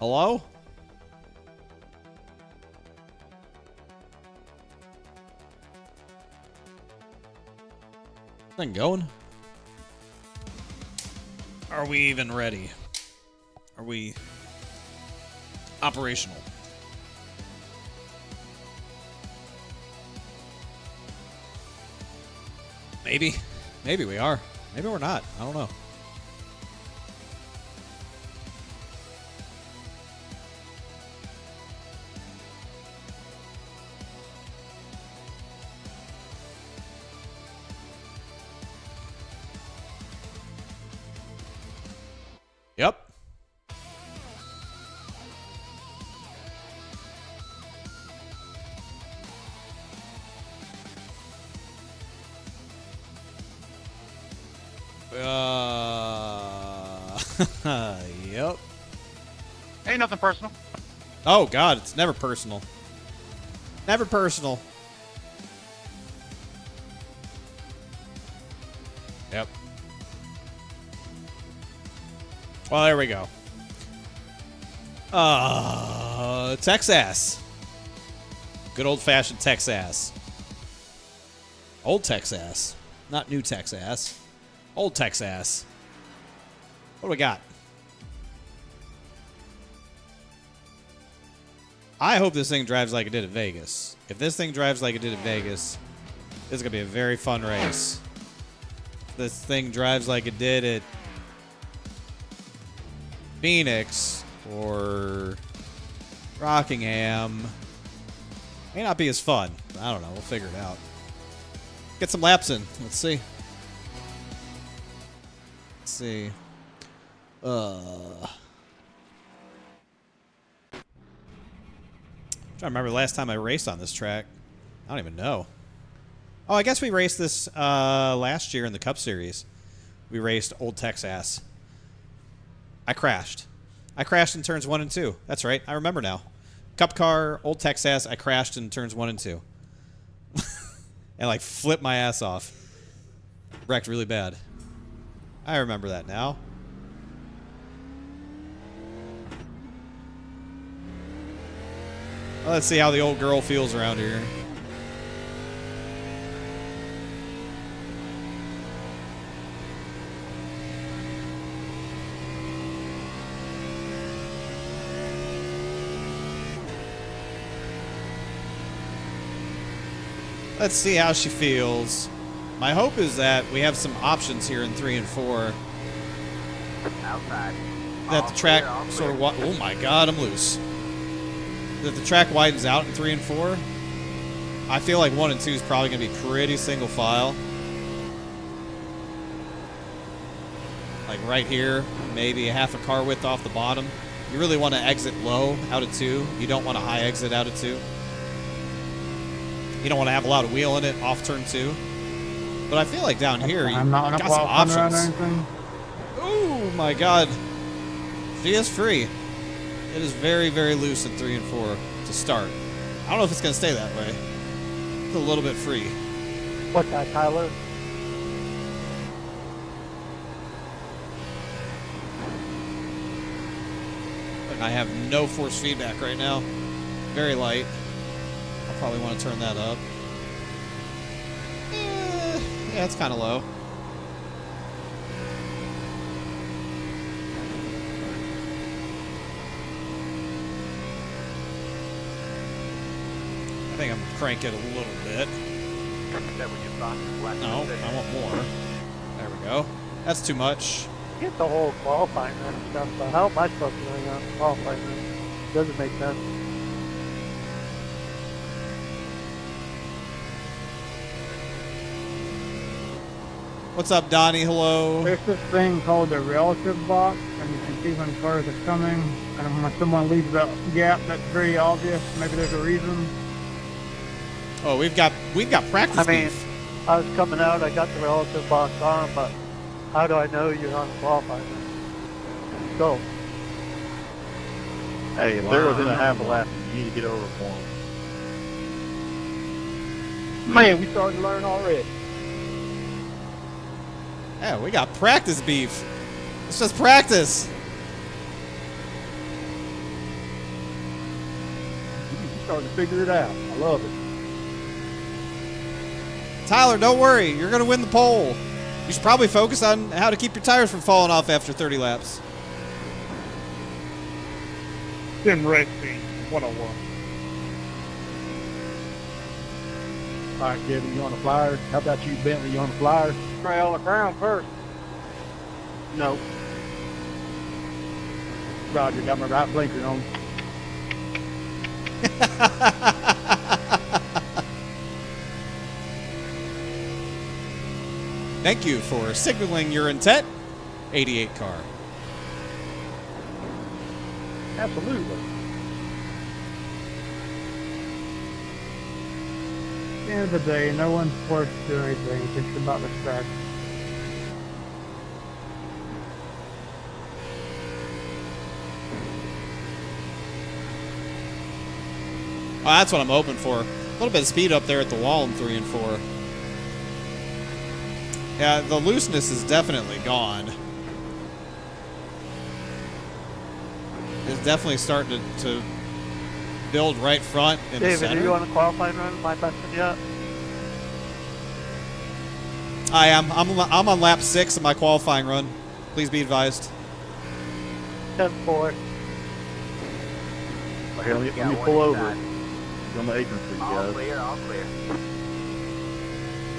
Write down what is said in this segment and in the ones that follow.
Hello? Thing going? Are we even ready? Are we operational? Maybe. Maybe we are. Maybe we're not. I don't know. Yep. Yep. Ain't nothing personal. Oh, God, it's never personal. Never personal. Yep. Well, there we go. Texas. Good old-fashioned Texas. Old Texas. Not new Texas. Old Texas. What do we got? I hope this thing drives like it did at Vegas. If this thing drives like it did at Vegas, this is going to be a very fun race. If this thing drives like it did at Phoenix or Rockingham, may not be as fun. I don't know. We'll figure it out. Get some laps in. Let's see. Let's see. Trying to remember the last time I raced on this track. I don't even know. Oh, I guess we raced this last year in the Cup Series. We raced Old Texas. I crashed. I crashed in turns 1 and 2. That's right. I remember now. Cup car, Old Texas. I crashed in turns 1 and 2. And like flipped my ass off. Wrecked really bad. I remember that now. Well, let's see how the old girl feels around here. Let's see how she feels. My hope is that we have some options here in 3 and 4. Outside. That the track sort of... Oh my God, I'm loose. That the track widens out in 3 and 4. I feel like 1 and 2 is probably going to be pretty single file. Like right here, maybe a half a car width off the bottom. You really want to exit low out of 2. You don't want a high exit out of 2. You don't want to have a lot of wheel in it off turn 2. But I feel like down here, you got some options. Oh my God. She is free. It is very, very loose in 3 and 4 to start. I don't know if it's going to stay that way. It's a little bit free. What's that, Tyler? I have no force feedback right now. Very light. I'll probably want to turn that up. Yeah, it's kind of low. I think I'm crank it a little bit. No, I want more. There we go. That's too much. Get the whole qualifying run and stuff, but how am I supposed to know on qualifying run? Doesn't make sense. What's up, Donnie? Hello. There's this thing called the relative box, and you can see when cars are coming. And when someone leaves that gap, that's very obvious. Maybe there's a reason. Oh, we've got practice I mean, beef. I was coming out, I got the relative box on, but how do I know you're on the qualifying run? Go. Hey, if they're within a half a lap, you need to get over for them. Man, we started to learn already. Yeah, we got practice beef. It's just practice. starting to figure it out. I love it. Tyler, don't worry. You're going to win the pole. You should probably focus on how to keep your tires from falling off after 30 laps. Sim racing 101. All right, Kevin, you on the flyer? How about you, Bentley? You on the flyer? Try all the ground first. No. Roger, got my right blinker on. Thank you for signaling your intent, 88 car. Absolutely. At the end of the day, no one's forced to do anything. It's just about respect. Oh, that's what I'm hoping for. A little bit of speed up there at the wall in 3 and 4. Yeah, the looseness is definitely gone. It's definitely starting to build right front in the David, center. are you on the qualifying run? Am I busted yet? I am. I'm on lap 6 of my qualifying run. Please be advised. 10-4. Here, let me pull over. He's on the apron for you guys. All clear, all clear.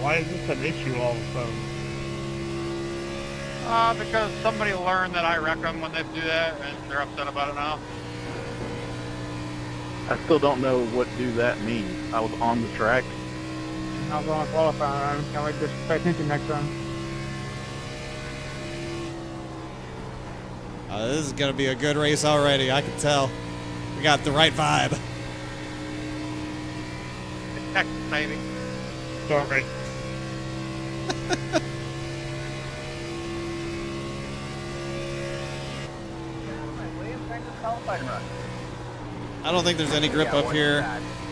Why is this an issue all of a sudden? Because somebody learned that I wreck them when they do that, and they're upset about it now. I still don't know what do that means. I was on the track. I was on a qualifying run. Can we just pay attention next time? This is going to be a good race already. I can tell. We got the right vibe. Heck, baby. Sorry. I don't think there's any grip up here.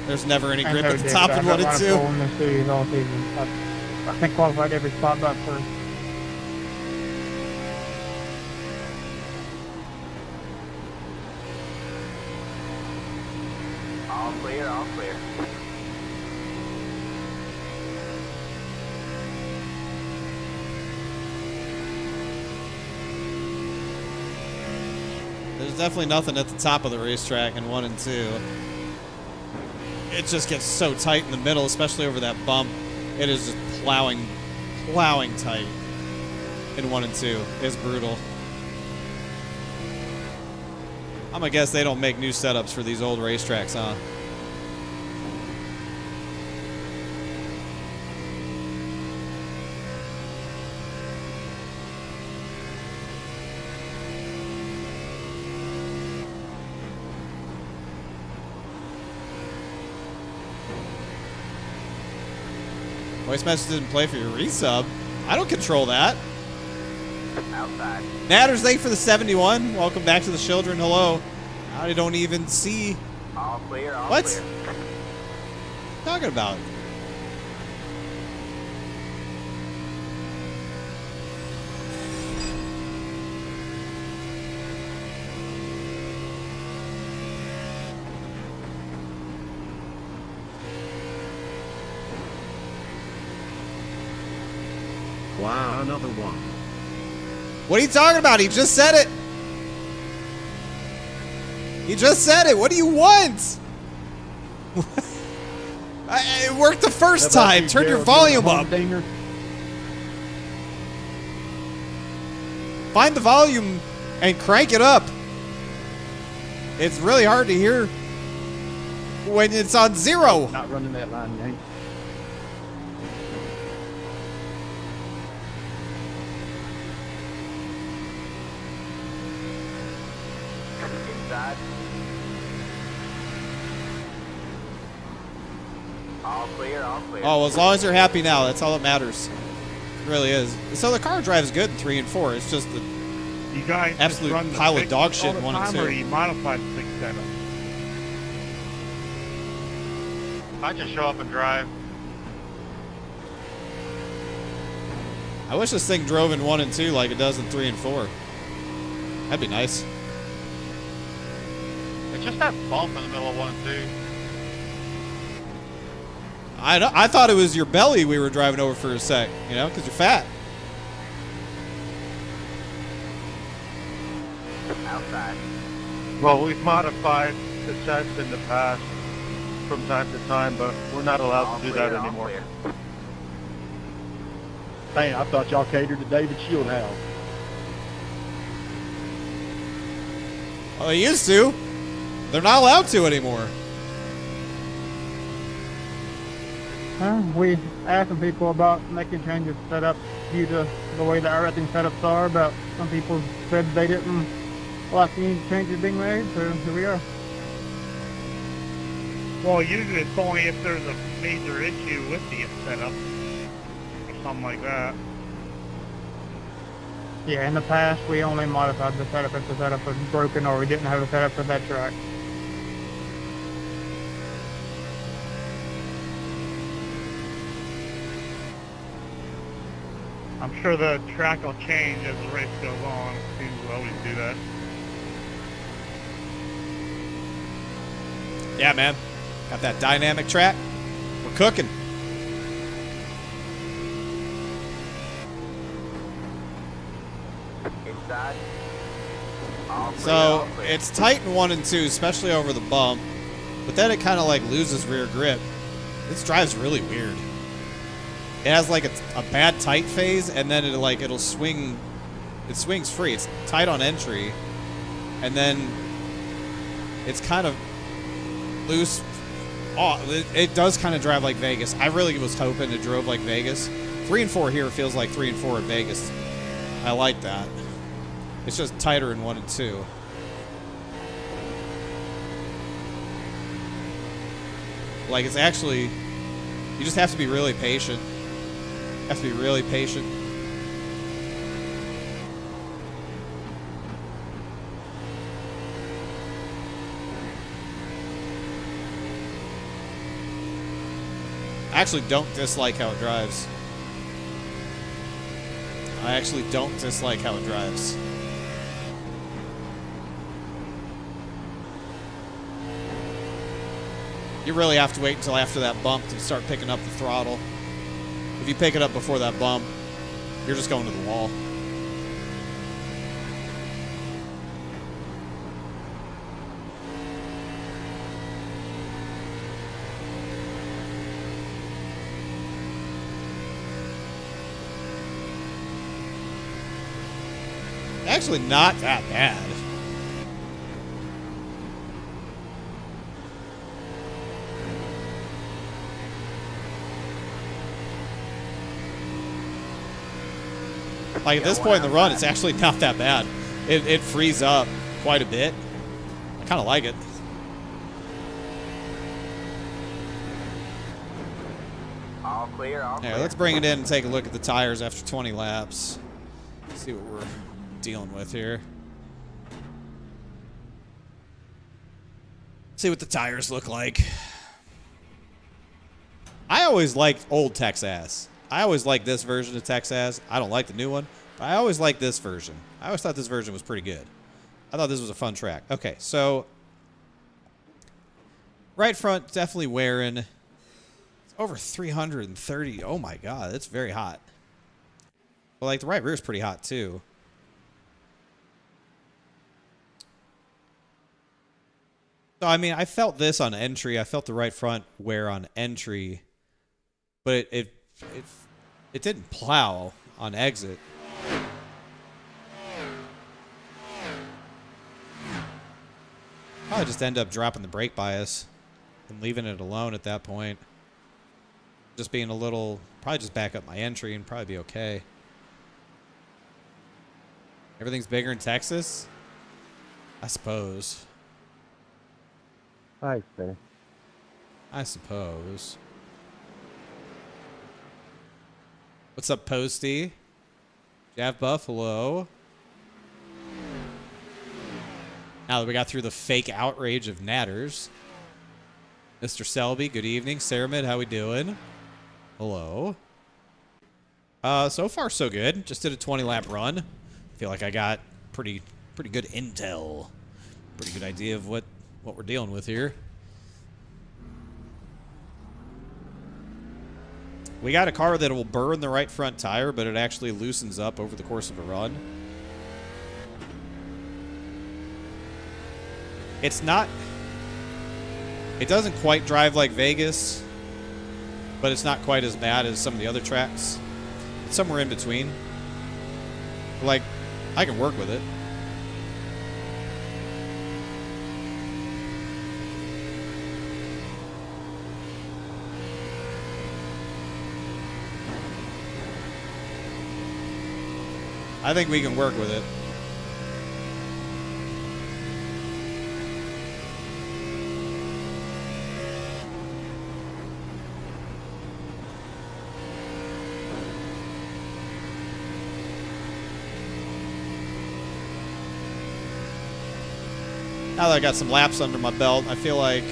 There's never any grip I know, at the David, top I've in got 1 and run a 2. pole in this series all season. I think qualified every spot but first. All clear, all clear. There's definitely nothing at the top of the racetrack in 1 and 2. It just gets so tight in the middle, especially over that bump. It is just plowing tight in 1 and 2. It's brutal. I'm gonna guess they don't make new setups for these old racetracks, huh? Voice message didn't play for your resub. I don't control that. Outside. Natters, thank you for the 71. Welcome back to the children. Hello. I don't even see. All clear, all What? clear. What are you talking about? Wow, another one. What are you talking about? He just said it. He just said it. What do you want? It worked the first How about time. you, Turn your Gerald? volume You on up. the dinger? Find the volume and crank it up. It's really hard to hear when it's on 0. Not running that line, Yank. Inside. All clear, all clear. Oh, well, as long as you're happy now, that's all that matters. It really is. So the car drives good in 3 and 4. It's just the You guys just absolute run the pile of fix dog all shit the in 1 and time, 2. Or you modified the fix setup? I just show up and drive. I wish this thing drove in 1 and 2 like it does in 3 and 4. That'd be nice. It's just that bump in the middle of 1 and 2. I thought it was your belly we were driving over for a sec, you know, because you're fat. Outside. Well, we've modified the sets in the past from time to time, but we're not allowed All to do clear, that all anymore. clear. Dang, I thought y'all catered to David Shieldhouse. Well, they used to. They're not allowed to anymore. We asked some people about making changes set up due to the way that everything setups are, but some people said they didn't like any changes being made, so here we are. Well, usually it's only if there's a major issue with the setup or something like that. Yeah, in the past we only modified the setup if the setup was broken or we didn't have a setup for that track. I'm sure the track will change as the race goes on. It seems to always do that. Yeah, man. Got that dynamic track. We're cooking. Inside. All clear, So all clear. it's tight in 1 and 2, especially over the bump. But then it kind of like loses rear grip. This drive's really weird. It has like a bad tight phase, and then it'll swing. It swings free. It's tight on entry, and then it's kind of loose. Oh, it does kind of drive like Vegas. I really was hoping it drove like Vegas. 3 and 4 here feels like 3 and 4 at Vegas. I like that. It's just tighter in 1 and 2. Like, it's actually, you just have to be really patient. Have to be really patient. I actually don't dislike how it drives. I actually don't dislike how it drives. You really have to wait until after that bump to start picking up the throttle. If you pick it up before that bump, you're just going to the wall. Actually, not that bad. Like, at this point in the run, it's actually not that bad. It frees up quite a bit. I kind of like it. All clear, all Yeah, clear. let's bring it in and take a look at the tires after 20 laps. See what we're dealing with here. See what the tires look like. I always liked old Texas. I always liked this version of Texas. I don't like the new one, but I always liked this version. I always thought this version was pretty good. I thought this was a fun track. Okay, so right front definitely wearing. It's over 330. Oh my god, that's very hot. Well, like the right rear is pretty hot too. So I mean, I felt this on entry. I felt the right front wear on entry, but it didn't plow on exit. Probably just end up dropping the brake bias and leaving it alone at that point. Just being a little, probably just back up my entry and probably be okay. Everything's bigger in Texas? I suppose. I see. I suppose. What's up, Posty? Jav Buffalo. Now that we got through the fake outrage of Natters. Mr. Selby, good evening. Saramid, how we doing? Hello. So far so good. Just did a 20-lap run. Feel like I got pretty good intel. Pretty good idea of what we're dealing with here. We got a car that will burn the right front tire, but it actually loosens up over the course of a run. It's not... It doesn't quite drive like Vegas, but it's not quite as bad as some of the other tracks. It's somewhere in between. Like, I can work with it. I think we can work with it. Now that I got some laps under my belt, I feel like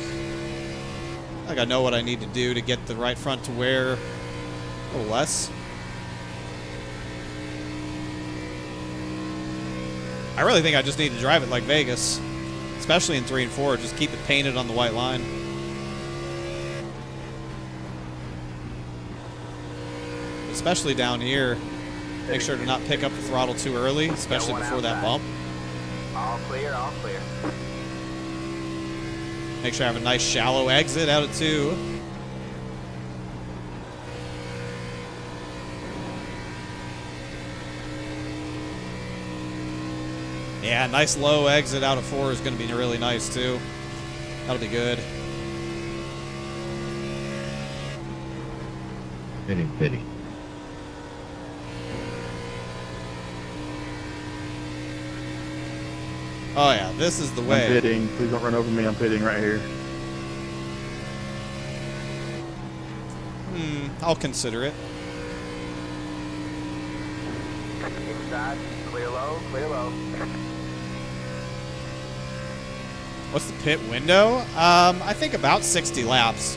I know what I need to do to get the right front to wear a little less. I really think I just need to drive it like Vegas, especially in 3 and 4. Just keep it painted on the white line. Especially down here, make sure to not pick up the throttle too early, especially before that bump. All clear, all clear. Make sure I have a nice shallow exit out of 2. Yeah, nice low exit out of 4 is going to be really nice too. That'll be good. Pity. Oh yeah, this is the way. I'm pitting. Please don't run over me. I'm pitting right here. I'll consider it. Inside, clear low, clear low. What's the pit window? I think about 60 laps.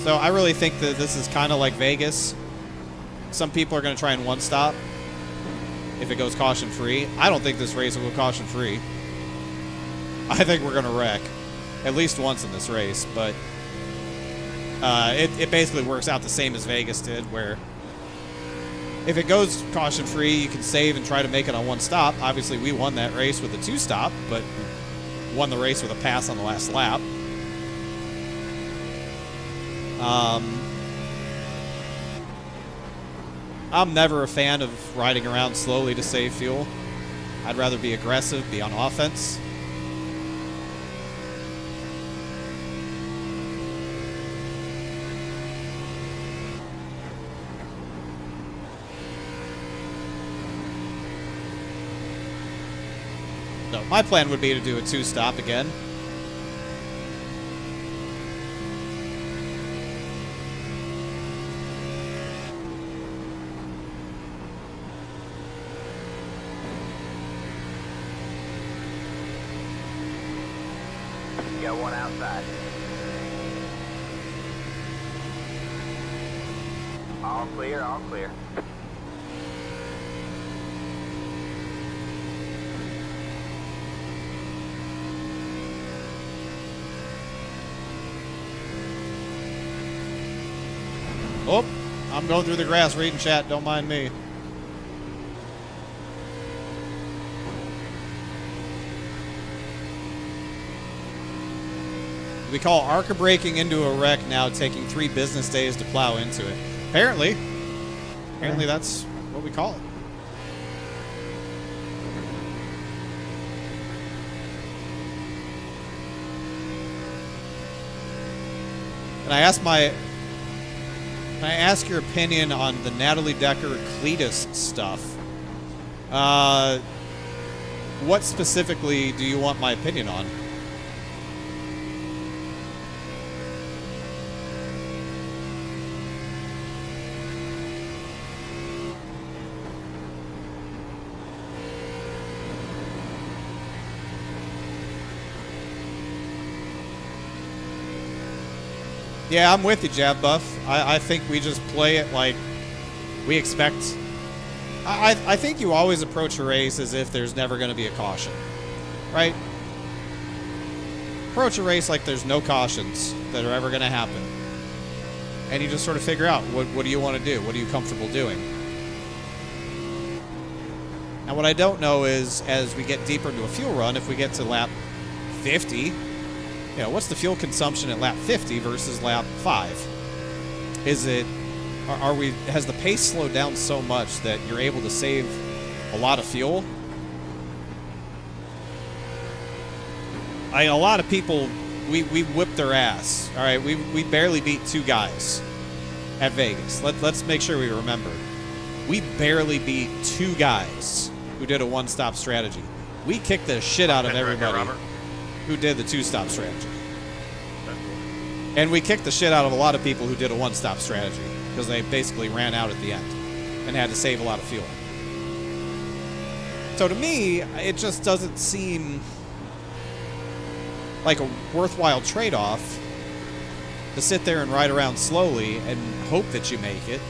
So I really think that this is kind of like Vegas. Some people are going to try and one stop if it goes caution free. I don't think this race will go caution free. I think we're going to wreck at least once in this race, but it basically works out the same as Vegas did, where if it goes caution free, you can save and try to make it on one stop. Obviously, we won that race with a 2-stop, but won the race with a pass on the last lap. I'm never a fan of riding around slowly to save fuel. I'd rather be aggressive, be on offense. So my plan would be to do a 2-stop again. Got one outside. All clear, all clear. Oh, I'm going through the grass reading chat. Don't mind me. We call ARCA braking into a wreck now taking 3 business days to plow into it. Apparently that's what we call it. And Can I ask your opinion on the Natalie Decker Cletus stuff? What specifically do you want my opinion on? Yeah, I'm with you, Jab Buff. I think we just play it like we expect. I think you always approach a race as if there's never going to be a caution, right? Approach a race like there's no cautions that are ever going to happen. and you just sort of figure out what do you want to do? What are you comfortable doing? Now, what I don't know is, as we get deeper into a fuel run, if we get to lap 50, you know, what's the fuel consumption at lap 50 versus lap 5? Is it, has the pace slowed down so much that you're able to save a lot of fuel? A lot of people, we whipped their ass. All right, we barely beat 2 guys at Vegas. Let's make sure we remember. We barely beat 2 guys who did a one-stop strategy. We kicked the shit out of everybody who did the 2-stop strategy. And we kicked the shit out of a lot of people who did a one-stop strategy because they basically ran out at the end and had to save a lot of fuel. So to me, it just doesn't seem like a worthwhile trade-off to sit there and ride around slowly and hope that you make it.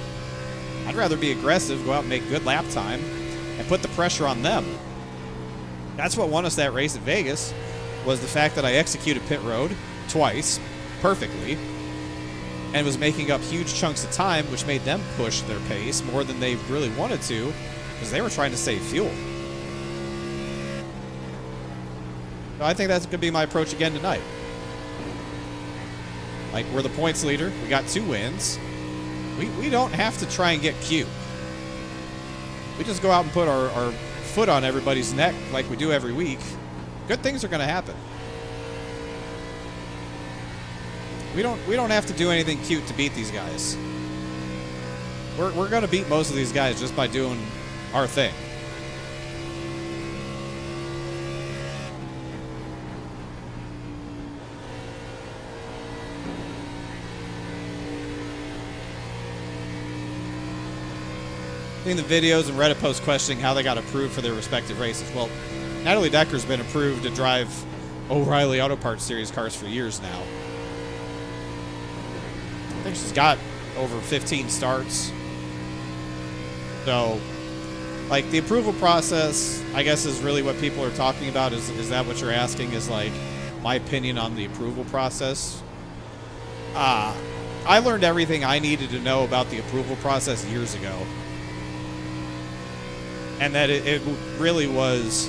I'd rather be aggressive, go out and make good lap time, and put the pressure on them. That's what won us that race at Vegas, was the fact that I executed pit road twice perfectly and was making up huge chunks of time, which made them push their pace more than they really wanted to because they were trying to save fuel. So I think that's going to be my approach again tonight. Like, we're the points leader. We got 2 wins. We don't have to try and get cute. We just go out and put our foot on everybody's neck like we do every week. Good things are going to happen. We don't have to do anything cute to beat these guys. We're going to beat most of these guys just by doing our thing. Seeing the videos and Reddit posts questioning how they got approved for their respective races. Well, Natalie Decker's been approved to drive O'Reilly Auto Parts Series cars for years now. I think she's got over 15 starts. So, like, the approval process, I guess, is really what people are talking about. Is that what you're asking? Is, like, my opinion on the approval process? I learned everything I needed to know about the approval process years ago. And that it really was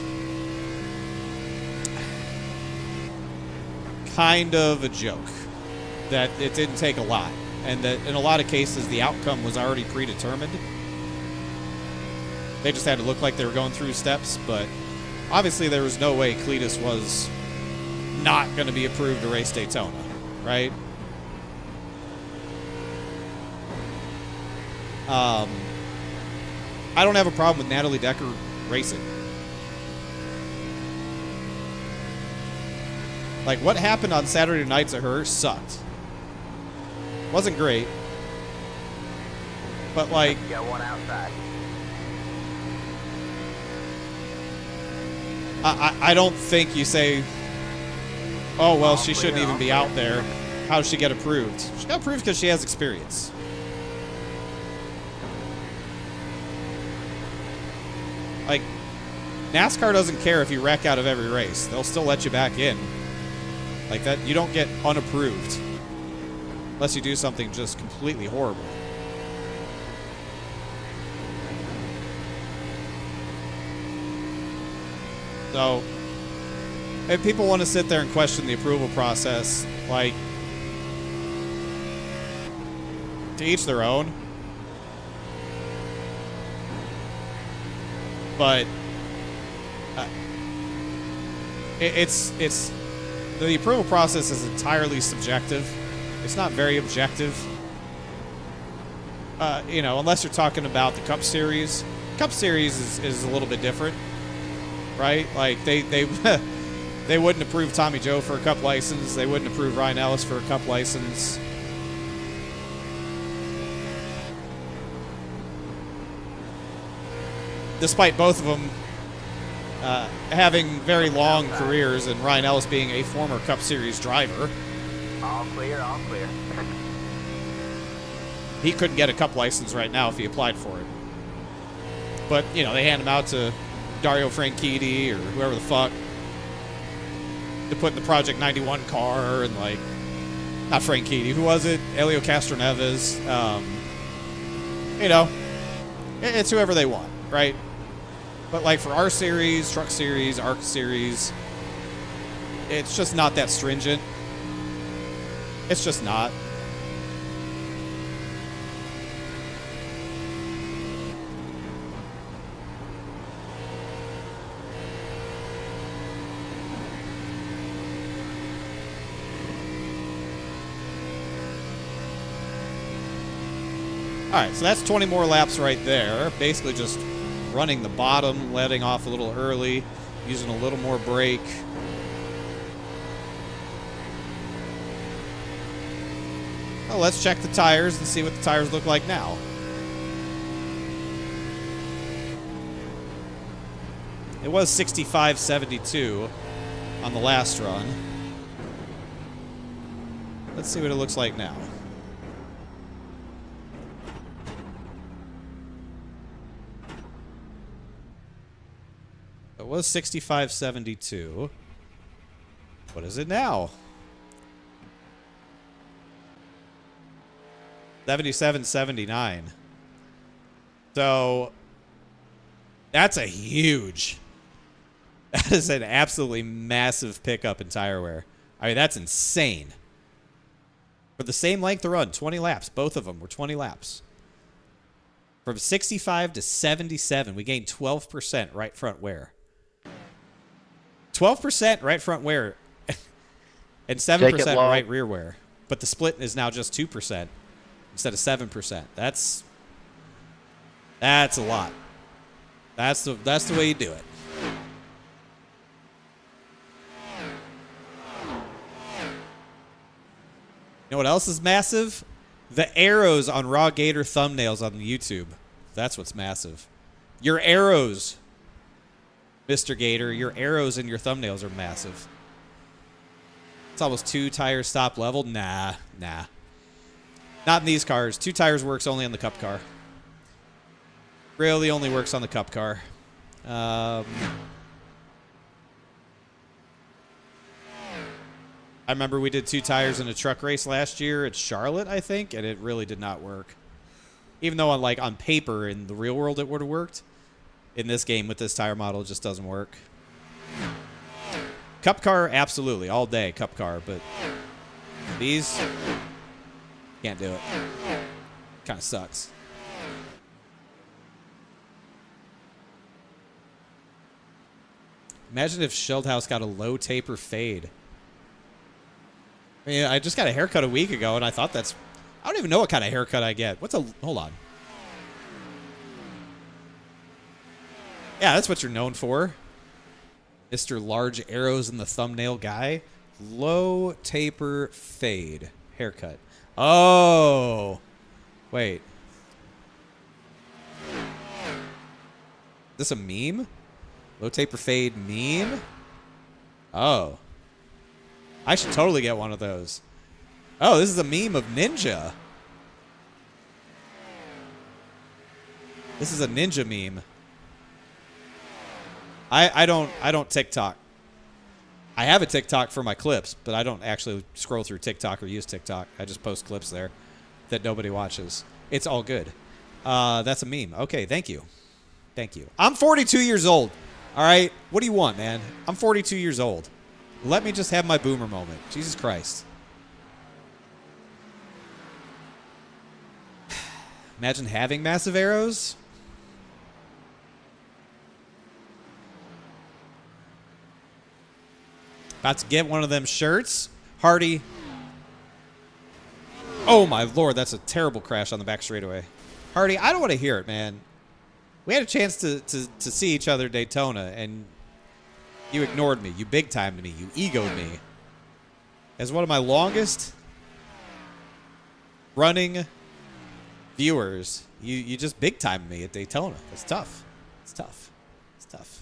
kind of a joke. That it didn't take a lot. And that in a lot of cases, the outcome was already predetermined. They just had to look like they were going through steps. But obviously, there was no way Cletus was not going to be approved to race Daytona, right? I don't have a problem with Natalie Decker racing. Like, what happened on Saturday nights at her sucked. Wasn't great. But, like... Got one outside. I don't think you say, oh, well, she shouldn't even be out there. How did she get approved? She got approved because she has experience. Like, NASCAR doesn't care if you wreck out of every race. They'll still let you back in. Like that, you don't get unapproved. Unless you do something just completely horrible. So, if people want to sit there and question the approval process, like, to each their own. But it's the approval process is entirely subjective. It's not very objective. You know, unless you're talking about the Cup Series. Cup Series is a little bit different, right? Like they they wouldn't approve Tommy Joe for a Cup license. They wouldn't approve Ryan Ellis for a Cup license. Despite both of them having very long careers, and Ryan Ellis being a former Cup Series driver. All clear, all clear. He couldn't get a Cup license right now if he applied for it. But, you know, they hand him out to Dario Franchitti or whoever the fuck to put in the Project 91 car, and, like, not Franchitti. Who was it? Elio Castroneves. You know, it's whoever they want, right? But like for our series, Truck Series, ARC Series, it's just not that stringent. It's just not. All right, so that's 20 more laps right there. Basically just running the bottom, letting off a little early, using a little more brake. Well, let's check the tires and see what the tires look like now. It was 65.72 on the last run. Let's see what it looks like now. It was 65.72. What is it now? 77.79. So that's a huge. That is an absolutely massive pickup in tire wear. I mean, that's insane. For the same length of run, 20 laps. Both of them were 20 laps. From 65 to 77, we gained 12% right front wear. 12% right front wear and 7% right rear wear. But the split is now just 2% instead of 7%. That's a lot. That's the way you do it. You know what else is massive? The arrows on Raw Gator thumbnails on the YouTube. That's what's massive. Your arrows, Mr. Gator, your arrows in your thumbnails are massive. It's almost 2 tires stop level. Nah. Not in these cars. 2 tires works only on the Cup car. Really only works on the Cup car. I remember we did 2 tires in a truck race last year at Charlotte, I think, and it really did not work. Even though on paper in the real world it would have worked, in this game with this tire model it just doesn't work. Cup car, absolutely, all day Cup car, but these can't do it. Kind of sucks. Imagine if Schildhaus got a low taper fade. I mean, I just got a haircut a week ago, and I thought that's... I don't even know what kind of haircut I get. Hold on. Yeah, that's what you're known for. Mr. Large Arrows in the Thumbnail guy. Low taper fade haircut. Oh. Wait. Is this a meme? Low taper fade meme? Oh. I should totally get one of those. Oh, this is a meme of Ninja. This is a Ninja meme. I don't TikTok. I have a TikTok for my clips, but I don't actually scroll through TikTok or use TikTok. I just post clips there that nobody watches. It's all good. That's a meme. Okay, thank you. Thank you. I'm 42 years old. All right? What do you want, man? I'm 42 years old. Let me just have my boomer moment. Jesus Christ. Imagine having massive arrows. About to get one of them shirts. Hardy. Oh, my Lord. That's a terrible crash on the back straightaway. Hardy, I don't want to hear it, man. We had a chance to see each other at Daytona, and you ignored me. You big-timed me. You egoed me. As one of my longest running viewers, you just big-timed me at Daytona. It's tough. It's tough. It's tough.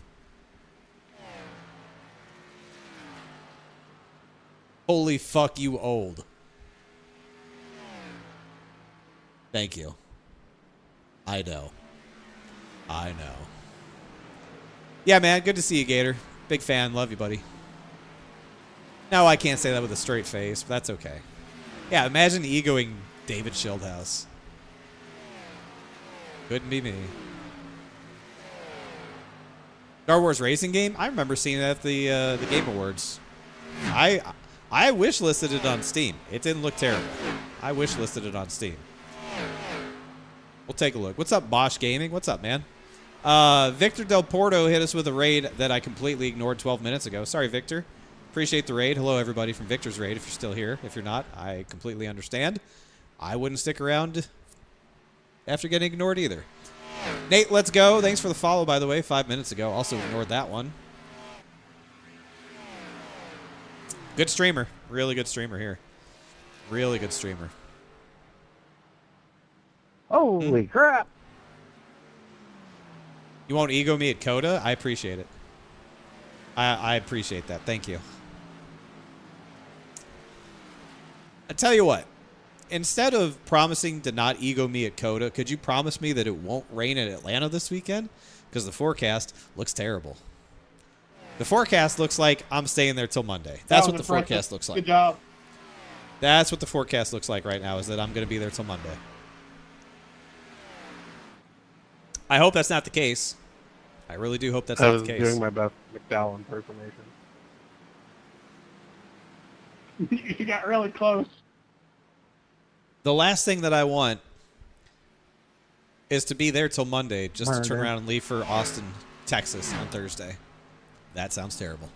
Holy fuck, you old. Thank you. I know. Yeah, man, good to see you, Gator. Big fan. Love you, buddy. No, I can't say that with a straight face, but that's okay. Yeah, imagine egoing David Schildhouse. Couldn't be me. Star Wars racing game? I remember seeing it at the Game Awards. I wish listed it on Steam. It didn't look terrible. I wish listed it on Steam. We'll take a look. What's up, Bosch Gaming? What's up, man? Victor Del Porto hit us with a raid that I completely ignored 12 minutes ago. Sorry, Victor. Appreciate the raid. Hello, everybody from Victor's raid. If you're still here, if you're not, I completely understand. I wouldn't stick around after getting ignored either. Nate, let's go. Thanks for the follow, by the way, 5 minutes ago. Also ignored that one. Good streamer. Really good streamer here. Really good streamer. Holy crap! You won't ego me at Coda? I appreciate it. I appreciate that. Thank you. I tell you what. Instead of promising to not ego me at Coda, could you promise me that it won't rain in Atlanta this weekend? Because the forecast looks terrible. The forecast looks like I'm staying there till Monday. That's what the forecast looks like. Good job. That's what the forecast looks like right now, is that I'm going to be there till Monday. I hope that's not the case. I really do hope that's not the case. I was doing my best McDowell impersonation. You got really close. The last thing that I want is to be there till Monday just to turn around and leave for Austin, Texas on Thursday. That sounds terrible.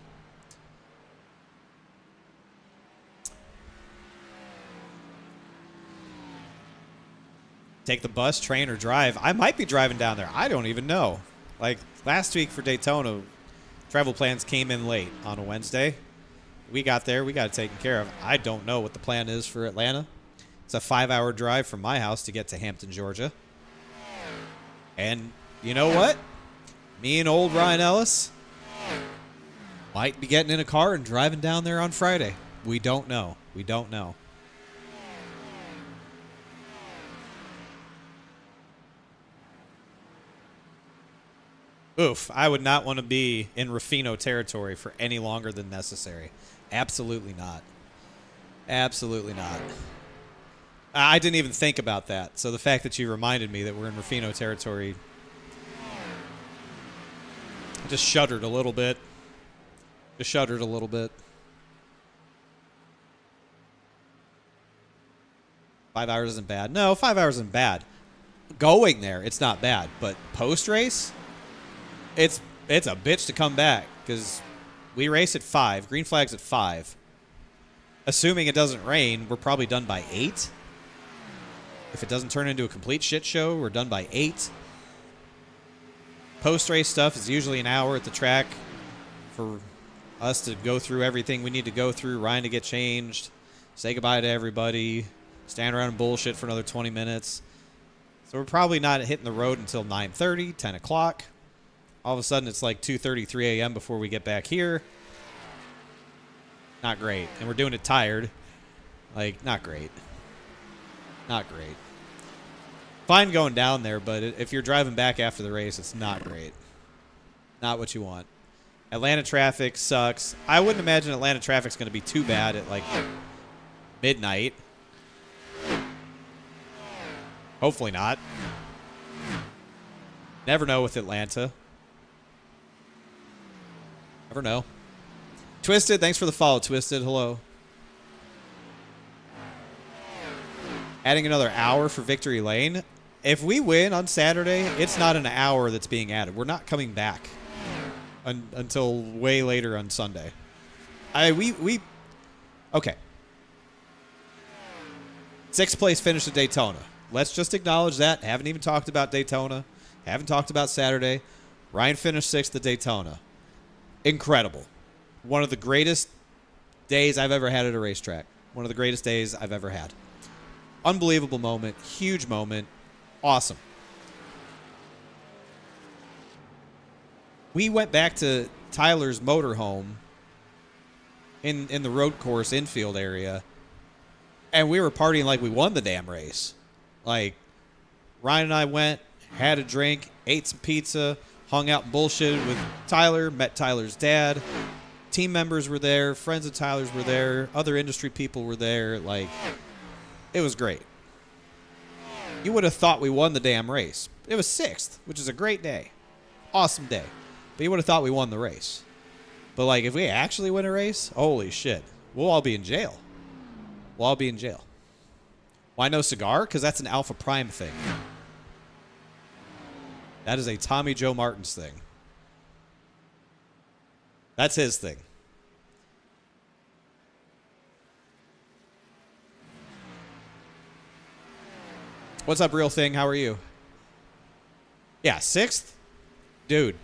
Take the bus, train, or drive. I might be driving down there. I don't even know. Like last week for Daytona, travel plans came in late on a Wednesday. We got there. We got it taken care of. I don't know what the plan is for Atlanta. It's a 5-hour drive from my house to get to Hampton, Georgia. And you know what? Me and old Ryan Ellis might be getting in a car and driving down there on Friday. We don't know. We don't know. Oof, I would not want to be in Rufino territory for any longer than necessary. Absolutely not. Absolutely not. I didn't even think about that. So the fact that you reminded me that we're in Rufino territory, I just shuddered a little bit. Just shuddered a little bit. 5 hours isn't bad. No, 5 hours isn't bad. Going there, it's not bad. But post-race, it's a bitch to come back because we race at 5. Green flag's at 5. Assuming it doesn't rain, we're probably done by 8. If it doesn't turn into a complete shit show, we're done by 8. Post-race stuff is usually an hour at the track for us to go through everything we need to go through, Ryan to get changed, say goodbye to everybody, stand around and bullshit for another 20 minutes. So we're probably not hitting the road until 9:30, 10 o'clock. All of a sudden, it's like 2:30, 3 a.m. before we get back here. Not great. And we're doing it tired. Like, not great. Not great. Fine going down there, but if you're driving back after the race, it's not great. Not what you want. Atlanta traffic sucks. I wouldn't imagine Atlanta traffic's going to be too bad at, like, midnight. Hopefully not. Never know with Atlanta. Never know. Twisted, thanks for the follow, Twisted. Hello. Adding another hour for Victory Lane. If we win on Saturday, it's not an hour that's being added. We're not coming back until way later on Sunday. Okay. 6th place finish at Daytona. Let's just acknowledge that. Haven't even talked about Daytona. Haven't talked about Saturday. Ryan finished 6th at Daytona. Incredible. One of the greatest days I've ever had at a racetrack. One of the greatest days I've ever had. Unbelievable moment. Huge moment. Awesome. We went back to Tyler's motorhome in the road course infield area, and we were partying like we won the damn race. Like, Ryan and I went, had a drink, ate some pizza, hung out and bullshitted with Tyler, met Tyler's dad. Team members were there, friends of Tyler's were there, other industry people were there. Like, It was great. You would have thought we won the damn race. It was 6th, which is a great day. Awesome day. But you would have thought we won the race. But, like, if we actually win a race, holy shit. We'll all be in jail. We'll all be in jail. Why no cigar? Because that's an Alpha Prime thing. That is a Tommy Joe Martins thing. That's his thing. What's up, real thing? How are you? Yeah, 6th? Dude.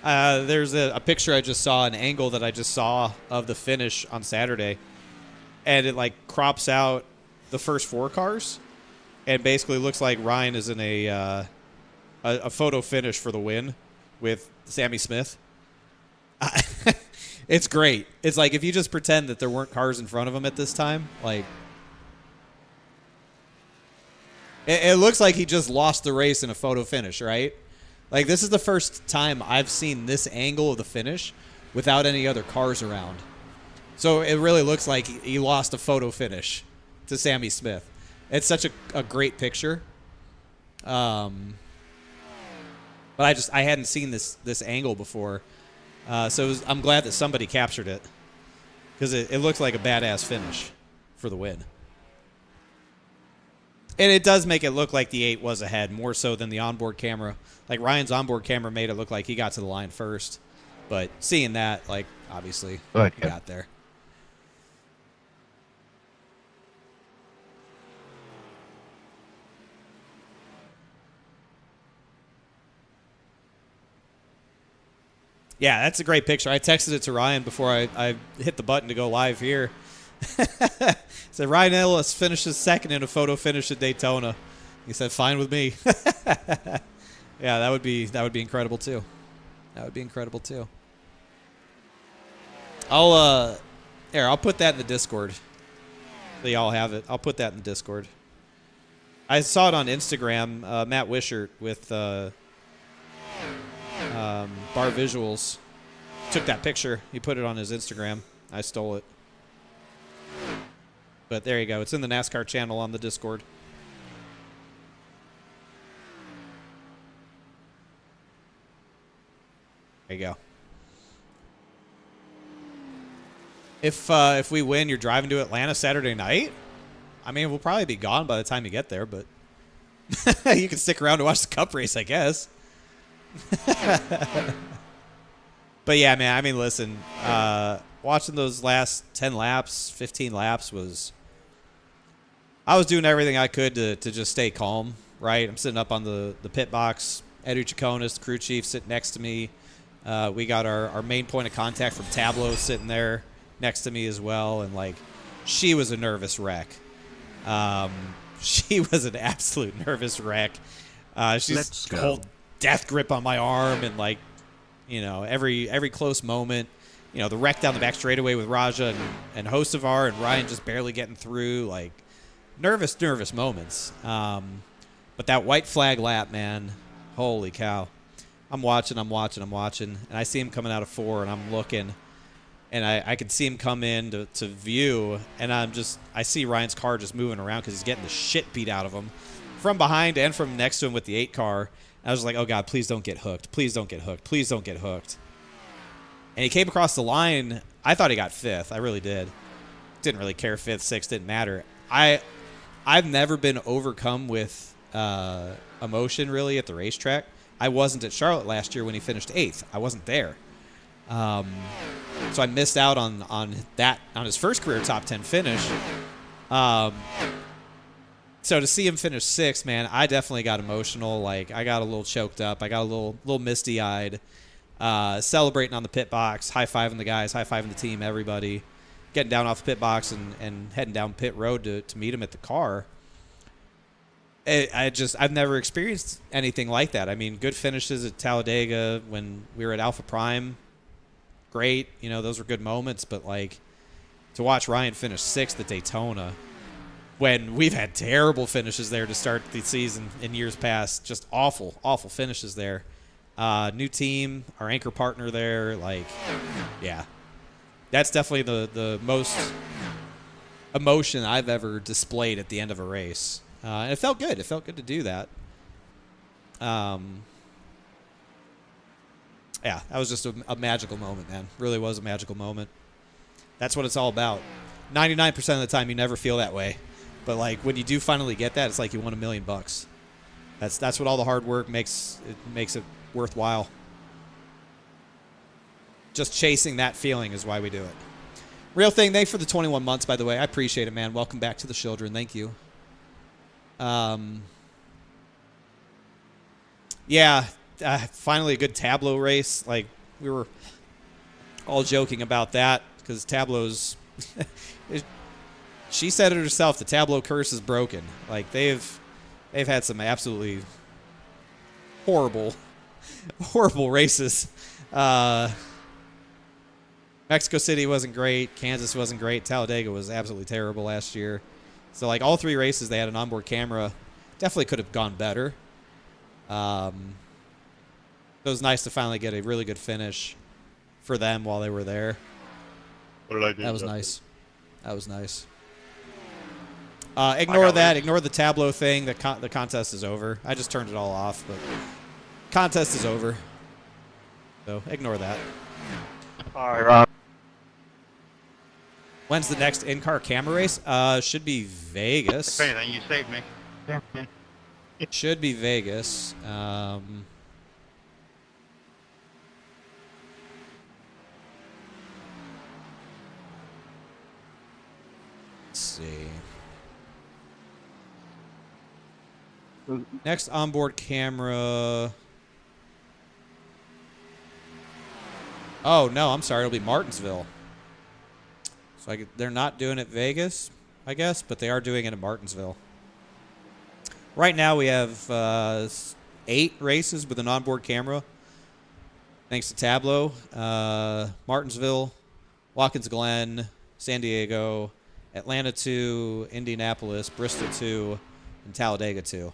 There's a picture I just saw, an angle that I just saw of the finish on Saturday. And it, like, crops out the first 4 cars. And basically looks like Ryan is in a photo finish for the win with Sammy Smith. It's great. It's like if you just pretend that there weren't cars in front of him at this time, like... It looks like he just lost the race in a photo finish, right? Like, this is the first time I've seen this angle of the finish without any other cars around. So it really looks like he lost a photo finish to Sammy Smith. It's such a great picture. But I hadn't seen this angle before. So I'm glad that somebody captured it. Because it looks like a badass finish for the win. And it does make it look like the 8 was ahead, more so than the onboard camera. Like, Ryan's onboard camera made it look like he got to the line first. But seeing that, like, obviously, he got there. Yeah, that's a great picture. I texted it to Ryan before I hit the button to go live here. Said Ryan Ellis finishes 2nd in a photo finish at Daytona. He said, "Fine with me." Yeah, that would be incredible too. That would be incredible too. I'll put that in the Discord. So y'all have it. I'll put that in the Discord. I saw it on Instagram. Matt Wishart with Bar Visuals took that picture. He put it on his Instagram. I stole it. But there you go. It's in the NASCAR channel on the Discord. There you go. If we win, you're driving to Atlanta Saturday night? I mean, we'll probably be gone by the time you get there, but you can stick around to watch the Cup race, I guess. But yeah, man, I mean, listen, watching those last 10 laps, 15 laps was... I was doing everything I could to just stay calm, right? I'm sitting up on the pit box. Edu Chaconis, the crew chief, sitting next to me. We got our main point of contact from Tableau sitting there next to me as well. And, like, she was a nervous wreck. She was an absolute nervous wreck. She's hold death grip on my arm and, like, you know, every close moment. You know, the wreck down the back straightaway with Raja and Hocevar and Ryan just barely getting through. Like, nervous moments. But that white flag lap, man, holy cow. I'm watching, and I see him coming out of 4, and I'm looking, and I can see him come in to view, and I see Ryan's car just moving around because he's getting the shit beat out of him from behind and from next to him with the 8 car. I was like, oh, God, please don't get hooked. Please don't get hooked. Please don't get hooked. And he came across the line. I thought he got 5th. I really did. Didn't really care. 5th, 6th, didn't matter. I've never been overcome with emotion, really, at the racetrack. I wasn't at Charlotte last year when he finished 8th. I wasn't there. So I missed out on his first career top 10 finish. So to see him finish 6th, man, I definitely got emotional. Like, I got a little choked up. I got a little misty-eyed. Celebrating on the pit box, high-fiving the guys, high-fiving the team, everybody. Getting down off the pit box and heading down pit road to meet him at the car. I've never experienced anything like that. I mean, good finishes at Talladega when we were at Alpha Prime. Great. You know, those were good moments. But, like, to watch Ryan finish 6th at Daytona when we've had terrible finishes there to start the season in years past. Just awful finishes there. New team, our anchor partner there. Like, yeah. That's definitely the most emotion I've ever displayed at the end of a race. And it felt good. It felt good to do that. Yeah, that was just a magical moment, man. Really was a magical moment. That's what it's all about. 99% of the time, you never feel that way. But, like, when you do finally get that, it's like you won $1 million. That's what all the hard work makes it worthwhile. Just chasing that feeling is why we do it. Real thing, thanks for the 21 months, by the way. I appreciate it, man. Welcome back to the children. Thank you. Yeah, finally a good Tableau race. Like, we were all joking about that because Tableau's... she said it herself, the Tableau curse is broken. Like, they've had some absolutely horrible races. Mexico City wasn't great. Kansas wasn't great. Talladega was absolutely terrible last year. So, like, all three races, they had an onboard camera. Definitely could have gone better. It was nice to finally get a really good finish for them while they were there. What did I do? That was nice. That was nice. Ignore that. Ignore the Tableau thing. The contest is over. I just turned it all off, but contest is over. So, ignore that. All right, Rob. When's the next in-car camera race? Should be Vegas. If anything, you saved me. It should be Vegas. Let's see. Next onboard camera. Oh, no, I'm sorry. It'll be Martinsville. So they're not doing it Vegas, I guess, but they are doing it in Martinsville. Right now we have 8 races with an onboard camera, thanks to Tableau. Martinsville, Watkins Glen, San Diego, Atlanta 2, Indianapolis, Bristol 2, and Talladega 2.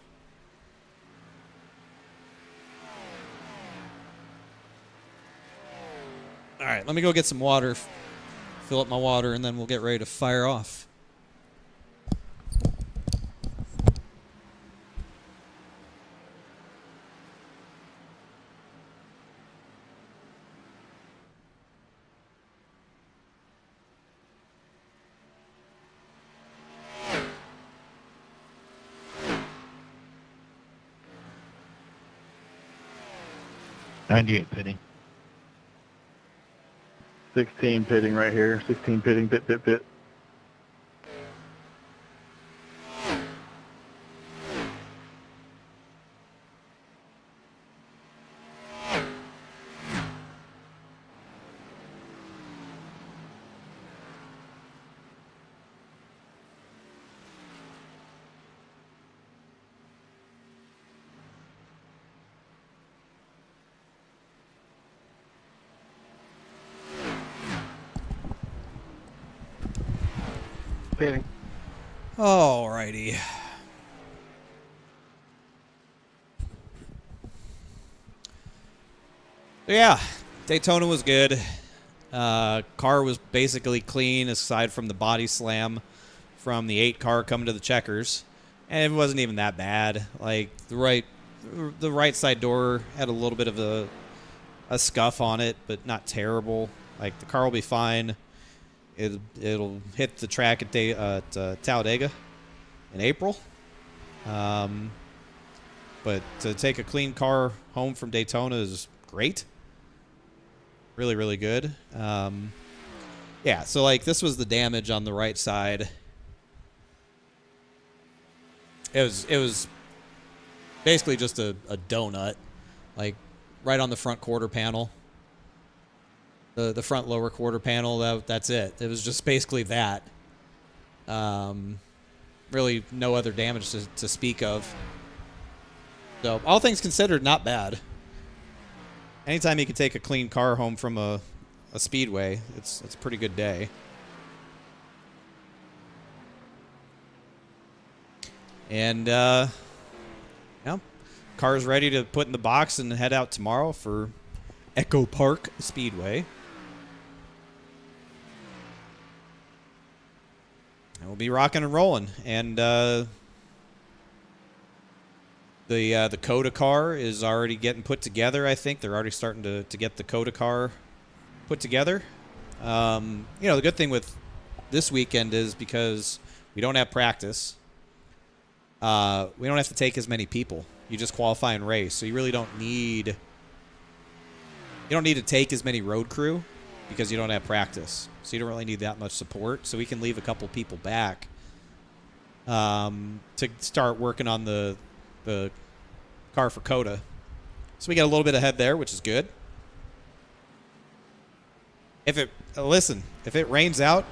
All right, let me go get some water, fill up my water, and then we'll get ready to fire off. $98 pitting. 16 pitting right here. 16 pitting, pit. Pitting. Alrighty. Yeah, Daytona was good. Car was basically clean aside from the body slam from the 8 car coming to the checkers, and it wasn't even that bad. Like the right side door had a little bit of a scuff on it, but not terrible. Like the car will be fine. It'll hit the track at Talladega in April. But to take a clean car home from Daytona is great. Really, really good. Yeah, so like this was the damage on the right side. It was basically just a donut, like right on the front quarter panel. The front lower quarter panel, that's it. It was just basically that. Really no other damage to speak of. So all things considered, not bad. Anytime you can take a clean car home from a speedway, it's a pretty good day. And car's ready to put in the box and head out tomorrow for Echo Park Speedway. we'll be rocking and rolling. And the Coda car is already getting put together, I think. They're already starting to get the Coda car put together. The good thing with this weekend is because we don't have practice, we don't have to take as many people. You just qualify and race. So you really don't need to take as many road crew because you don't have practice. So you don't really need that much support. So we can leave a couple people back to start working on the car for Coda. So we get a little bit ahead there, which is good. If it rains out,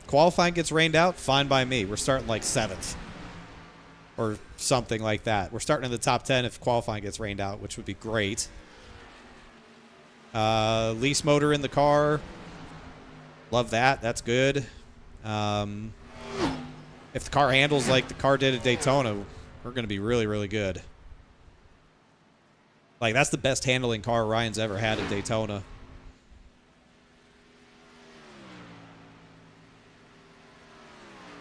qualifying gets rained out, fine by me. We're starting like 7th or something like that. We're starting in the top 10 if qualifying gets rained out, which would be great. Lease motor in the car. Love that. That's good. If the car handles like the car did at Daytona, we're going to be really, really good. Like, that's the best handling car Ryan's ever had at Daytona.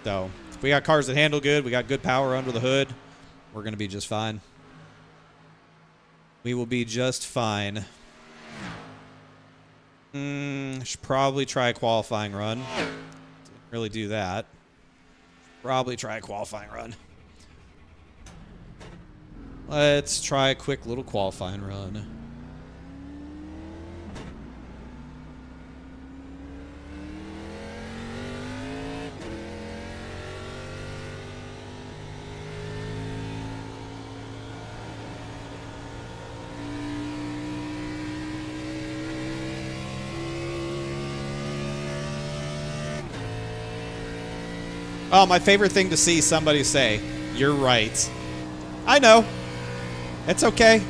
So, if we got cars that handle good, we got good power under the hood, we're going to be just fine. We will be just fine. Should probably try a qualifying run. Didn't really do that. Probably try a qualifying run. Let's try a quick little qualifying run. Oh, my favorite thing to see somebody say, "You're right." I know. It's okay.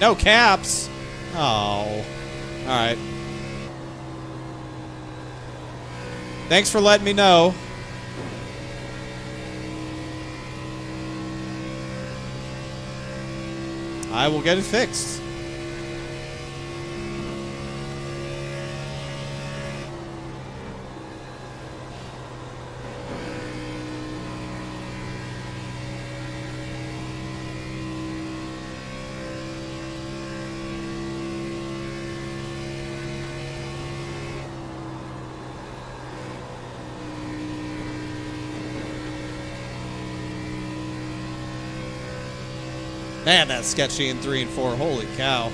No caps. Oh. All right. Thanks for letting me know. I will get it fixed. Man, that's sketchy in 3 and 4. Holy cow.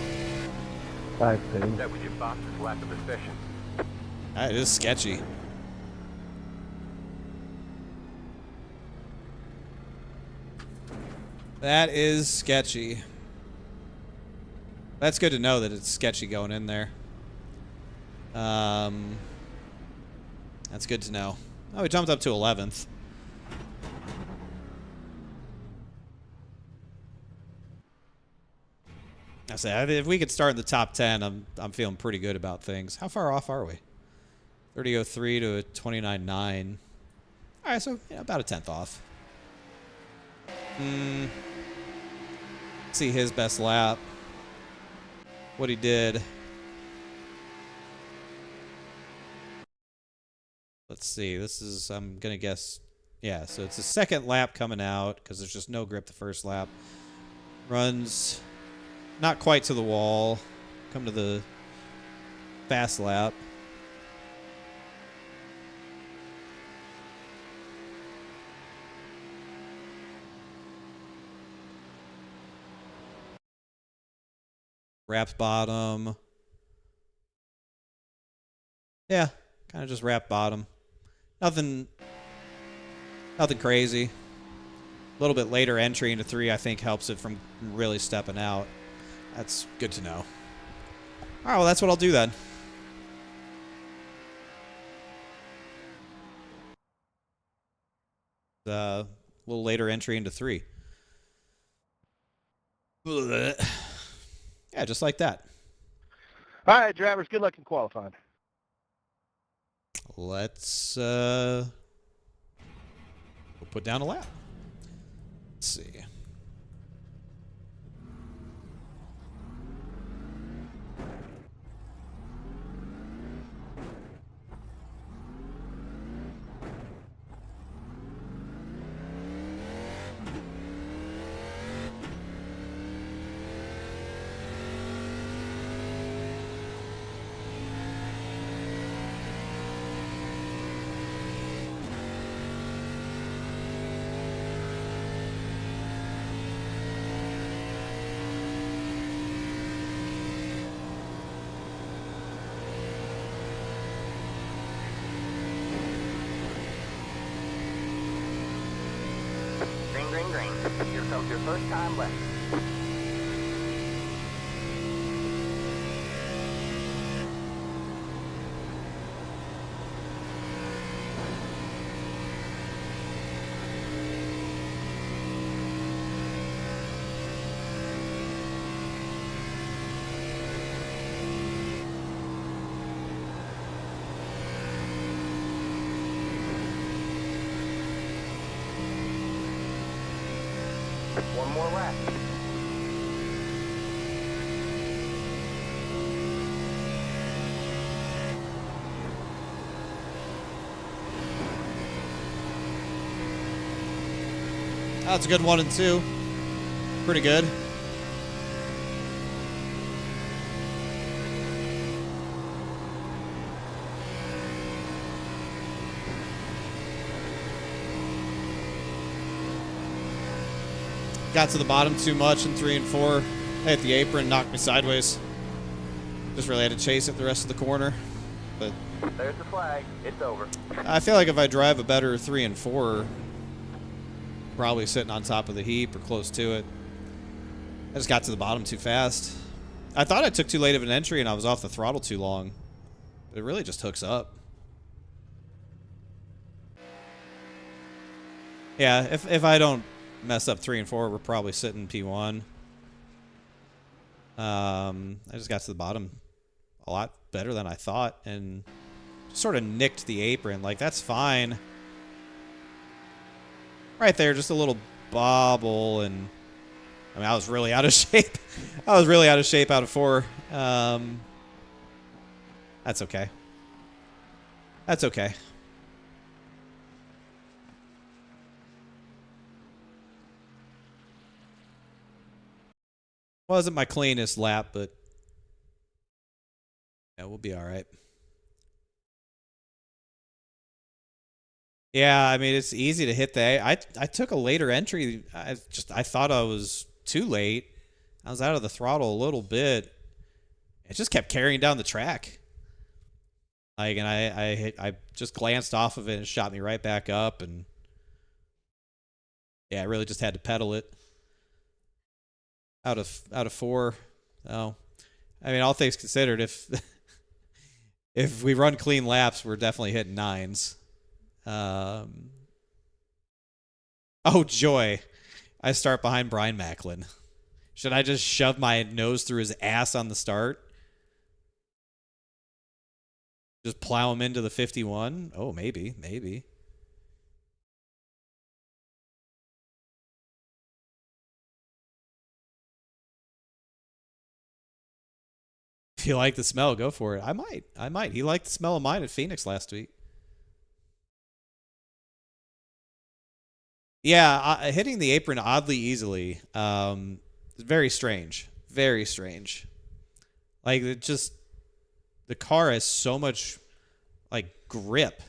I see. That was your boss's lack of efficiency. That is sketchy. That is sketchy. That's good to know that it's sketchy going in there. That's good to know. Oh, we jumped up to 11th. I say if we could start in the top 10, I'm feeling pretty good about things. How far off are we? 30.03 to a 29.9. All right, so yeah, about a 10th off. See his best lap. What he did. Let's see. This is, I'm going to guess, yeah, so it's the second lap coming out because there's just no grip the first lap. Runs not quite to the wall. Come to the fast lap. Wraps bottom. Yeah, kind of just wrap bottom. Nothing crazy. A little bit later entry into 3, I think, helps it from really stepping out. That's good to know. All right, well, that's what I'll do then. A little later entry into 3. Blech. Yeah, just like that. All right, drivers, good luck in qualifying. Let's we'll put down a lap. Let's see. Green, green, green. Here comes your first time left. One more lap. That's a good 1 and 2. Pretty good. Got to the bottom too much in 3 and 4. I hit the apron, knocked me sideways. Just really had to chase it the rest of the corner. But There's the flag. It's over. I feel like if I drive a better 3 and 4, probably sitting on top of the heap or close to it. I just got to the bottom too fast. I thought I took too late of an entry and I was off the throttle too long. But it really just hooks up. Yeah, if I don't mess up 3 and 4, we're probably sitting P1. I just got to the bottom a lot better than I thought and just sort of nicked the apron. Like, that's fine. Right there, just a little bobble, and I mean, I was really out of shape. I was really out of shape out of 4. That's okay. That's okay. Wasn't my cleanest lap, but yeah, we'll be all right. Yeah, I mean, it's easy to hit the I took a later entry. I thought I was too late. I was out of the throttle a little bit. It just kept carrying down the track. Like, and I just glanced off of it and it shot me right back up, and yeah, I really just had to pedal it out of 4. Oh, I mean, all things considered, if if we run clean laps, we're definitely hitting 9s. Oh, joy. I start behind Brian Macklin. Should I just shove my nose through his ass on the start? Just plow him into the 51? Oh, maybe. If you like the smell, go for it. I might. He liked the smell of mine at Phoenix last week. Yeah, hitting the apron oddly easily. Very strange. Very strange. Like, the car has so much, like, grip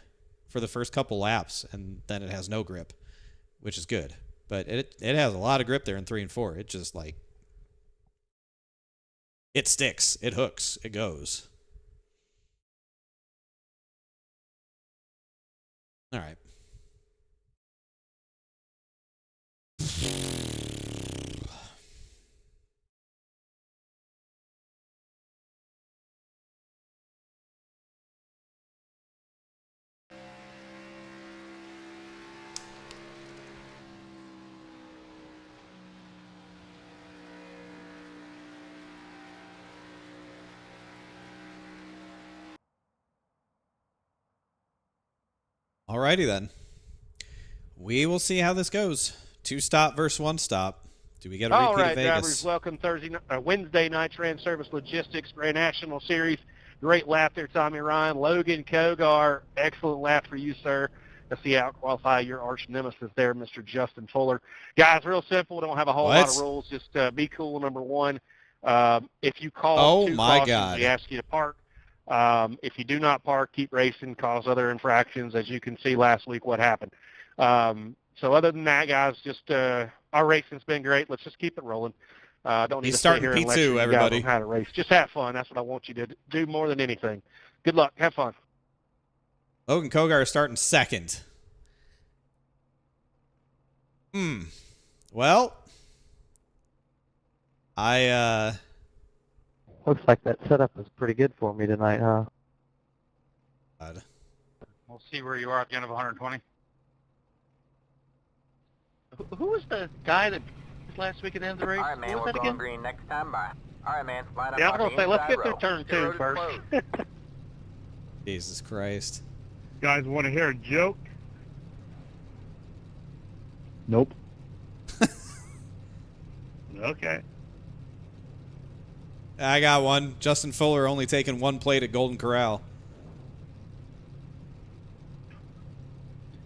for the first couple laps, and then it has no grip, which is good. But it has a lot of grip there in 3 and 4. It just, like, it sticks. It hooks. It goes. All right. Alrighty then. We will see how this goes. 2-stop versus 1-stop. Do we get a repeat All of right, Vegas? drivers, welcome Wednesday night Trans Service Logistics Grand National Series. Great lap there, Tommy Ryan. Logan Kogar, excellent lap for you, sir. Let's see how qualify your arch nemesis there, Mr. Justin Fuller. Guys, real simple. Don't have a whole lot of rules. Just be cool, number one. If you call two cautions, we ask you to park. If you do not park, keep racing, cause other infractions. As you can see last week, what happened. So other than that, guys, just our racing's been great. Let's just keep it rolling. Don't need to sit here and lecture you guys on how to race. Just have fun. That's what I want you to do more than anything. Good luck. Have fun. Logan Kogar is starting second. Well, Looks like that setup is pretty good for me tonight, huh? We'll see where you are at the end of 120. Who was the guy that last week at the end of the race? All right, man, we're going green next time by. All right, man, line up. Yeah, I'm going to say, let's get through turn 2 first. Jesus Christ. Guys want to hear a joke? Nope. Okay. I got one. Justin Fuller only taking one plate at Golden Corral.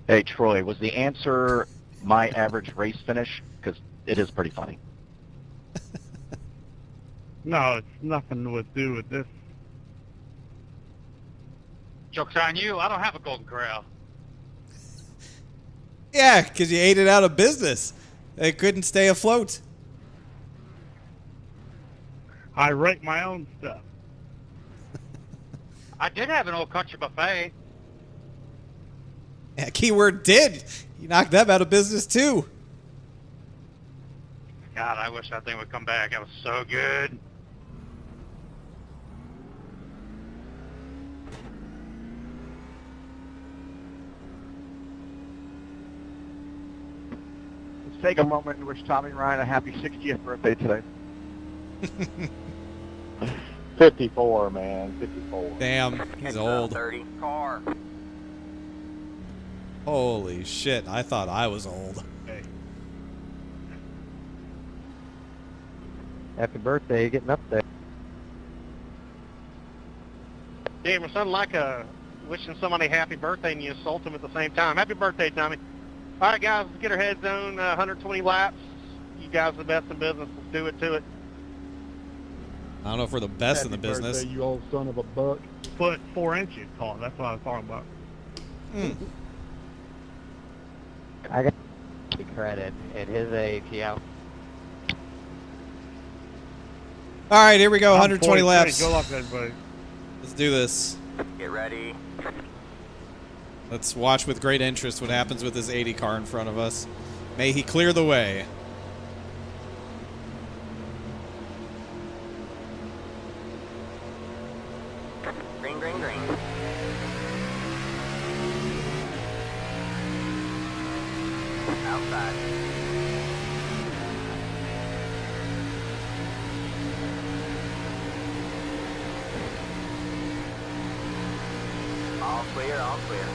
Hey, Troy, was the answer my average race finish? Because it is pretty funny. No, it's nothing to do with this. Joke's on you. I don't have a Golden Corral. Yeah, because you ate it out of business. They couldn't stay afloat. I rate my own stuff. I did have an old country buffet. Yeah, keyword did. You knocked them out of business too. God, I wish that thing would come back. That was so good. Let's take a moment and wish Tommy Ryan a happy 60th birthday today. 54, man. 54. Damn, he's old. 30 car. Holy shit, I thought I was old. Hey. Happy birthday, getting up there. Damn, it's unlike wishing somebody happy birthday and you insult them at the same time. Happy birthday, Tommy. All right, guys, let's get our heads on 120 laps. You guys are the best in business. Let's do it to it. I don't know if we're the best in the Happy business. birthday, you old son of a buck. Foot 4 inches tall. That's what I was talking about. I got the credit at his age, yeah. All right, here we go. I'm 120 43. laps. Good luck, everybody. Let's do this. Get ready. Let's watch with great interest what happens with this 80 car in front of us. May he clear the way. Green, green, green. Outside. All clear, all clear.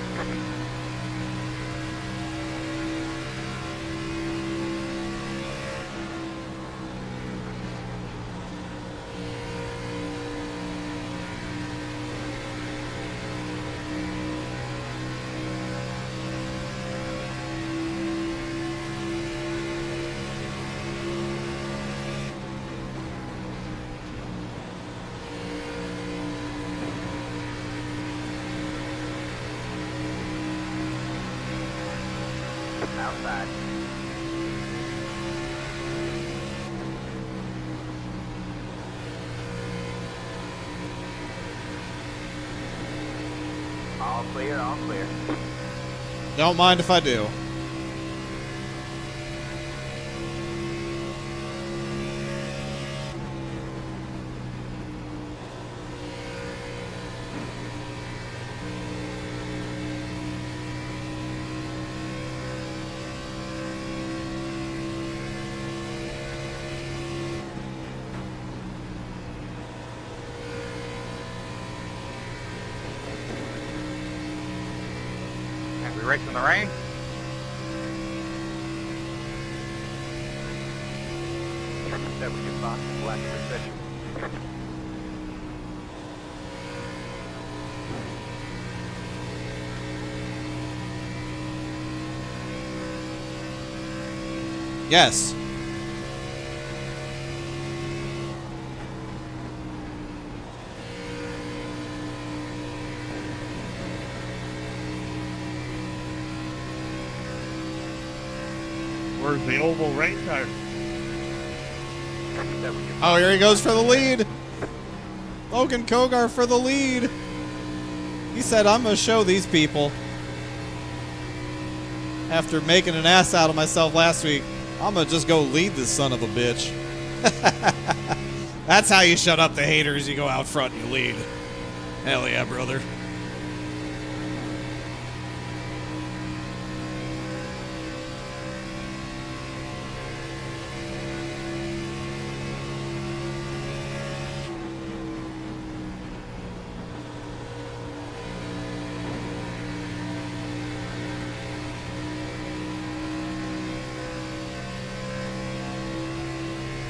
Outside. All clear, all clear. Don't mind if I do. You racing in the rain? That we get box black precision. Yes. Where's the oval race car? Oh, here he goes for the lead. Logan Kogar for the lead. He said, I'm going to show these people. After making an ass out of myself last week, I'm going to just go lead this son of a bitch. That's how you shut up the haters. You go out front and you lead. Hell yeah, brother.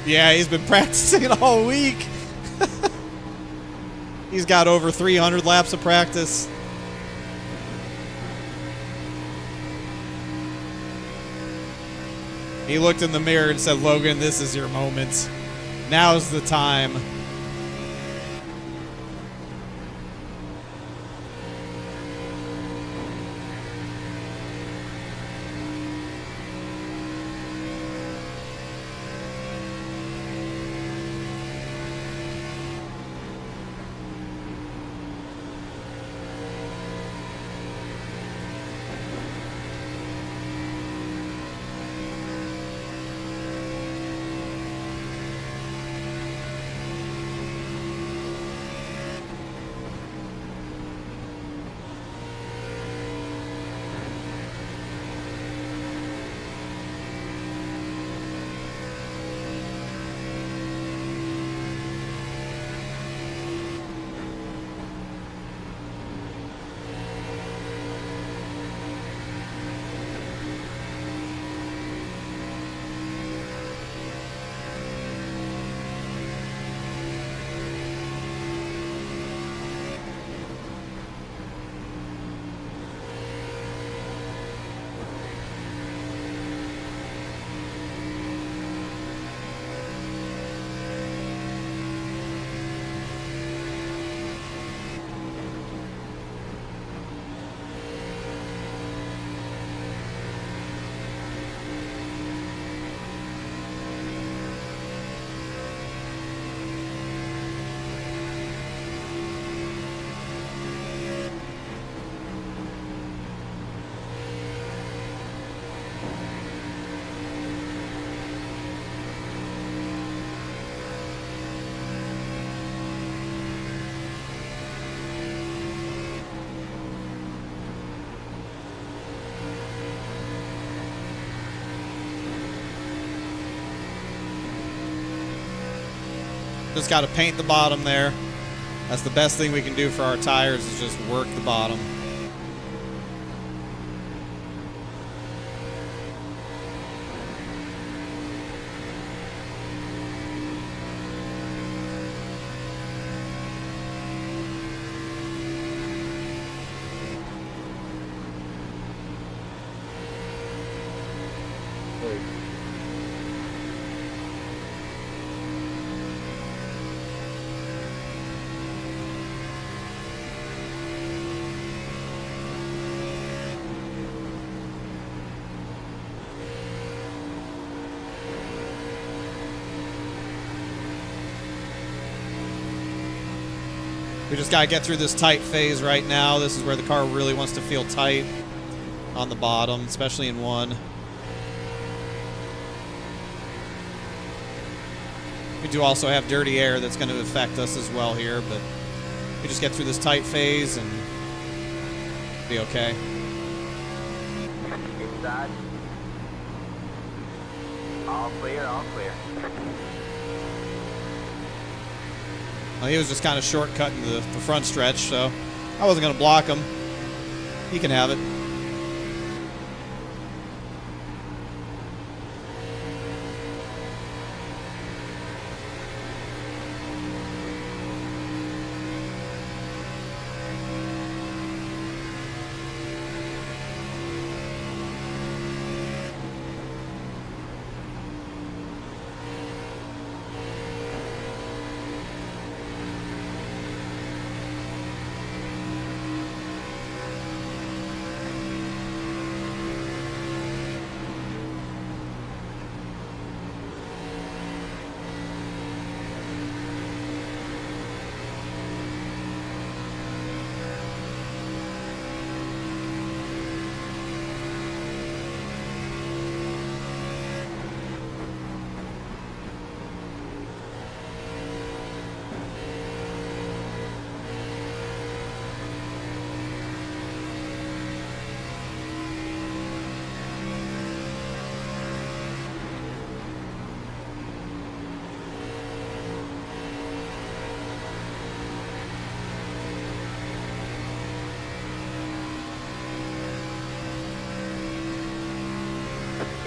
Yeah, he's been practicing it all week. He's got over 300 laps of practice. He looked in the mirror and said, Logan, this is your moment. Now's the time. Just got to paint the bottom there. That's the best thing we can do for our tires is just work the bottom. We just got to get through this tight phase right now. This is where the car really wants to feel tight on the bottom, especially in one. We do also have dirty air that's going to affect us as well here, but we just get through this tight phase and be okay. Inside. All clear, all clear. Well, he was just kind of shortcutting the front stretch, so I wasn't going to block him. He can have it.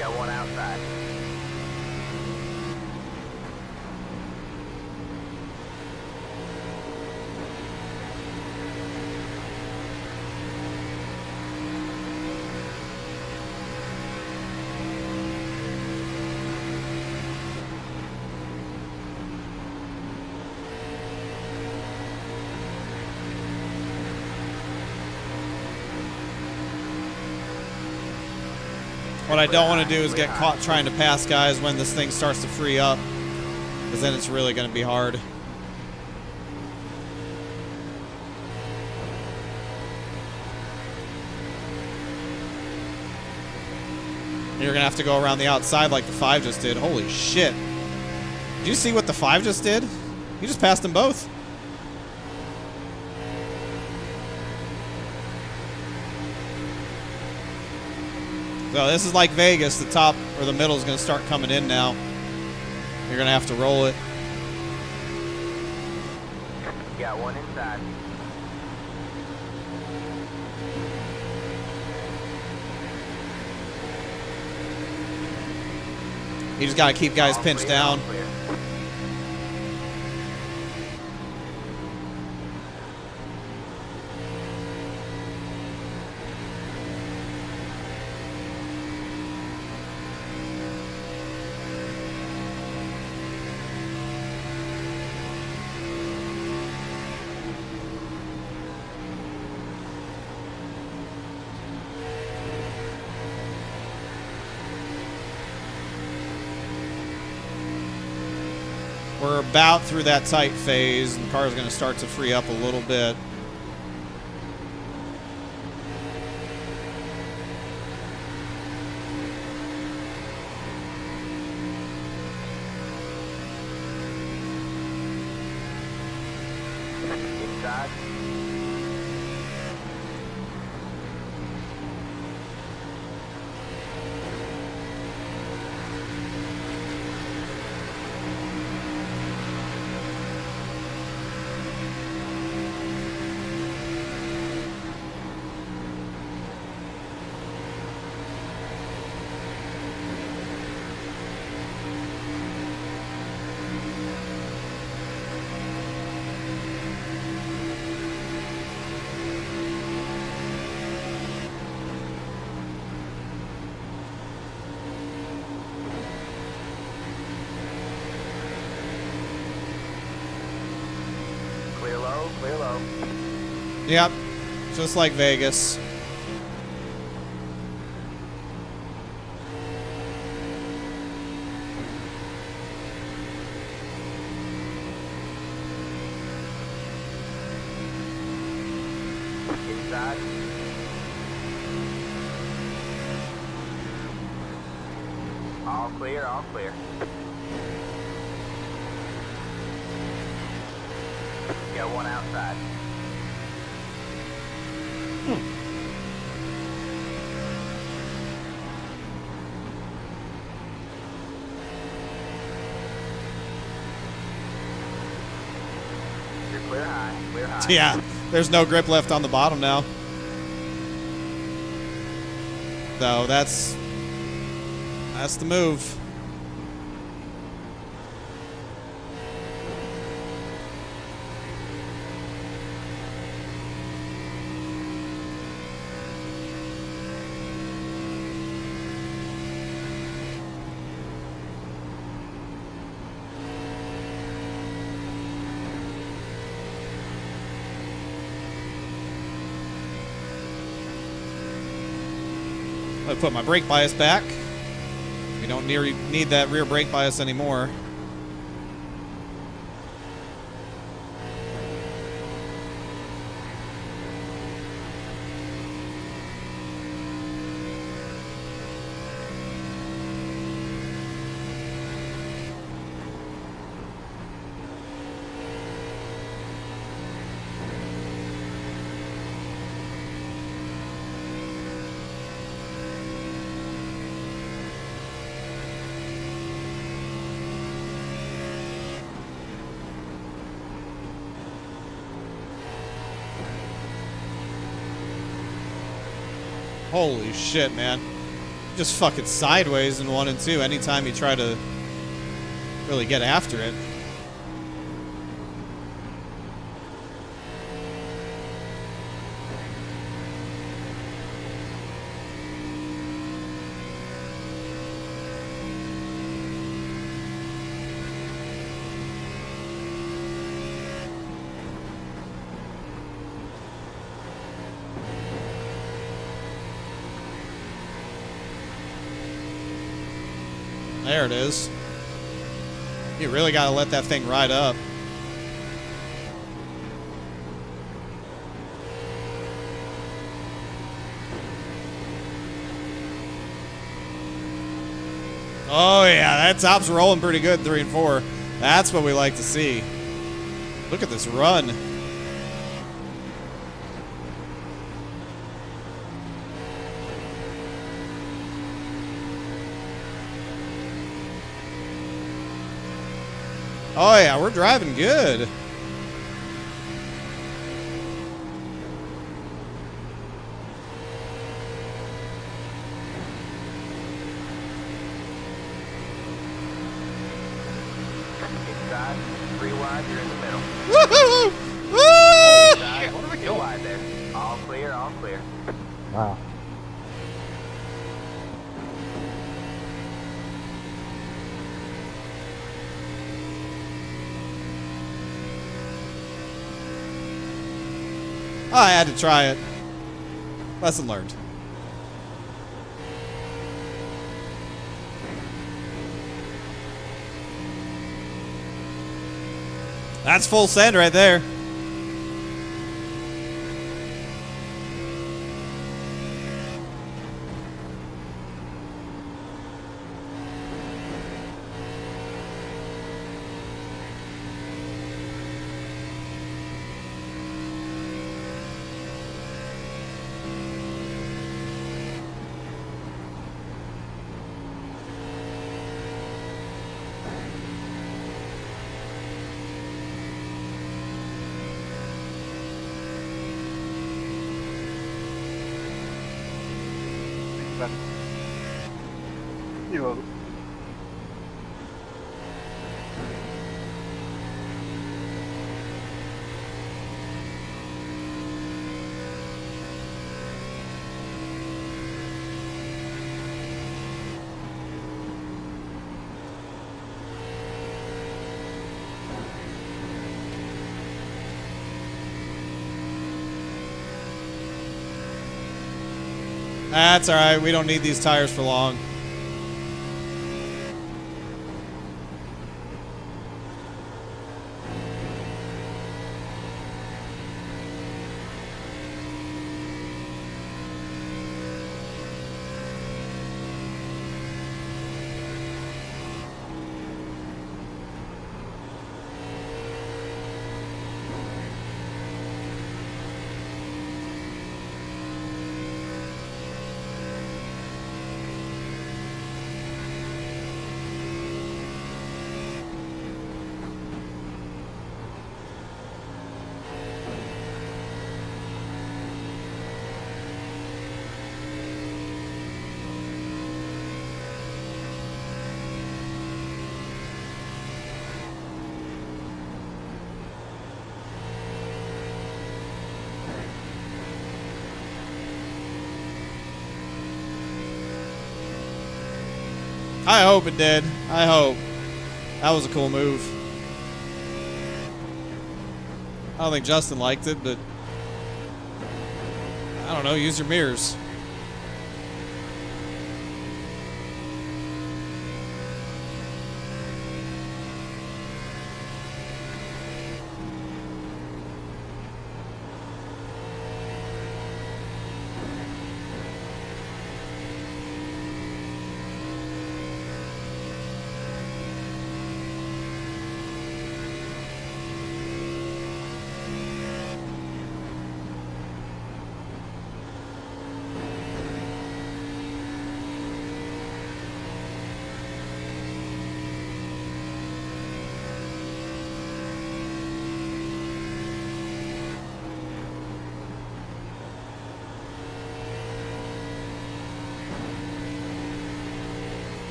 Got one outside. What I don't want to do is get caught trying to pass guys when this thing starts to free up, because then it's really going to be hard. You're going to have to go around the outside like the 5 just did. Holy shit. Did you see what the 5 just did? He just passed them both. So this is like Vegas. The top or the middle is going to start coming in now. You're going to have to roll it. Got one inside. You just got to keep guys All pinched clear, all down. clear. We're about through that tight phase, and the car is going to start to free up a little bit. Inside. Clear low, clear low. Yep, just like Vegas. Inside. All clear, all clear. Got one outside. You're clear high, clear high. Yeah, there's no grip left on the bottom now. So that's the move. I put my brake bias back. We don't need that rear brake bias anymore. Holy shit, man. Just fucking sideways in 1 and 2 anytime you try to really get after it. There it is. You really got to let that thing ride up. Oh yeah, that top's rolling pretty good, 3 and 4. That's what we like to see. Look at this run. Oh yeah, we're driving good. Inside, 3 wide, you're in the middle. Woohoo! Woo! Inside, what are we doing? 2 wide there. All clear, all clear. Wow. I had to try it. Lesson learned. That's full send right there. You know, That's all right. We don't need these tires for long. I hope it did. I hope. That was a cool move. I don't think Justin liked it, but I don't know, use your mirrors.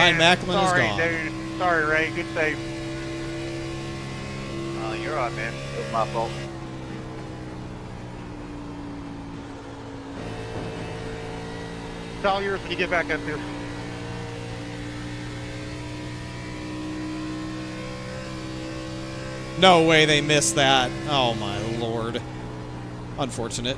Ryan Macklin is sorry, gone. dude. Sorry, Ray. Good save. You're on, man. It was my fault. It's all yours when you get back up here. No way they missed that. Oh my lord. Unfortunate.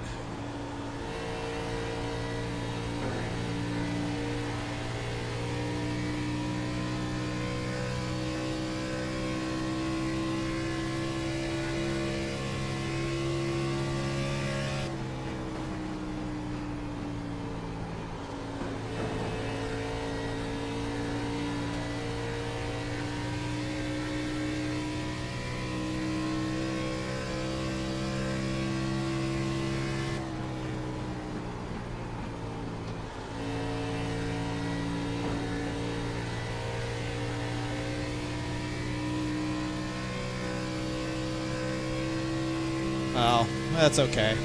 Oh, that's okay.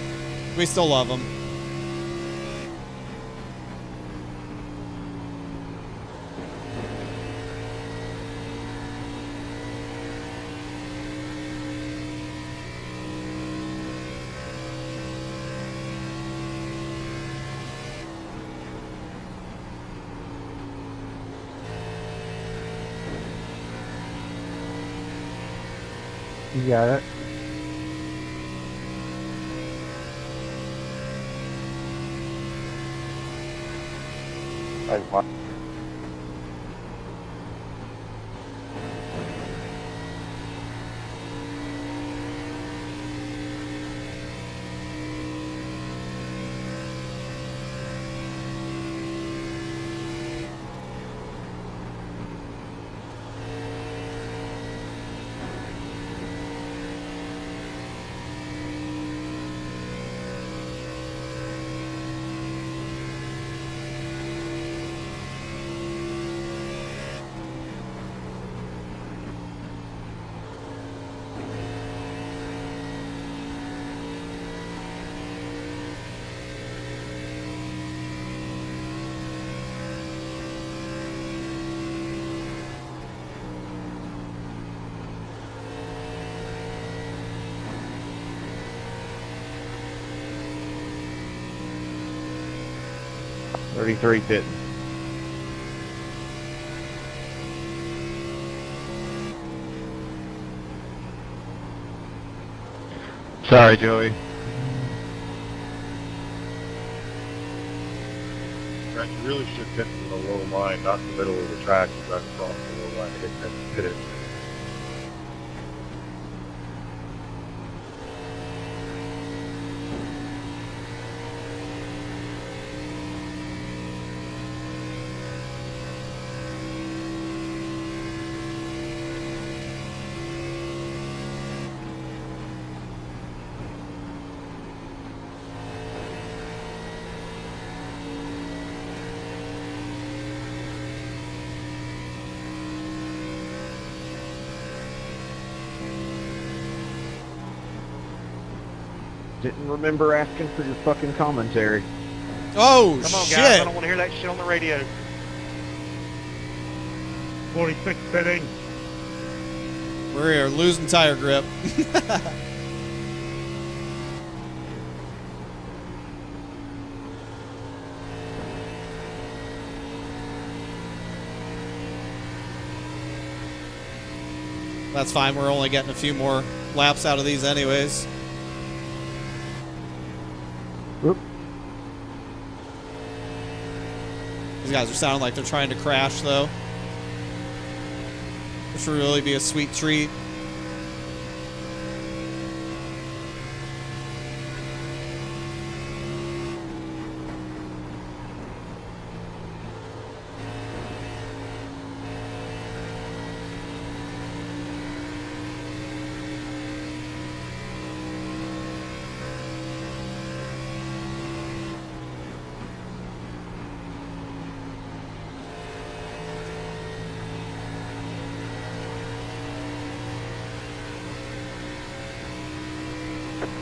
We still love them. You got it. .33 pitting. Sorry, Joey. Right, you really should hit the low line, not the middle of the track. You drive across the low line and hit it. Didn't remember asking for your fucking commentary. Oh, Come on, shit. guys. I don't want to hear that shit on the radio. 46 pitting. We're losing tire grip. That's fine. We're only getting a few more laps out of these anyways. Whoop. These guys are sounding like they're trying to crash, though. This would really be a sweet treat.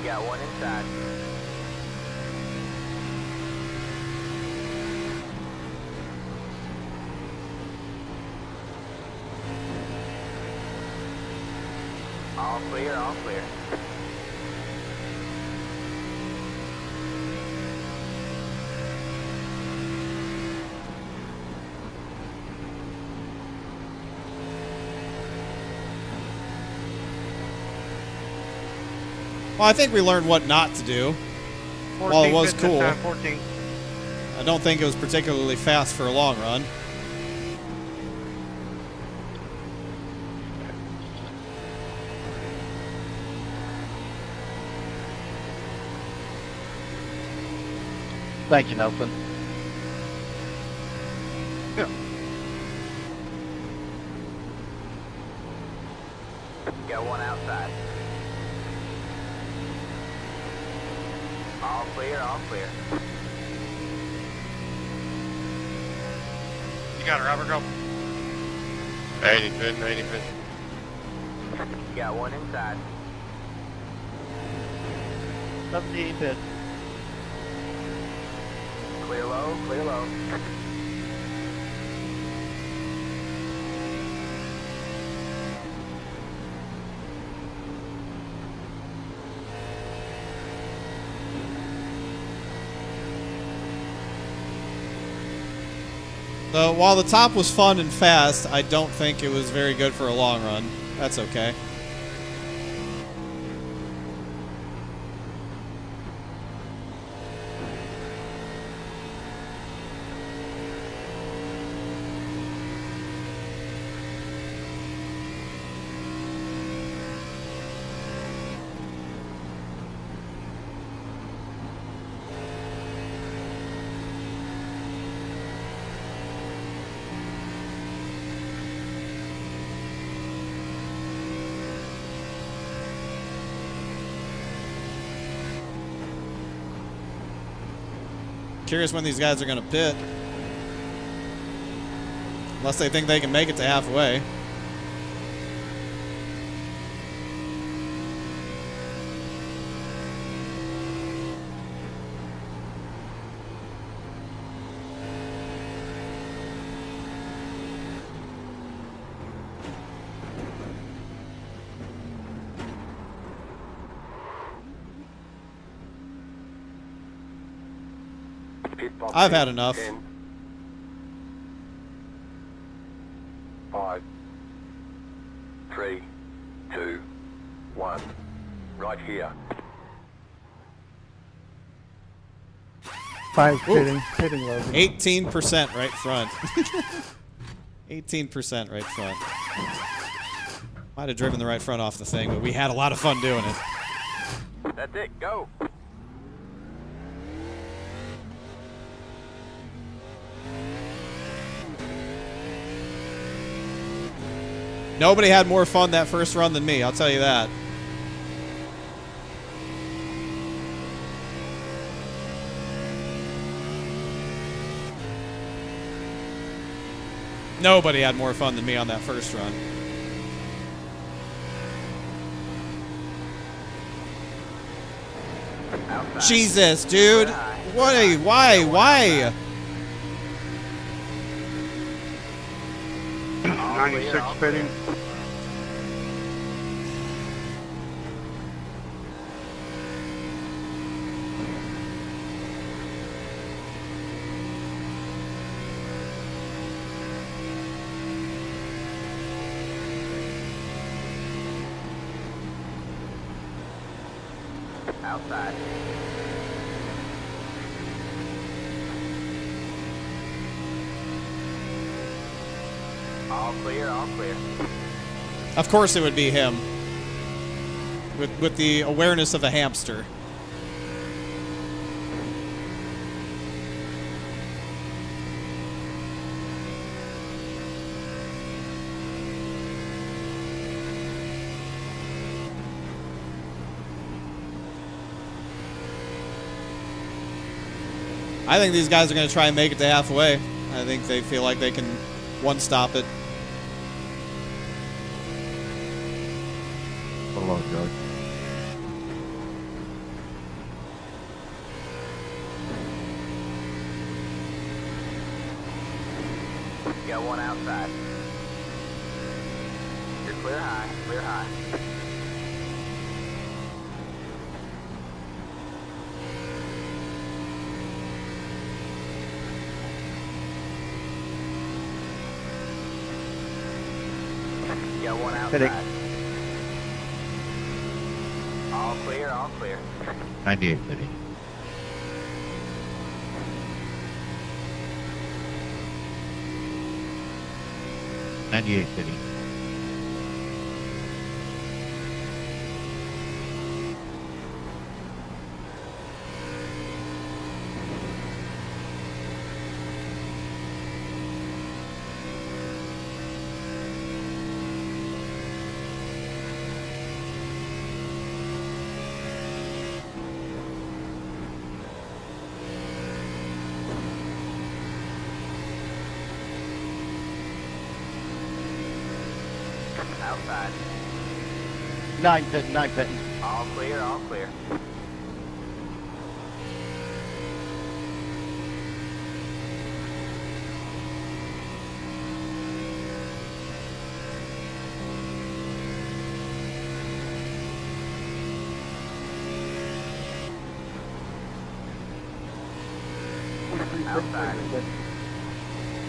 Got one inside. All clear, all clear. Well, I think we learned what not to do. While it was cool, 14. I don't think it was particularly fast for a long run. Thank you, Nelson. Got one outside. All clear, all clear. You got it, Robert. Go. 80 pin, 80 pin. Got one inside. 17 pin. Clear low, clear low. So while the top was fun and fast, I don't think it was very good for a long run. That's okay. Curious when these guys are going to pit. Unless they think they can make it to halfway. I've had enough. 10, 5, 3, 2, 1. Right here. 5 pitting Logan. 18% right front. 18% right front. Might have driven the right front off the thing, but we had a lot of fun doing it. That's it, go. Nobody had more fun that first run than me, I'll tell you that. Nobody had more fun than me on that first run. Outside. Jesus, dude. Why? 96 pitting. Outside. All clear, all clear. Of course it would be him. With the awareness of a hamster. I think these guys are going to try and make it to halfway. I think they feel like they can one-stop it. Hold on, Joe. Got one outside. You're clear high, clear high. got one Pitting. outside. All clear, all clear. 98 pitting. Pitting. Outside. 9 pitting, 9 pitting. All clear, all clear. Outside.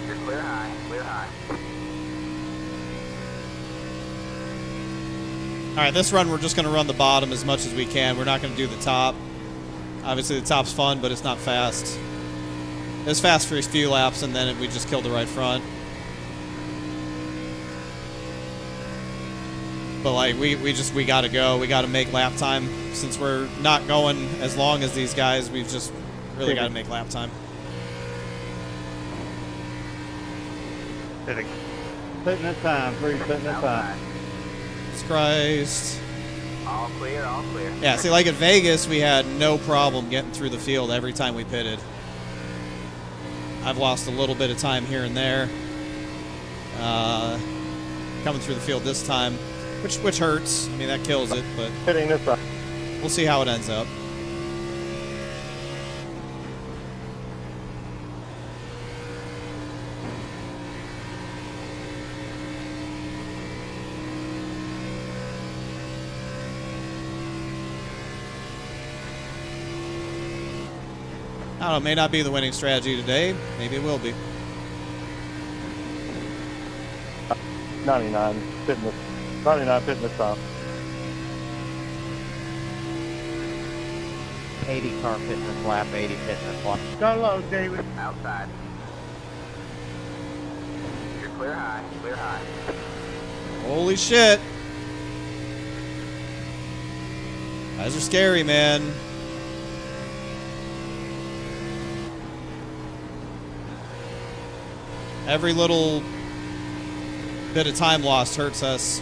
You're clear high, clear high. All right, this run we're just going to run the bottom as much as we can. We're not going to do the top. Obviously, the top's fun, but it's not fast. It was fast for a few laps, and then we just killed the right front. But like we got to go. We got to make lap time. Since we're not going as long as these guys, we've just really got to make lap time. Pitting. Pitting this time, 3 pitting this time. Outside. Jesus Christ. All clear, all clear. Yeah, see, like at Vegas, we had no problem getting through the field every time we pitted. I've lost a little bit of time here and there. Coming through the field this time, which hurts. I mean, that kills it, but Pitting this time. we'll see how it ends up. I don't know, it may not be the winning strategy today. Maybe it will be. 99 pitting this. 99 pitting this time. 80 car pitting this lap, 80 pitting this lap. Go low, David. Outside. You're clear high, clear high. Holy shit. Guys are scary, man. Every little bit of time lost hurts us.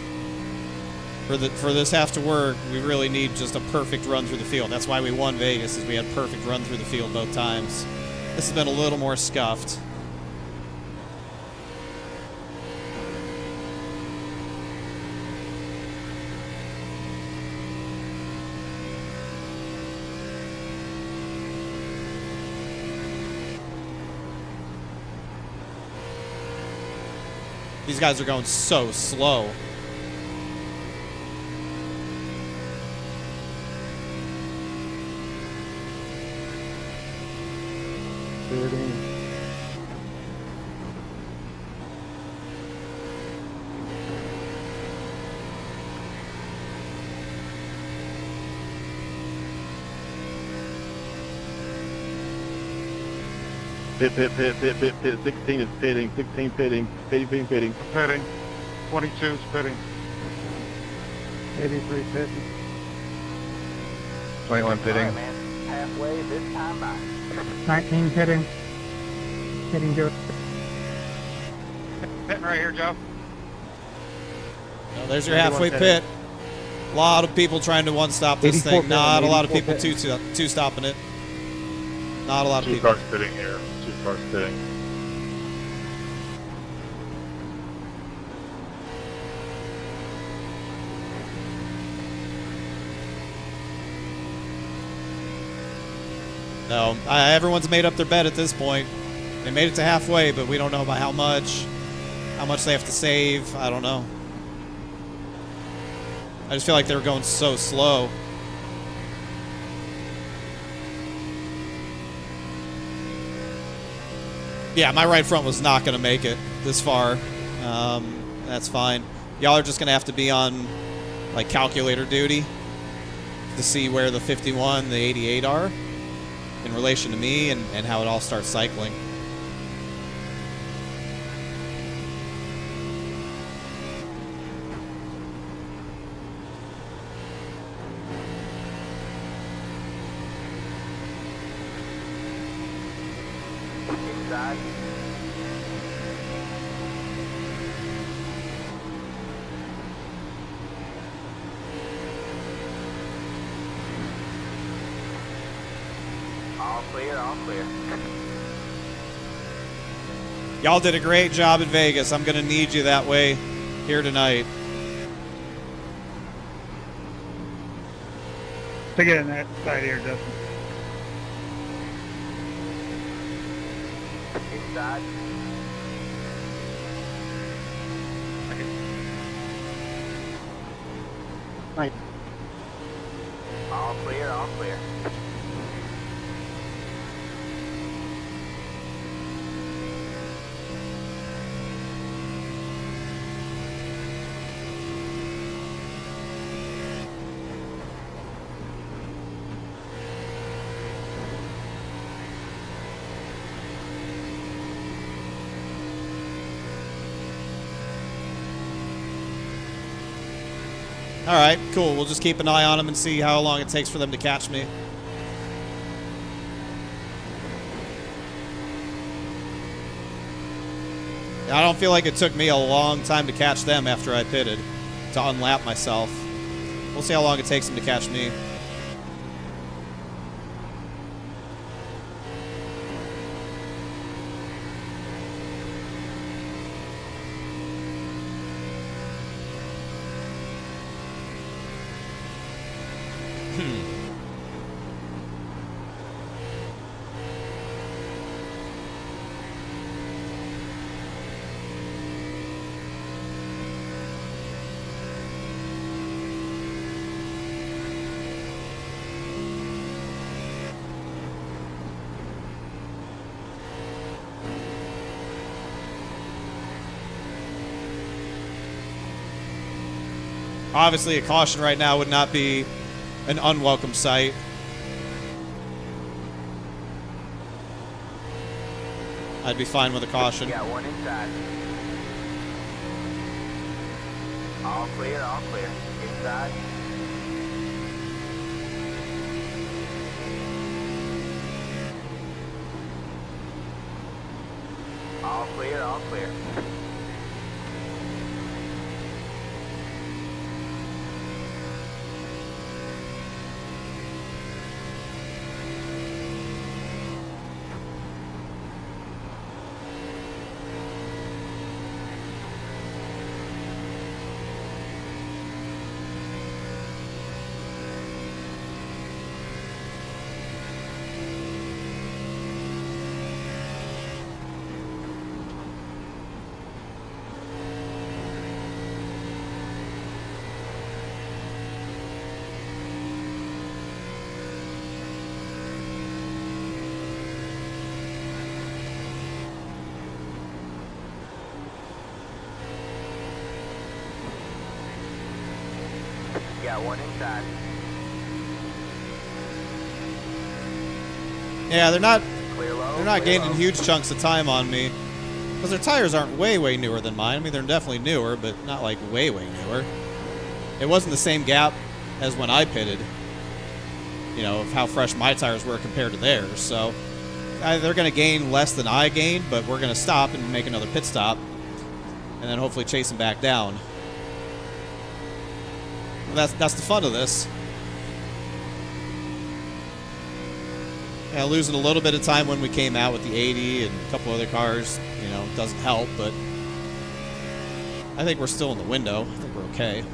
For this half to work, we really need just a perfect run through the field. That's why we won Vegas, is we had perfect run through the field both times. This has been a little more scuffed. These guys are going so slow. Pit. 16 is pitting. 16 pitting. 18 pitting. Pitting. 22 is pitting. 83 pitting. 21 pitting. All right, man. Halfway this time by. 19 pitting. Pitting good. Pitting right here, Joe. Well, there's your 91 halfway pitting. pit. A lot of people trying to one-stop this 84 thing. pitting, Not a lot of 84 people two-stopping it. Not a lot of Two people. cars pitting here. 2 cars pitting. No, everyone's made up their bet at this point. They made it to halfway, but we don't know by how much they have to save. I don't know. I just feel like they were going so slow. Yeah, my right front was not going to make it this far. That's fine. Y'all are just going to have to be on, like, calculator duty to see where the 51, the 88 are in relation to me and how it all starts cycling. Inside. All clear, all clear. Y'all did a great job in Vegas. I'm going to need you that way here tonight. To get in that side here, Justin. Inside. Right. All clear, all clear. All right, cool. We'll just keep an eye on them and see how long it takes for them to catch me. I don't feel like it took me a long time to catch them after I pitted, to unlap myself. We'll see how long it takes them to catch me. Obviously, a caution right now would not be an unwelcome sight. I'd be fine with a caution. Got one inside. All clear, all clear. Inside. All clear, all clear. Got one inside. Yeah, they're not Clear low. they're not clear gaining low. huge chunks of time on me. Because their tires aren't way newer than mine. I mean, they're definitely newer, but not like way newer. It wasn't the same gap as when I pitted, you know, of how fresh my tires were compared to theirs. So they're going to gain less than I gained, but we're going to stop and make another pit stop and then hopefully chase them back down. That's the fun of this. Yeah, losing a little bit of time when we came out with the 80 and a couple other cars, you know, doesn't help, but I think we're still in the window. I think we're okay.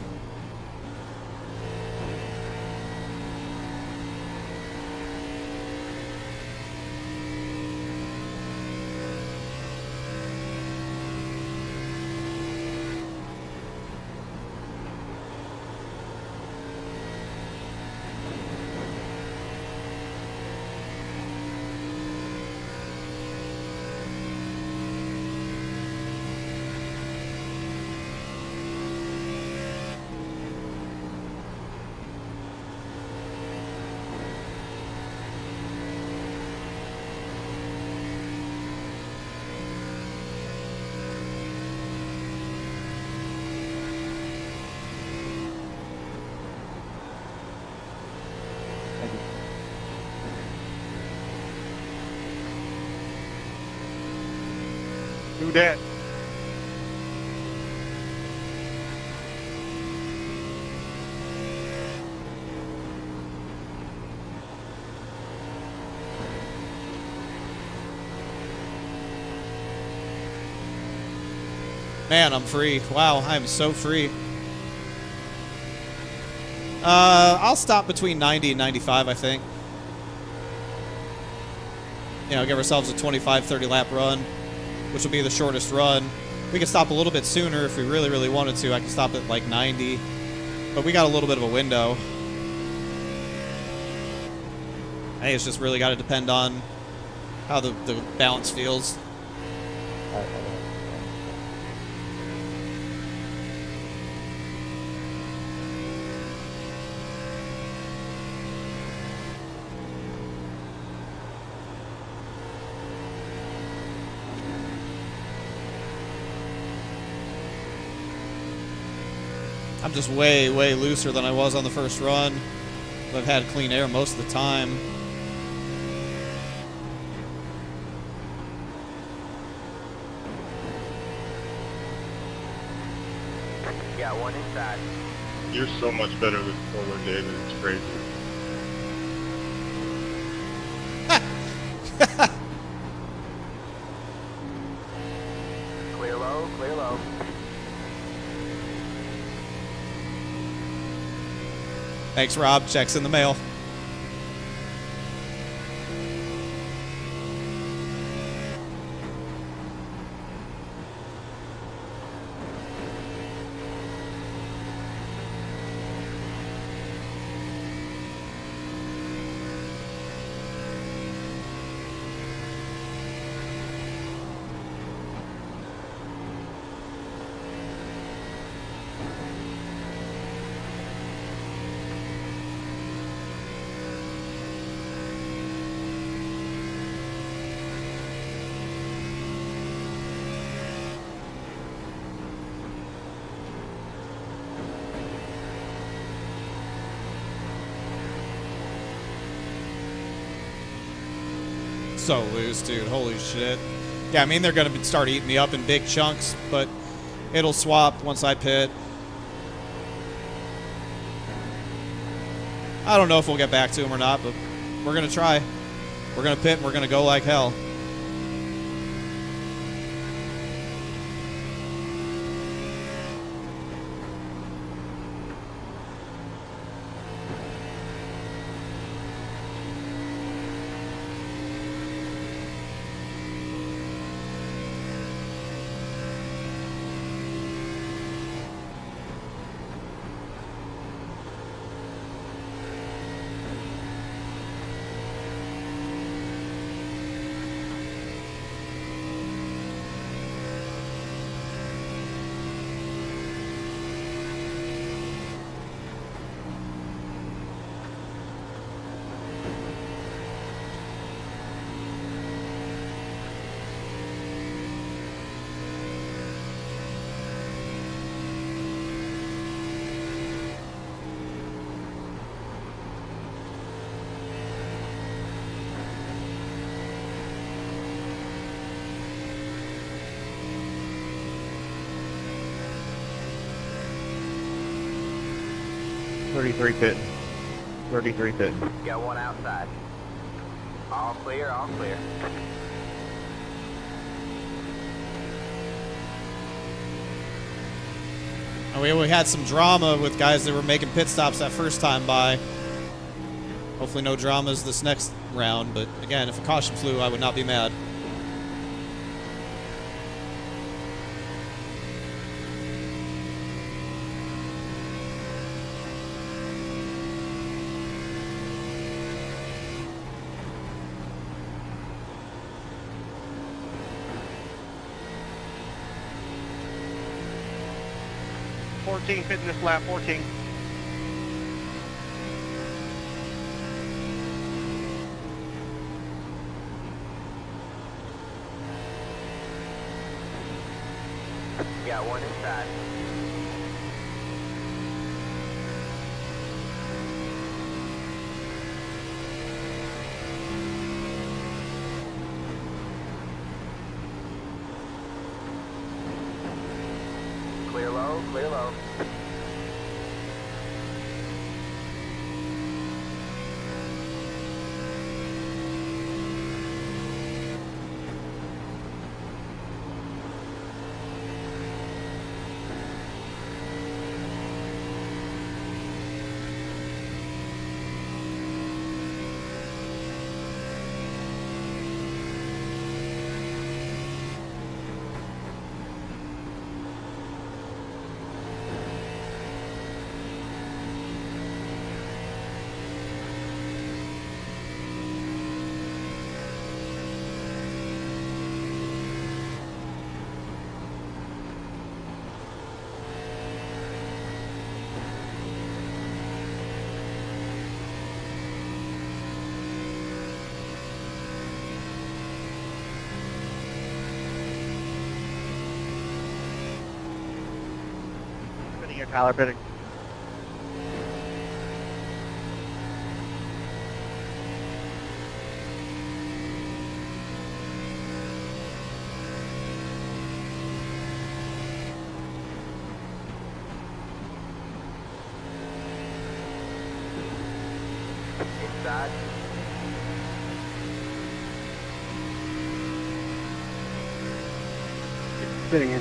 Who dat? Man, I'm free. Wow, I'm so free. I'll stop between 90 and 95, I think. You know, give ourselves a 25, 30 lap run, which will be the shortest run. We can stop a little bit sooner if we really, really wanted to. I can stop at like 90, but we got a little bit of a window. I think it's just really got to depend on how the balance feels. I'm just way, way looser than I was on the first run. I've had clean air most of the time. Got one inside. You're so much better than Fuller, David. It's crazy. Clear low, clear low. Thanks, Rob. Check's in the mail. So loose, dude. Holy shit. Yeah, I mean, they're going to start eating me up in big chunks, but it'll swap once I pit. I don't know if we'll get back to him or not, but we're going to try. We're going to pit and we're going to go like hell. Pitting. 33 pitting. Got one outside. All clear, all clear. We had some drama with guys that were making pit stops that first time by. Hopefully no dramas this next round, but again, if a caution flew, I would not be mad. Fitting this lap, 14. Got one inside. low, clear low. Pitting here, Tyler, pitting. Inside. Pitting in.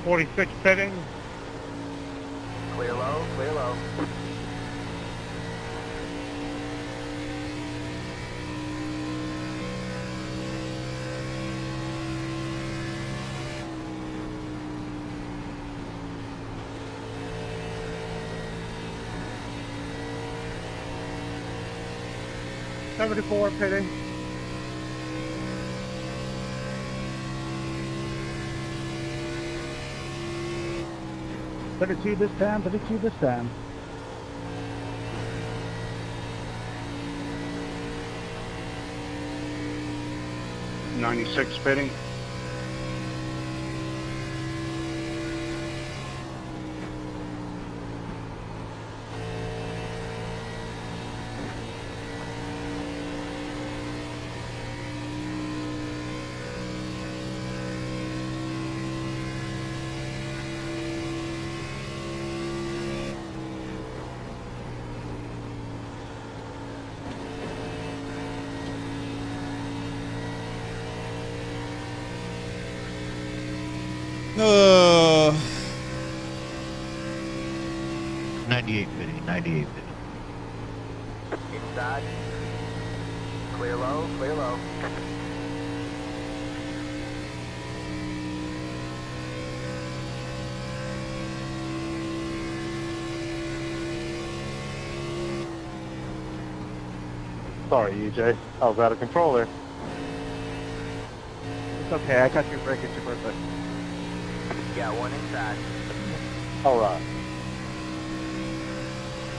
46 pitting. Clear low, clear low. '74 pitting. '32 this time. '32 this time. '96 pitting. Oh, 98 pitting. 98 pitting. Inside. Clear low, clear low. Sorry, EJ. I was out of control there. It's okay. I got your break at your birthday. Got one inside. All right.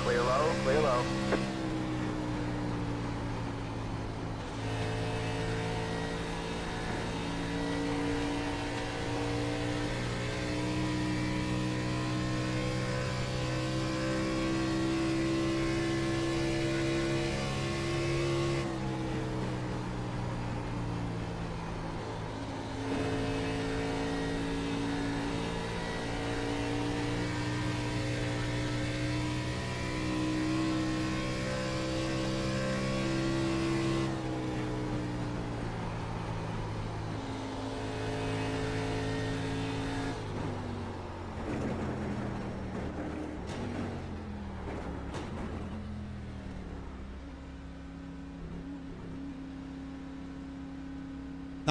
Clear low, clear low.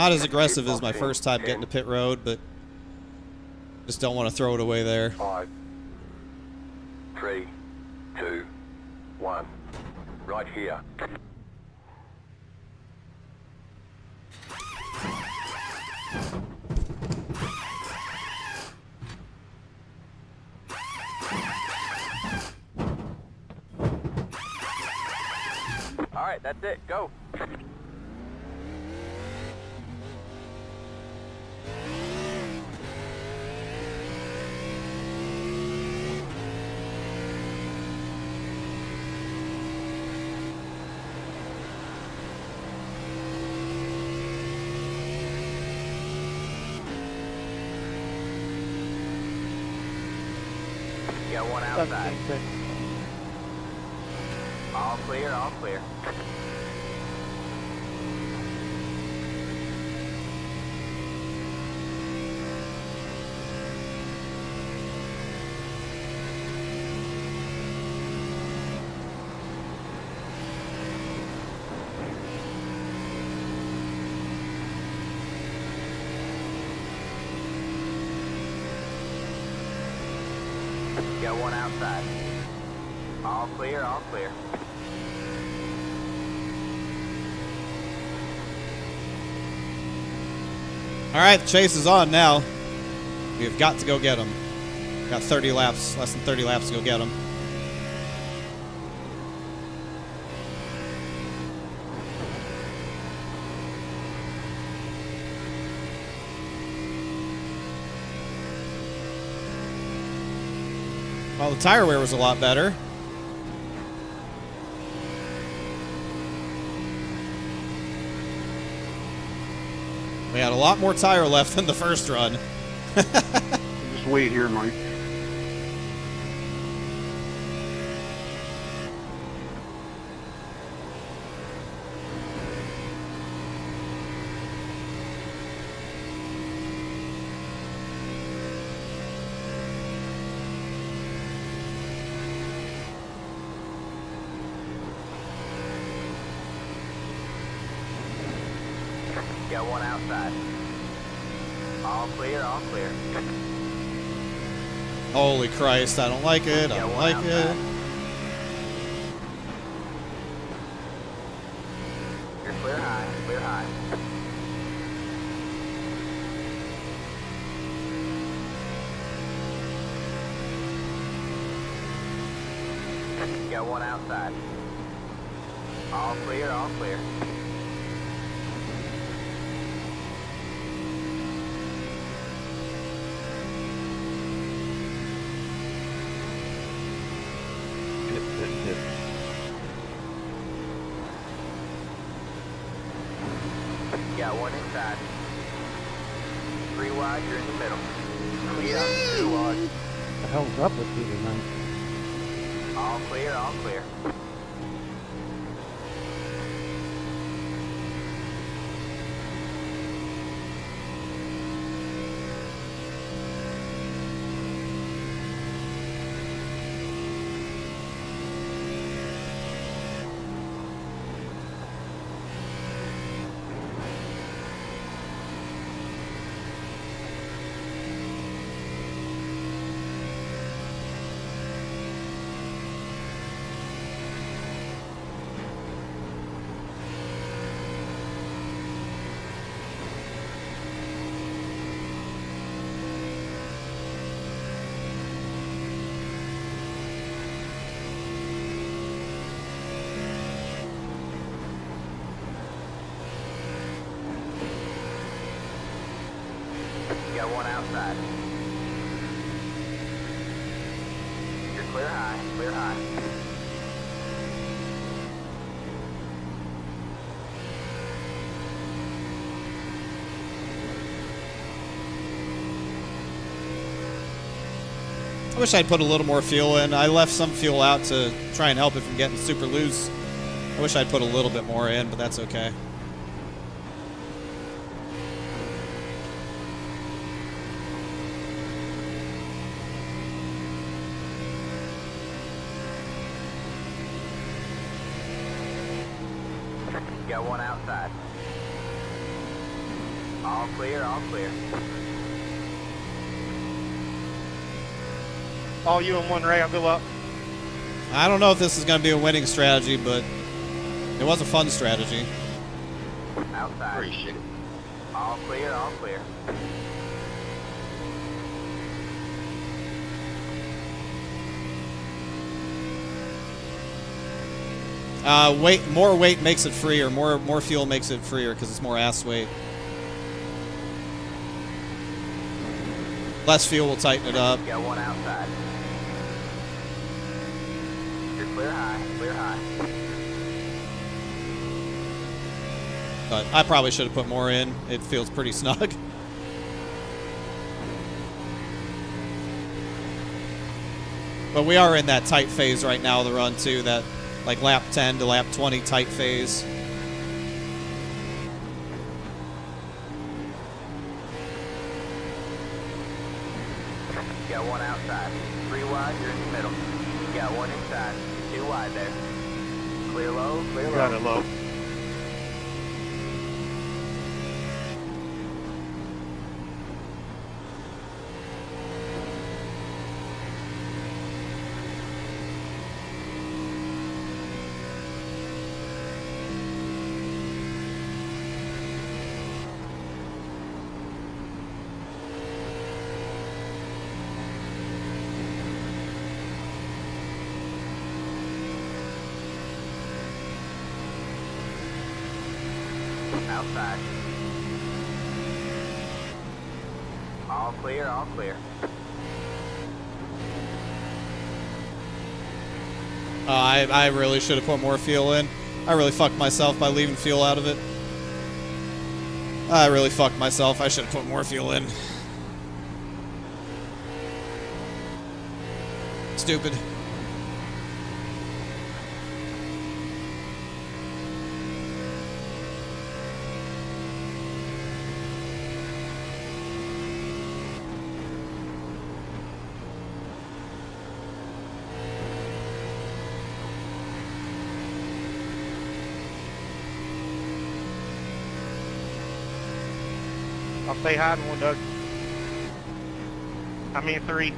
not as aggressive as my first time getting to pit road, but just don't want to throw it away there. 5, 3, 2, 1. Right here. All right, that's it. Go. Got one outside. 17.6. All clear, all clear. Got one outside. All clear, all clear. All right, the chase is on now. We've got to go get him. Got 30 laps, less than 30 laps to go get him. Well, the tire wear was a lot better. We had a lot more tire left than the first run. Just wait here, Mike. Got one outside. All clear, all clear. Holy Christ, I don't like it. I don't like it. You're clear high, clear high. Got one outside. All clear, all clear. Got one inside. 3 wide, you're in the middle. Clear, 2 wide. What the hell's up with you tonight? All clear, all clear. Got one outside. You're clear high, clear high. I wish I'd put a little more fuel in. I left some fuel out to try and help it from getting super loose. I wish I'd put a little bit more in, but that's okay. Got one outside. All clear, all clear. All you in one, Ray. I'll go up. I don't know if this is going to be a winning strategy, but it was a fun strategy. Outside. Appreciate it. All clear, all clear. More weight makes it freer. More fuel makes it freer because it's more ass weight. Less fuel will tighten it up. Got one outside. You're clear high, clear high. But I probably should have put more in. It feels pretty snug. But we are in that tight phase right now of the run too, that like lap 10 to lap 20 tight phase. You got one outside. 3 wide, you're in the middle. You got one inside. 2 wide there. Clear low, clear low. Got it low. Outside. All clear, all clear. I really should have put more fuel in. I really fucked myself by leaving fuel out of it. I really fucked myself. I should have put more fuel in. Stupid. I'll say hi to one, Doug. I mean 3. You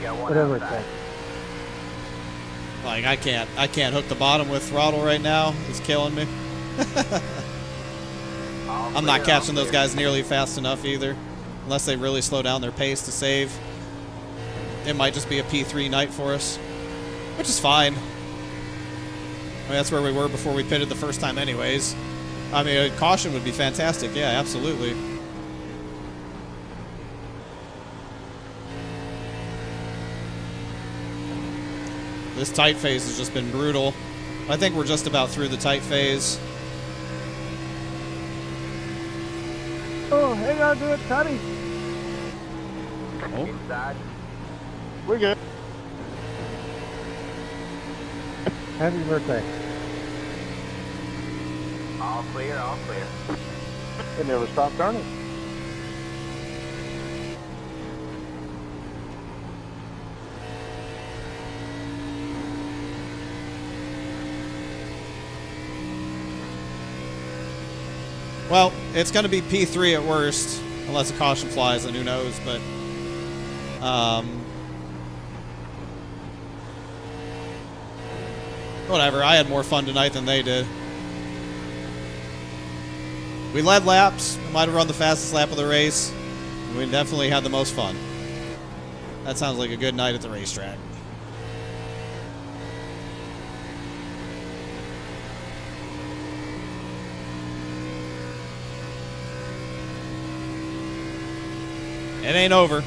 got one Whatever it outside. takes. Like I can't hook the bottom with throttle right now. It's killing me. All I'm not clear, catching all those clear. guys nearly fast enough either. Unless they really slow down their pace to save. It might just be a P3 night for us. Which is fine. I mean, that's where we were before we pitted the first time anyways. I mean, a caution would be fantastic. Yeah, absolutely. This tight phase has just been brutal. I think we're just about through the tight phase. Oh, hang on to it, Tony. Oh. Inside. We're good. Happy birthday. All clear, all clear. It never stopped turning. Well, it's going to be P3 at worst, unless a caution flies, and who knows, but... whatever, I had more fun tonight than they did. We led laps, we might have run the fastest lap of the race, and we definitely had the most fun. That sounds like a good night at the racetrack. It ain't over.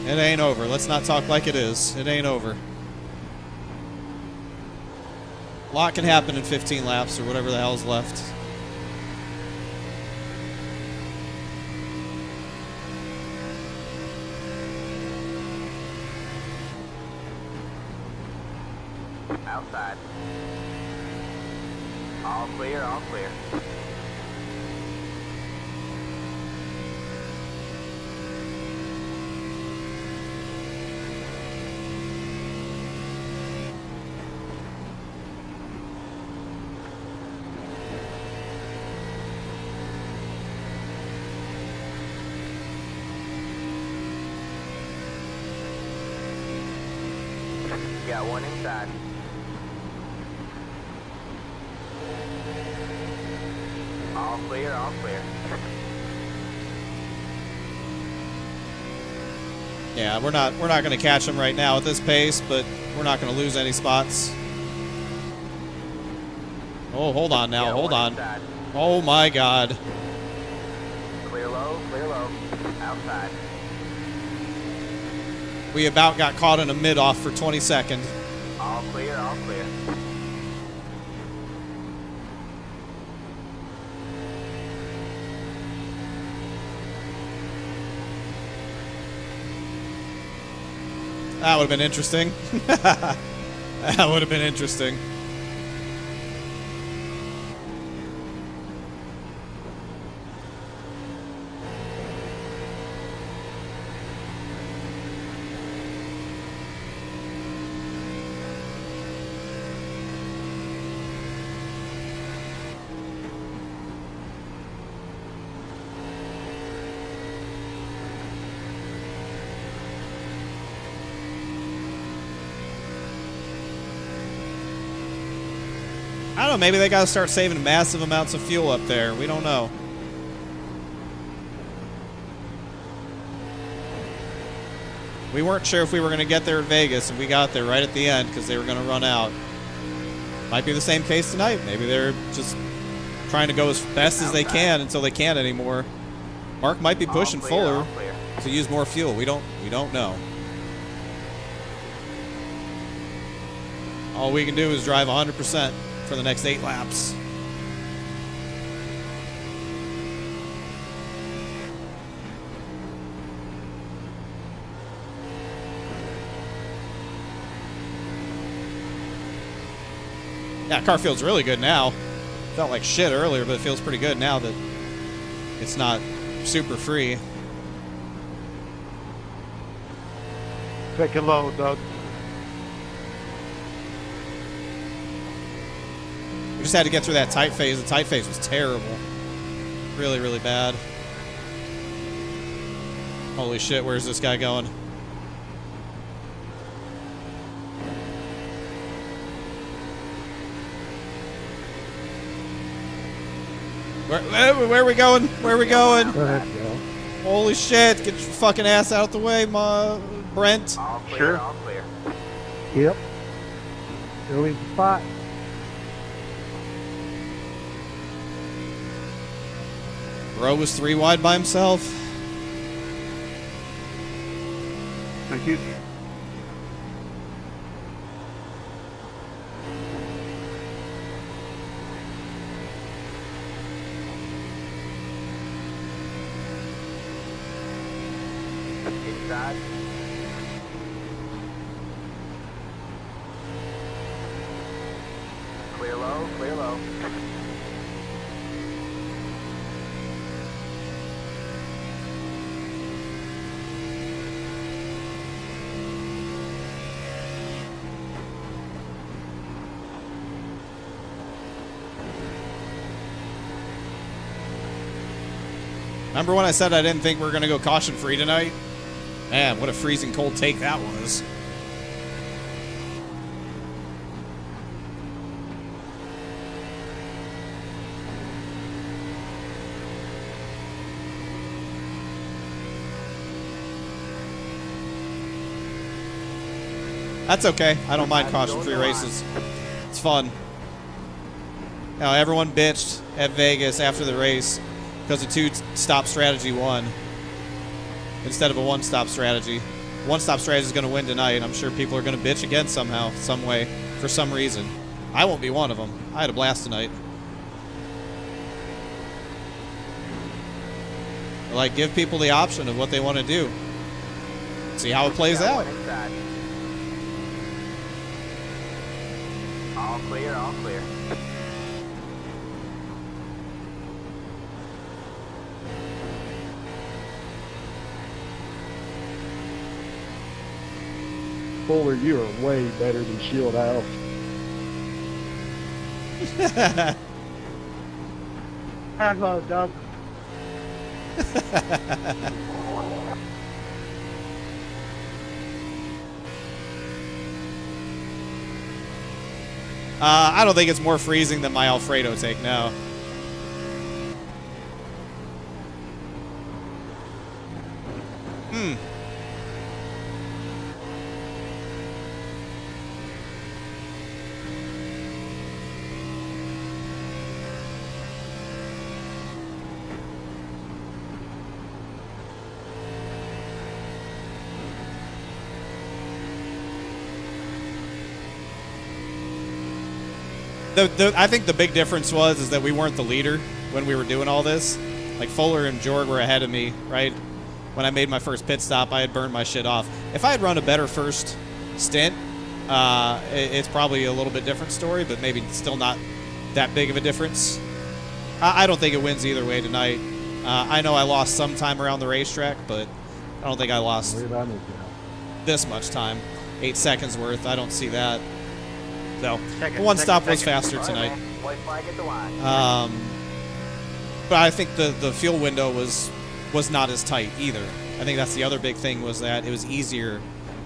It ain't over. Let's not talk like it is. It ain't over. A lot can happen in 15 laps or whatever the hell's left. Outside. All clear, all clear. You got one inside. All clear, all clear. Yeah, we're not going to catch them right now at this pace, but we're not going to lose any spots. Oh, hold on now. You got Hold one on. inside. Oh my God. Clear low, outside. We about got caught in a mid-off for 20 seconds. All clear, all clear. That would have been interesting. That would have been interesting. I don't know, maybe they got to start saving massive amounts of fuel up there. We don't know. We weren't sure if we were going to get there in Vegas, and we got there right at the end because they were going to run out. Might be the same case tonight. Maybe they're just trying to go as best as they can until they can't anymore. Mark might be pushing Fuller to use more fuel. We don't know. All we can do is drive 100% for the next 8 laps. Yeah, car feels really good now. Felt like shit earlier, but it feels pretty good now that it's not super free. Take it low, Doug. We just had to get through that tight phase. The tight phase was terrible. Really, really bad. Holy shit, where's this guy going? Where are we going? Where are we going? Go ahead, Joe. Holy shit, get your fucking ass out the way, Brent. All clear, Sure. all clear. Yep. Early spot. Bro was 3 wide by himself. Thank you. Inside. Clear low, clear low. Remember when I said I didn't think we were going to go caution free tonight? Man, what a freezing cold take that was. That's okay. I don't mind caution free races. It's fun. Now, everyone bitched at Vegas after the race because a 2-stop strategy won instead of a 1-stop strategy. 1-stop strategy is going to win tonight. I'm sure people are going to bitch again somehow, some way, for some reason. I won't be one of them. I had a blast tonight. Like, give people the option of what they want to do. See how it plays Got out. one inside. All clear, all clear. Fuller, you are way better than Shield House. Hello, Doug. I don't think it's more freezing than my Alfredo take now. I think the big difference is that we weren't the leader when we were doing all this. Like Fuller and Jorg were ahead of me, right? when I made my first pit stop, I had burned my shit off. If I had run a better first stint, it's probably a little bit different story, but maybe still not that big of a difference. I don't think it wins either way tonight. I know I lost some time around the racetrack, but I don't think I lost this much time. 8 seconds worth. I don't see that. So, the one stop was faster tonight. But I think the fuel window was not as tight either. I think that's the other big thing, was that it was easier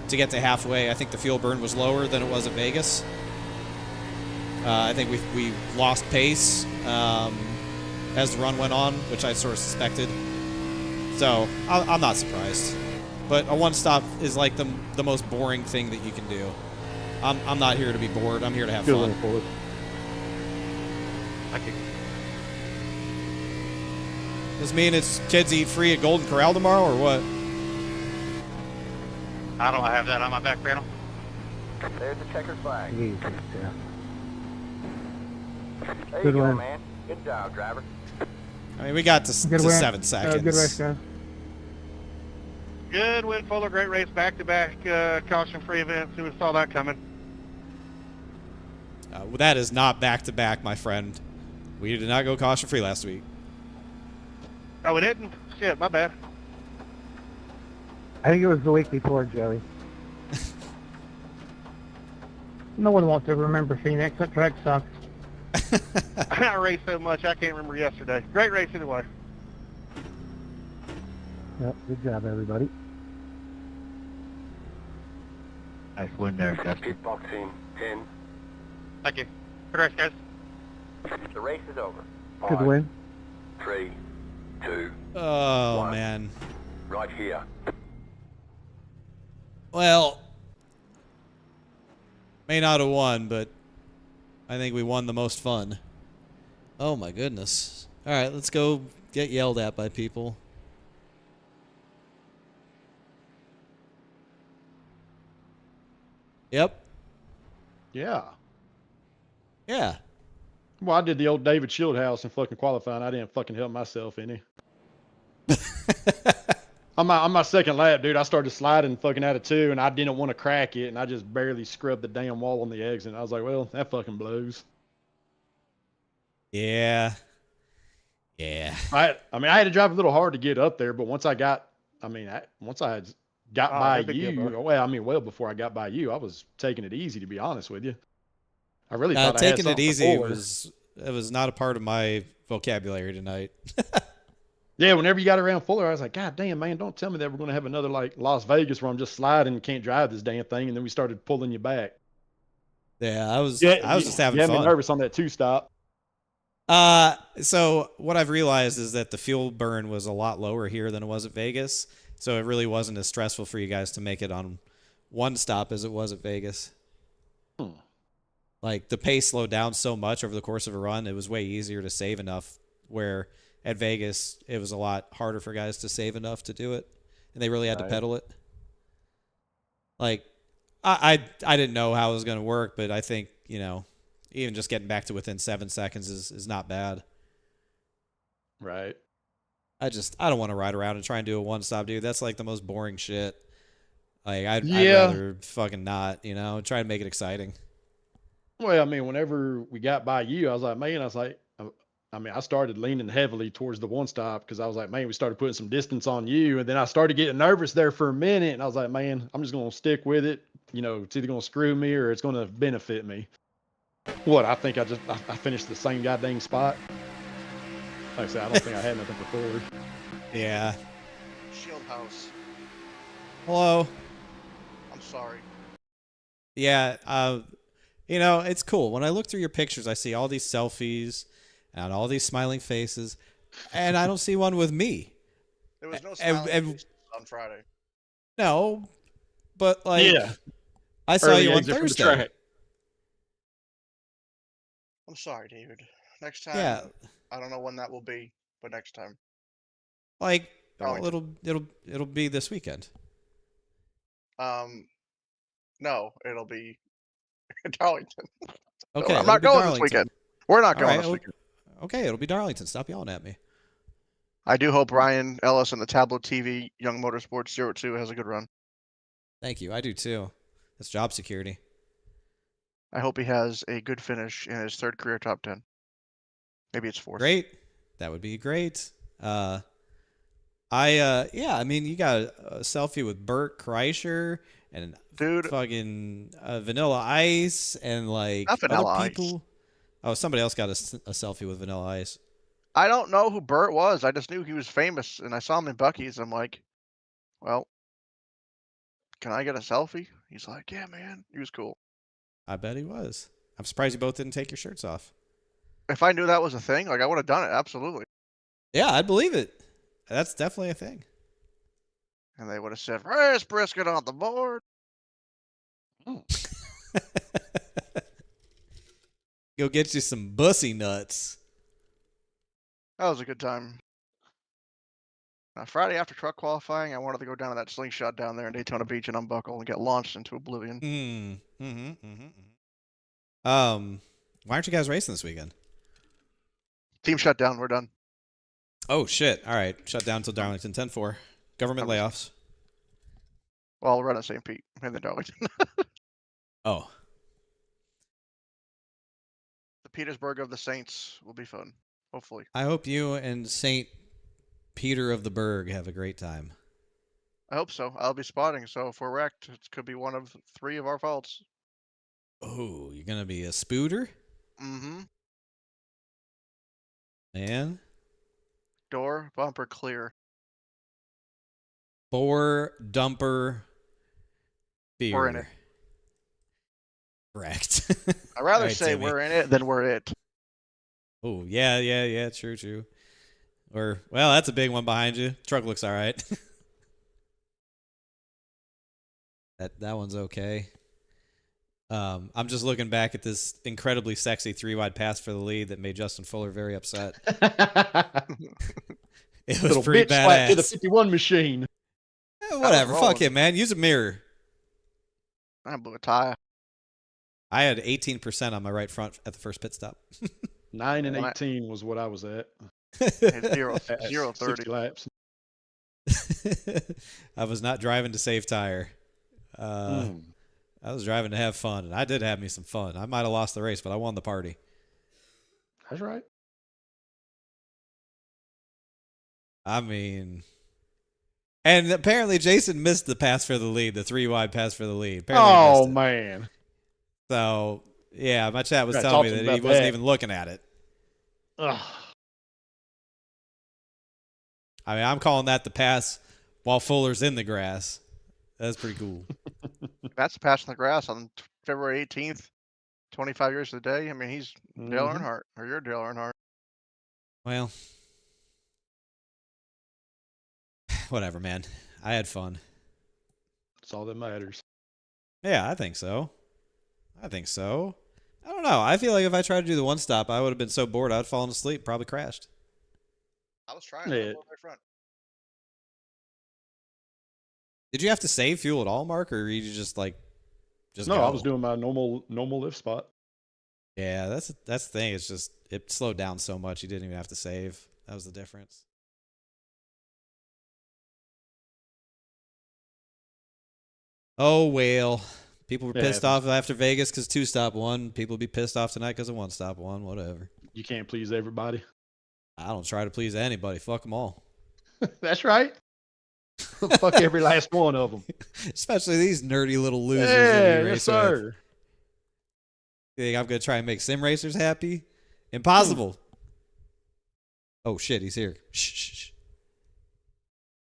to get to halfway. I think the fuel burn was lower than it was at Vegas. I think we lost pace as the run went on, which I sort of suspected. So I'm not surprised. But a one stop is like the most boring thing that you can do. I'm not here to be bored. I'm here to have fun. Does this mean it's kids eat free at Golden Corral tomorrow, or what? I don't have that on my back panel. There's the checkered flag. Yeah. There Good you go, win. man. Good job, driver. I mean, we got to Good win. 7 seconds. Good race, guys. Good win, Fuller. Great race, back-to-back caution-free events. Who saw that coming? Well, that is not back-to-back, my friend. We did not go caution-free last week. Oh, we didn't? Shit, my bad. I think it was the week before, Joey. No one wants to remember Phoenix. That track sucks. I raced so much I can't remember yesterday. Great race anyway. Yep, good job, everybody. Nice win there, Chester. Box team 10. Thank you. Good race, guys. The race is over. Good win. 3, 2, Oh, One. man. right here. Well, may not have won, but I think we won the most fun. Oh, my goodness. All right, let's go get yelled at by people. Yep. Yeah. Yeah. Well, I did the old David Shieldhouse in fucking qualifying. I didn't fucking help myself any. on my second lap, dude, I started sliding fucking out of 2, and I didn't want to crack it, and I just barely scrubbed the damn wall on the exit. And I was like, well, that fucking blows. Yeah. Yeah. I mean, I had to drive a little hard to get up there, but once I got, once I had got by no big deal, you, bro. well before I got by you, I was taking it easy, to be honest with you. I really thought I had Taking it something easy before. was not a part of my vocabulary tonight. Yeah, whenever you got around Fuller, I was like, God damn, man, don't tell me that we're going to have another like Las Vegas where I'm just sliding and can't drive this damn thing, and then we started pulling you back. Yeah, I was just having you fun. had me nervous on that 2-stop. So what I've realized is that the fuel burn was a lot lower here than it was at Vegas. So it really wasn't as stressful for you guys to make it on one stop as it was at Vegas. Like the pace slowed down so much over the course of a run, it was way easier to save enough, where at Vegas it was a lot harder for guys to save enough to do it, and they really had to pedal it. Like I didn't know how it was going to work, but I think, even just getting back to within 7 seconds is not bad. Right. I don't want to ride around and try and do a one-stop, dude. That's like the most boring shit. Like, I'd rather fucking not, try to make it exciting. Well, I mean, whenever we got by you, I was like, I started leaning heavily towards the one stop because I was like, man, we started putting some distance on you. And then I started getting nervous there for a minute. And I was like, man, I'm just going to stick with it. It's either going to screw me or it's going to benefit me. I think I finished the same goddamn spot. Like I said, I don't think I had nothing before. Yeah. Shield house. Hello. I'm sorry. Yeah. It's cool. When I look through your pictures, I see all these selfies and all these smiling faces, and I don't see one with me. There was no smiling faces on Friday. No, but I saw Early you on exit from the Thursday. track. I'm sorry, David. Next time. Yeah. I don't know when that will be, but next time. It'll be this weekend. No, it'll be Darlington. Okay, I'm not going this weekend. We're not going this weekend. Okay, it'll be Darlington. Stop yelling at me. I do hope Ryan Ellis and the Tableau TV Young Motorsports 02 has a good run. Thank you. I do too. That's job security. I hope he has a good finish in his third career top 10. Maybe it's fourth. Great. That would be great. Yeah, I mean, you got a selfie with Bert Kreischer and Dude, fucking Vanilla Ice and like not Vanilla other Ice. people. Oh, somebody else got a selfie with Vanilla Ice. I don't know who Bert was. I just knew he was famous, and I saw him in Buc-ee's. I'm like, well, can I get a selfie? He's like, yeah, man. He was cool. I bet he was. I'm surprised you both didn't take your shirts off. If I knew that was a thing, like I would have done it. Absolutely. Yeah, I'd believe it. That's definitely a thing. And they would have said, "Race Brisket on the board." Go get you some bussy nuts. That was a good time. Friday after truck qualifying, I wanted to go down to that slingshot down there in Daytona Beach and unbuckle and get launched into oblivion. Why aren't you guys racing this weekend? Team shut down. We're done. Oh, shit. All right. Shut down until Darlington. 10-4. Government layoffs. Well, we'll run at St. Pete and then Darlington. Oh. The Petersburg of the Saints will be fun, hopefully. I hope you and St. Peter of the Berg have a great time. I hope so. I'll be spotting, so if we're wrecked, it could be one of 3 of our faults. Oh, you're going to be a spooter? Mm-hmm. Man. Door, bumper clear. Bore, dumper, beer. We're in it. Correct. I'd rather right, say Timmy. we're in it than we're it. Oh, yeah. True. Or, well, that's a big one behind you. Truck looks all right. that one's okay. I'm just looking back at this incredibly sexy 3-wide pass for the lead that made Justin Fuller very upset. It was Little pretty bitch slap to the badass. 51 machine. Whatever. Fuck him, man. Use a mirror. I blew a tire. I had 18% on my right front at the first pit stop. 9 and 18 was what I was at. Zero, At 0 30 60 laps. I was not driving to save tire. I was driving to have fun, and I did have me some fun. I might have lost the race, but I won the party. That's right. I mean, and apparently Jason missed the pass for the lead, the 3-wide pass for the lead. Apparently he missed it. Man. So, yeah, my chat was Yeah, telling me talking that he about wasn't that. even looking at it. Ugh. I mean, I'm calling that the pass while Fuller's in the grass. That's pretty cool. That's passing the grass on February 18th, 25 years to the day. I mean, he's Dale Mhm. Earnhardt, or you're Dale Earnhardt. Well, whatever, man. I had fun. That's all that matters. Yeah, I think so. I don't know. I feel like if I tried to do the one stop, I would have been so bored I'd fallen asleep, probably crashed. I was trying Yeah. to go right front. Did you have to save fuel at all, Mark, or you just No, go? I was doing my normal lift spot. Yeah, that's the thing. It's just it slowed down so much you didn't even have to save. That was the difference. Oh well, people were Yeah, pissed it off after Vegas because 2-stop won. People be pissed off tonight because 1-stop won. Whatever. You can't please everybody. I don't try to please anybody. Fuck them all. That's right. Fuck every last one of them. Especially these nerdy little losers Yeah, that we yes, race with. sir. You think I'm gonna try and make sim racers happy? Impossible. Oh shit, he's here. Shh.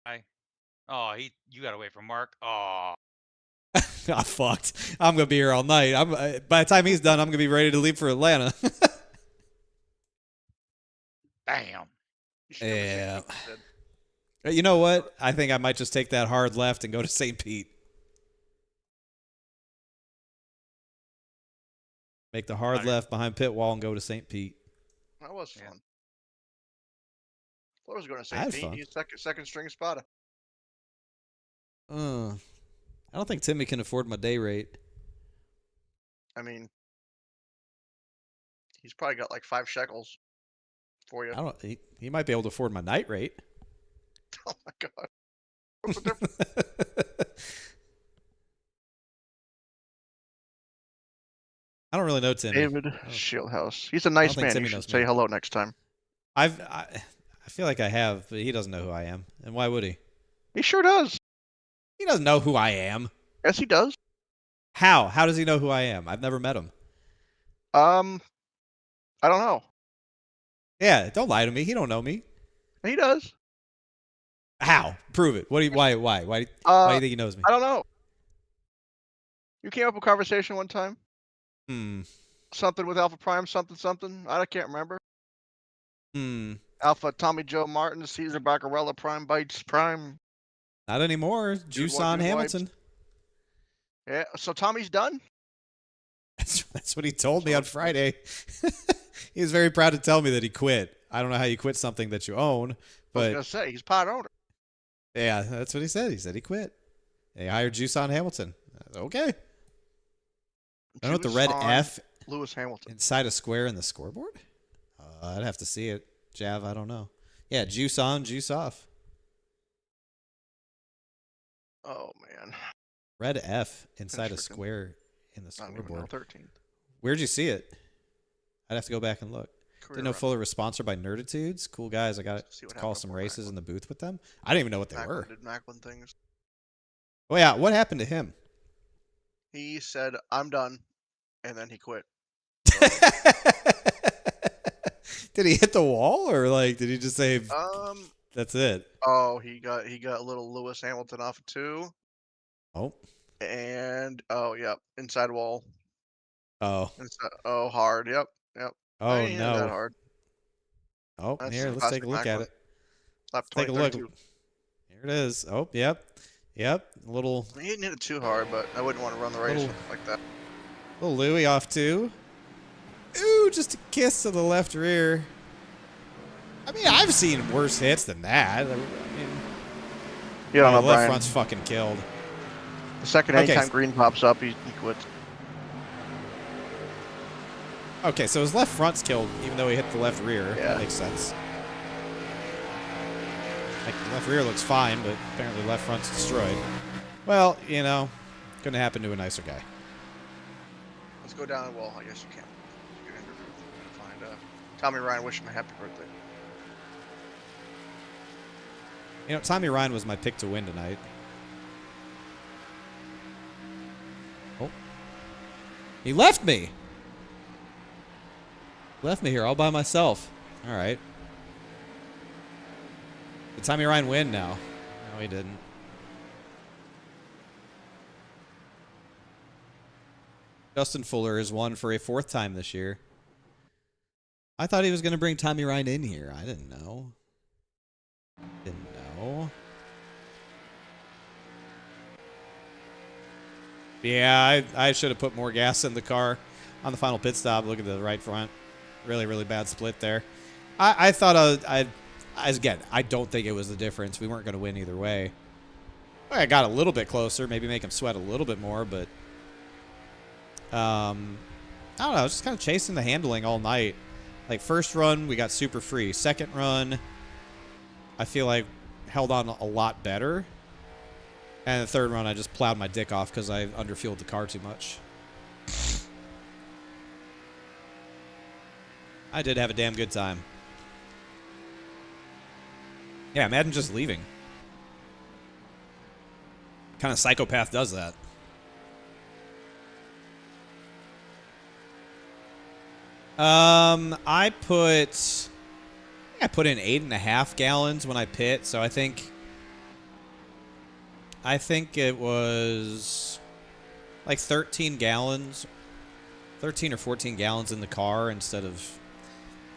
Hi. Oh, you got away from Mark. Oh. I fucked. I'm gonna be here all night. By the time he's done, I'm gonna be ready to leave for Atlanta. Damn. Yeah. You know what? I think I might just take that hard left and go to St. Pete. Make the hard left behind pit wall and go to St. Pete. That was fun. I was going to I had say fun. Pete, he's second string spotter. I don't think Timmy can afford my day rate. I mean, he's probably got like 5 shekels for you. I don't. He might be able to afford my night rate. Oh my god. What's the difference? I don't really know Timmy. David Shieldhouse. He's a nice think man. Timmy You should knows say me. hello next time. I feel like I have, but he doesn't know who I am. And why would he? He sure does. He doesn't know who I am. Yes, he does. How? How does he know who I am? I've never met him. I don't know. Yeah, don't lie to me. He don't know me. He does. How? Prove it. What do you, why do you think he knows me? I don't know. You came up with a conversation one time. Something with Alpha Prime, something. I can't remember. Alpha Tommy Joe Martin, Caesar Baccarella, Prime Bites, Prime. Not anymore. Juice on Hamilton. Yeah, so Tommy's done? That's what he told me on Friday. He was very proud to tell me that he quit. I don't know how you quit something that you own, but I was going to say, he's part owner. Yeah, that's what he said. He said he quit. They hired Juice on Hamilton. Okay. I know what the red F Lewis Hamilton inside a square in the scoreboard? I'd have to see it. Jav, I don't know. Yeah, juice on, juice off. Oh, man. Red F inside a square in the scoreboard. 13th. Where'd you see it? I'd have to go back and look. Didn't know Fuller was sponsored by Nerditudes. Cool guys. I got to call some races in the booth with them. I didn't even know what they were. Did Macklin things. Oh, yeah. What happened to him? He said, I'm done. And then he quit. Did he hit the wall, or like did he just say that's it? Oh, he got a little Lewis Hamilton off of 2. Oh. And inside wall. Oh. Hard. Yep. Oh no. No. That hard. Oh, That's here, let's take a look at it. Let's take a look. Here it is. Oh, yep. A little. He didn't hit it too hard, but I wouldn't want to run the race like that. Little Louie off 2. Ooh, just a kiss to the left rear. I mean, I've seen worse hits than that. I mean, you don't know, the left Brian. front's fucking killed. The second anytime green pops up, he quits. Okay, so his left front's killed, even though he hit the left rear. Yeah. That makes sense. Like, the left rear looks fine, but apparently the left front's destroyed. Well, you know, couldn't happen to a nicer guy. Let's go down. Well, I guess you can. Find Tommy Ryan. Wish him a happy birthday. You know, Tommy Ryan was my pick to win tonight. Oh. He left me! Left me here all by myself. All right. Did Tommy Ryan win now? No, he didn't. Justin Fuller has won for a 4th time this year. I thought he was going to bring Tommy Ryan in here. I didn't know. Yeah, I should have put more gas in the car on the final pit stop. Look at the right front. Really, really bad split there. I thought again, I don't think it was the difference. We weren't going to win either way. I got a little bit closer, maybe make him sweat a little bit more, but I don't know. I was just kind of chasing the handling all night. Like, first run, we got super free. Second run, I feel like held on a lot better. And the third run, I just plowed my dick off because I underfueled the car too much. I did have a damn good time. Yeah, imagine just leaving. What kind of psychopath does that? I put in 8.5 gallons when I pit, so I think it was like 13 gallons, 13 or 14 gallons in the car instead of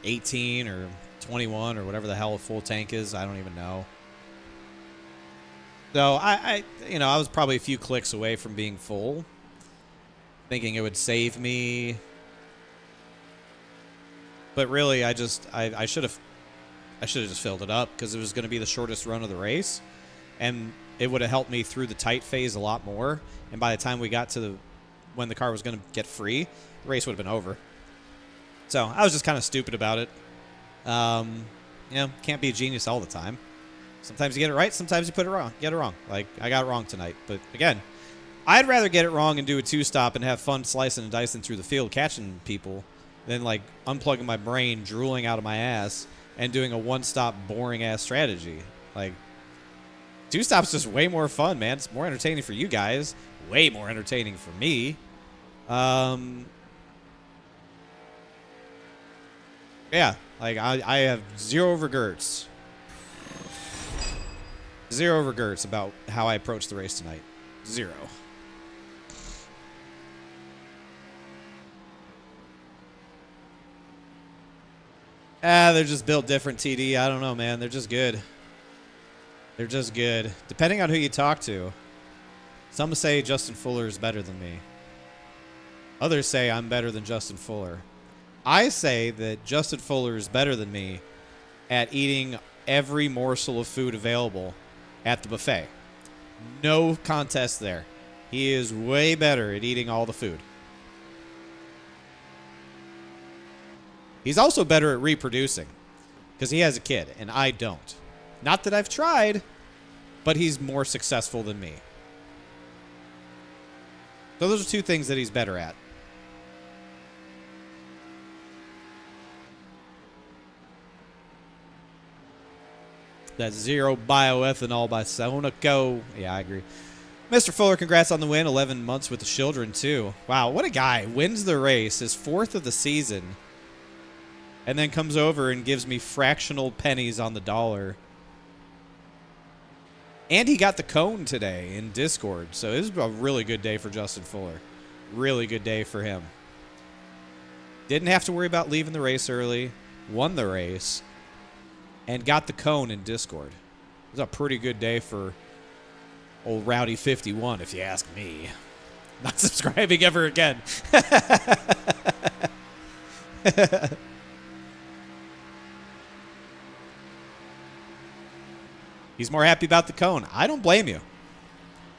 18 or 21 or whatever the hell a full tank is. I don't even know. So I was probably a few clicks away from being full, thinking it would save me. But really, I should have just filled it up because it was going to be the shortest run of the race, and it would have helped me through the tight phase a lot more. And by the time we got to when the car was going to get free, the race would have been over. So I was just kind of stupid about it. You know, can't be a genius all the time. Sometimes you get it right, sometimes you put it wrong. Get it wrong. Like, I got it wrong tonight. But again, I'd rather get it wrong and do a two-stop and have fun slicing and dicing through the field, catching people, than like unplugging my brain, drooling out of my ass, and doing a one-stop boring-ass strategy. Like, two-stop's just way more fun, man. It's more entertaining for you guys. Way more entertaining for me. Yeah, like, I have zero regrets. Zero regrets about how I approached the race tonight. Zero. They're just built different, TD. I don't know, man. They're just good. They're just good. Depending on who you talk to. Some say Justin Fuller is better than me. Others say I'm better than Justin Fuller. I say that Justin Fuller is better than me at eating every morsel of food available at the buffet. No contest there. He is way better at eating all the food. He's also better at reproducing because he has a kid and I don't. Not that I've tried, but he's more successful than me. So those are two things that he's better at. That's zero bioethanol by Sonico. Yeah, I agree. Mr. Fuller, congrats on the win. 11 months with the children, too. Wow, what a guy. Wins the race, his 4th of the season, and then comes over and gives me fractional pennies on the dollar. And he got the cone today in Discord, so this is a really good day for Justin Fuller. Really good day for him. Didn't have to worry about leaving the race early. Won the race. And got the cone in Discord. It was a pretty good day for old Rowdy 51, if you ask me. Not subscribing ever again. He's more happy about the cone. I don't blame you.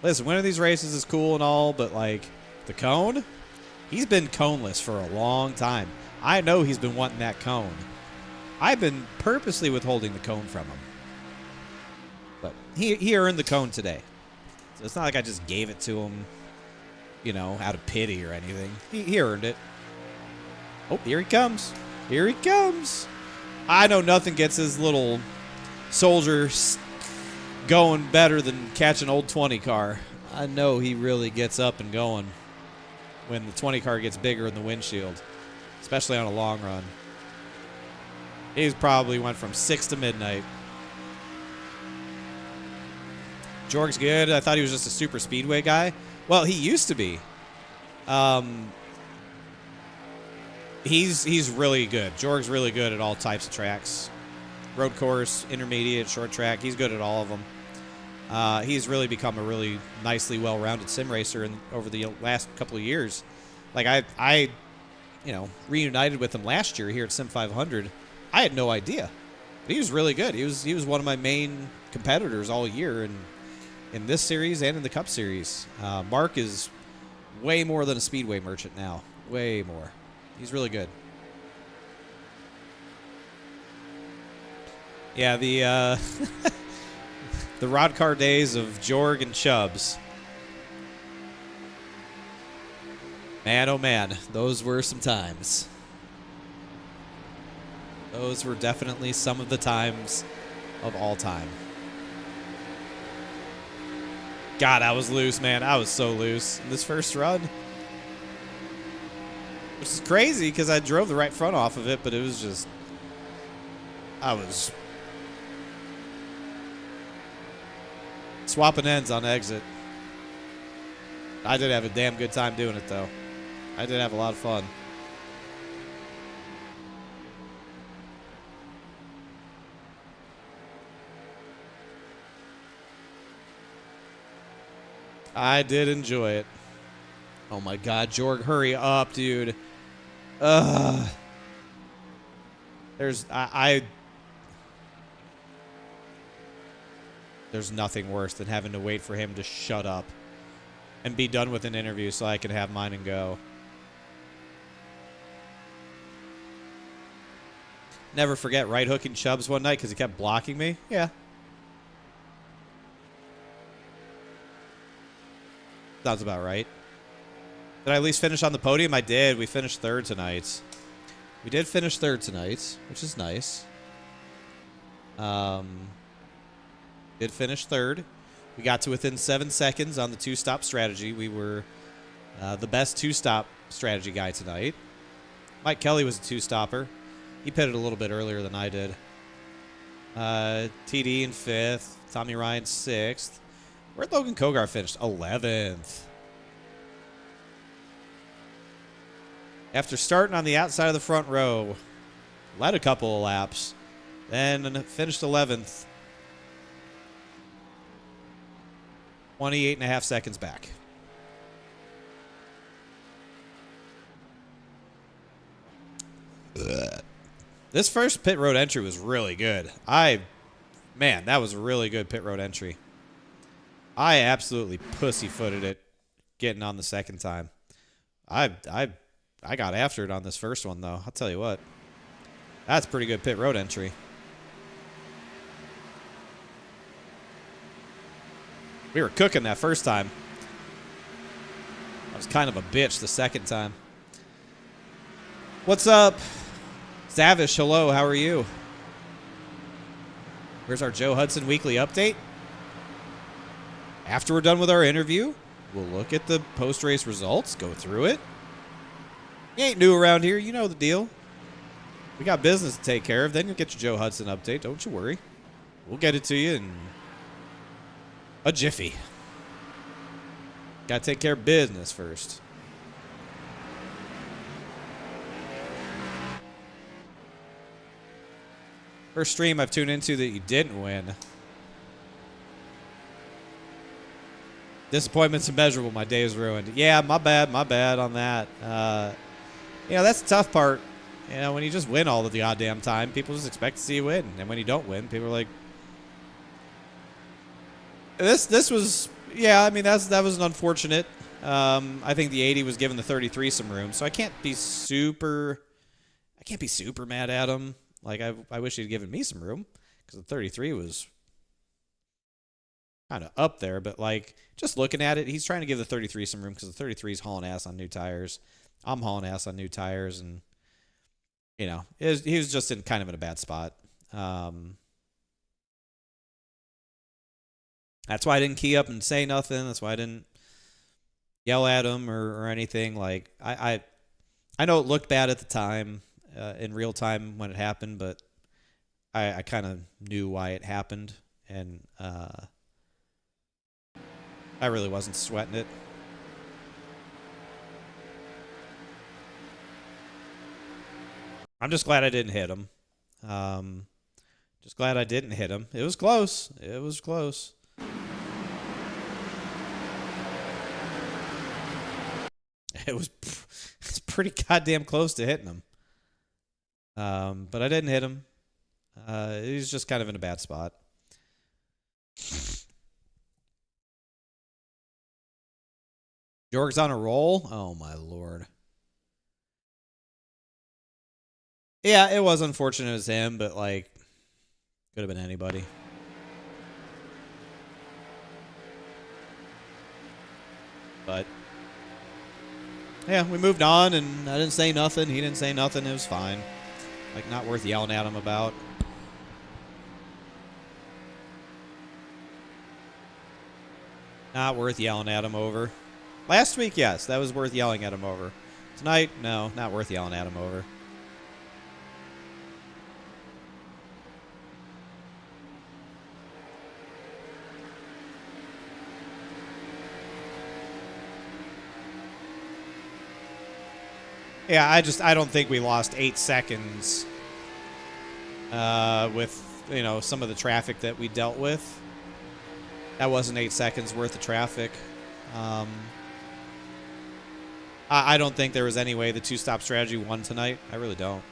Listen, winning these races is cool and all, but like the cone, he's been coneless for a long time. I know he's been wanting that cone. I've been purposely withholding the cone from him. But he earned the cone today. So it's not like I just gave it to him, you know, out of pity or anything. He earned it. Oh, here he comes. Here he comes. I know nothing gets his little soldier going better than catch an old 20 car. I know he really gets up and going when the 20 car gets bigger in the windshield, especially on a long run. He's probably went from 6 to midnight. Jorg's good. I thought he was just a super speedway guy. Well, he used to be. He's really good. Jorg's really good at all types of tracks. Road course, intermediate, short track. He's good at all of them. He's really become a really nicely well-rounded sim racer over the last couple of years. Like I reunited with him last year here at SIM500. I had no idea. But he was really good. He was one of my main competitors all year in this series and in the Cup Series. Mark is way more than a speedway merchant now. Way more. He's really good. Yeah, the the rod car days of Jorg and Chubbs. Man, oh man, those were some times. Those were definitely some of the times of all time. God, I was loose, man. I was so loose in this first run. Which is crazy because I drove the right front off of it, but it was just... I was... swapping ends on exit. I did have a damn good time doing it, though. I did have a lot of fun. I did enjoy it. Oh my God, Jorg, hurry up, dude. There's nothing worse than having to wait for him to shut up and be done with an interview so I can have mine and go. Never forget right hooking Chubbs one night because he kept blocking me. Yeah. Sounds about right. Did I at least finish on the podium? I did. We finished third tonight. We did finish third tonight, which is nice. Did finish third. We got to within 7 seconds on the two-stop strategy. We were the best two-stop strategy guy tonight. Mike Kelly was a two-stopper. He pitted a little bit earlier than I did. TD in 5th. Tommy Ryan 6th. Where'd Logan Kogar finish? 11th. After starting on the outside of the front row, led a couple of laps, then finished 11th. 28.5 seconds back. Ugh. This first pit road entry was really good. Man, that was a really good pit road entry. I absolutely pussyfooted it getting on the second time. I got after it on this first one, though. I'll tell you what. That's pretty good pit road entry. We were cooking that first time. I was kind of a bitch the second time. What's up? Savish, hello. How are you? Here's our Joe Hudson weekly update. After we're done with our interview, we'll look at the post-race results, go through it. You ain't new around here. You know the deal. We got business to take care of. Then you'll get your Joe Hudson update. Don't you worry. We'll get it to you in a jiffy. Got to take care of business first. First stream I've tuned into that you didn't win. Disappointment's immeasurable. My day is ruined. Yeah, my bad on that. You know, that's the tough part. You know, when you just win all of the goddamn time, people just expect to see you win. And when you don't win, people are like... This was... Yeah, I mean, that was an unfortunate. I think the 80 was giving the 33 some room. So I can't be super mad at him. Like, I wish he'd given me some room. Because the 33 was... kind of up there, but like just looking at it, he's trying to give the 33 some room because the 33 is hauling ass on new tires. I'm hauling ass on new tires, and you know, he was just in kind of in a bad spot. That's why I didn't key up and say nothing. That's why I didn't yell at him or anything. Like I know it looked bad at the time, in real time when it happened, but I kind of knew why it happened, and I really wasn't sweating it. I'm just glad I didn't hit him. Just glad I didn't hit him. It was close. It was close. It's pretty goddamn close to hitting him. But I didn't hit him. He's just kind of in a bad spot. Jorg's on a roll? Oh, my Lord. Yeah, it was unfortunate as him, but, like, could have been anybody. But, yeah, we moved on, and I didn't say nothing. He didn't say nothing. It was fine. Like, not worth yelling at him about. Not worth yelling at him over. Last week, yes, that was worth yelling at him over. Tonight, no, not worth yelling at him over. Yeah, I don't think we lost 8 seconds with, you know, some of the traffic that we dealt with. That wasn't 8 seconds worth of traffic. I don't think there was any way the two-stop strategy won tonight. I really don't.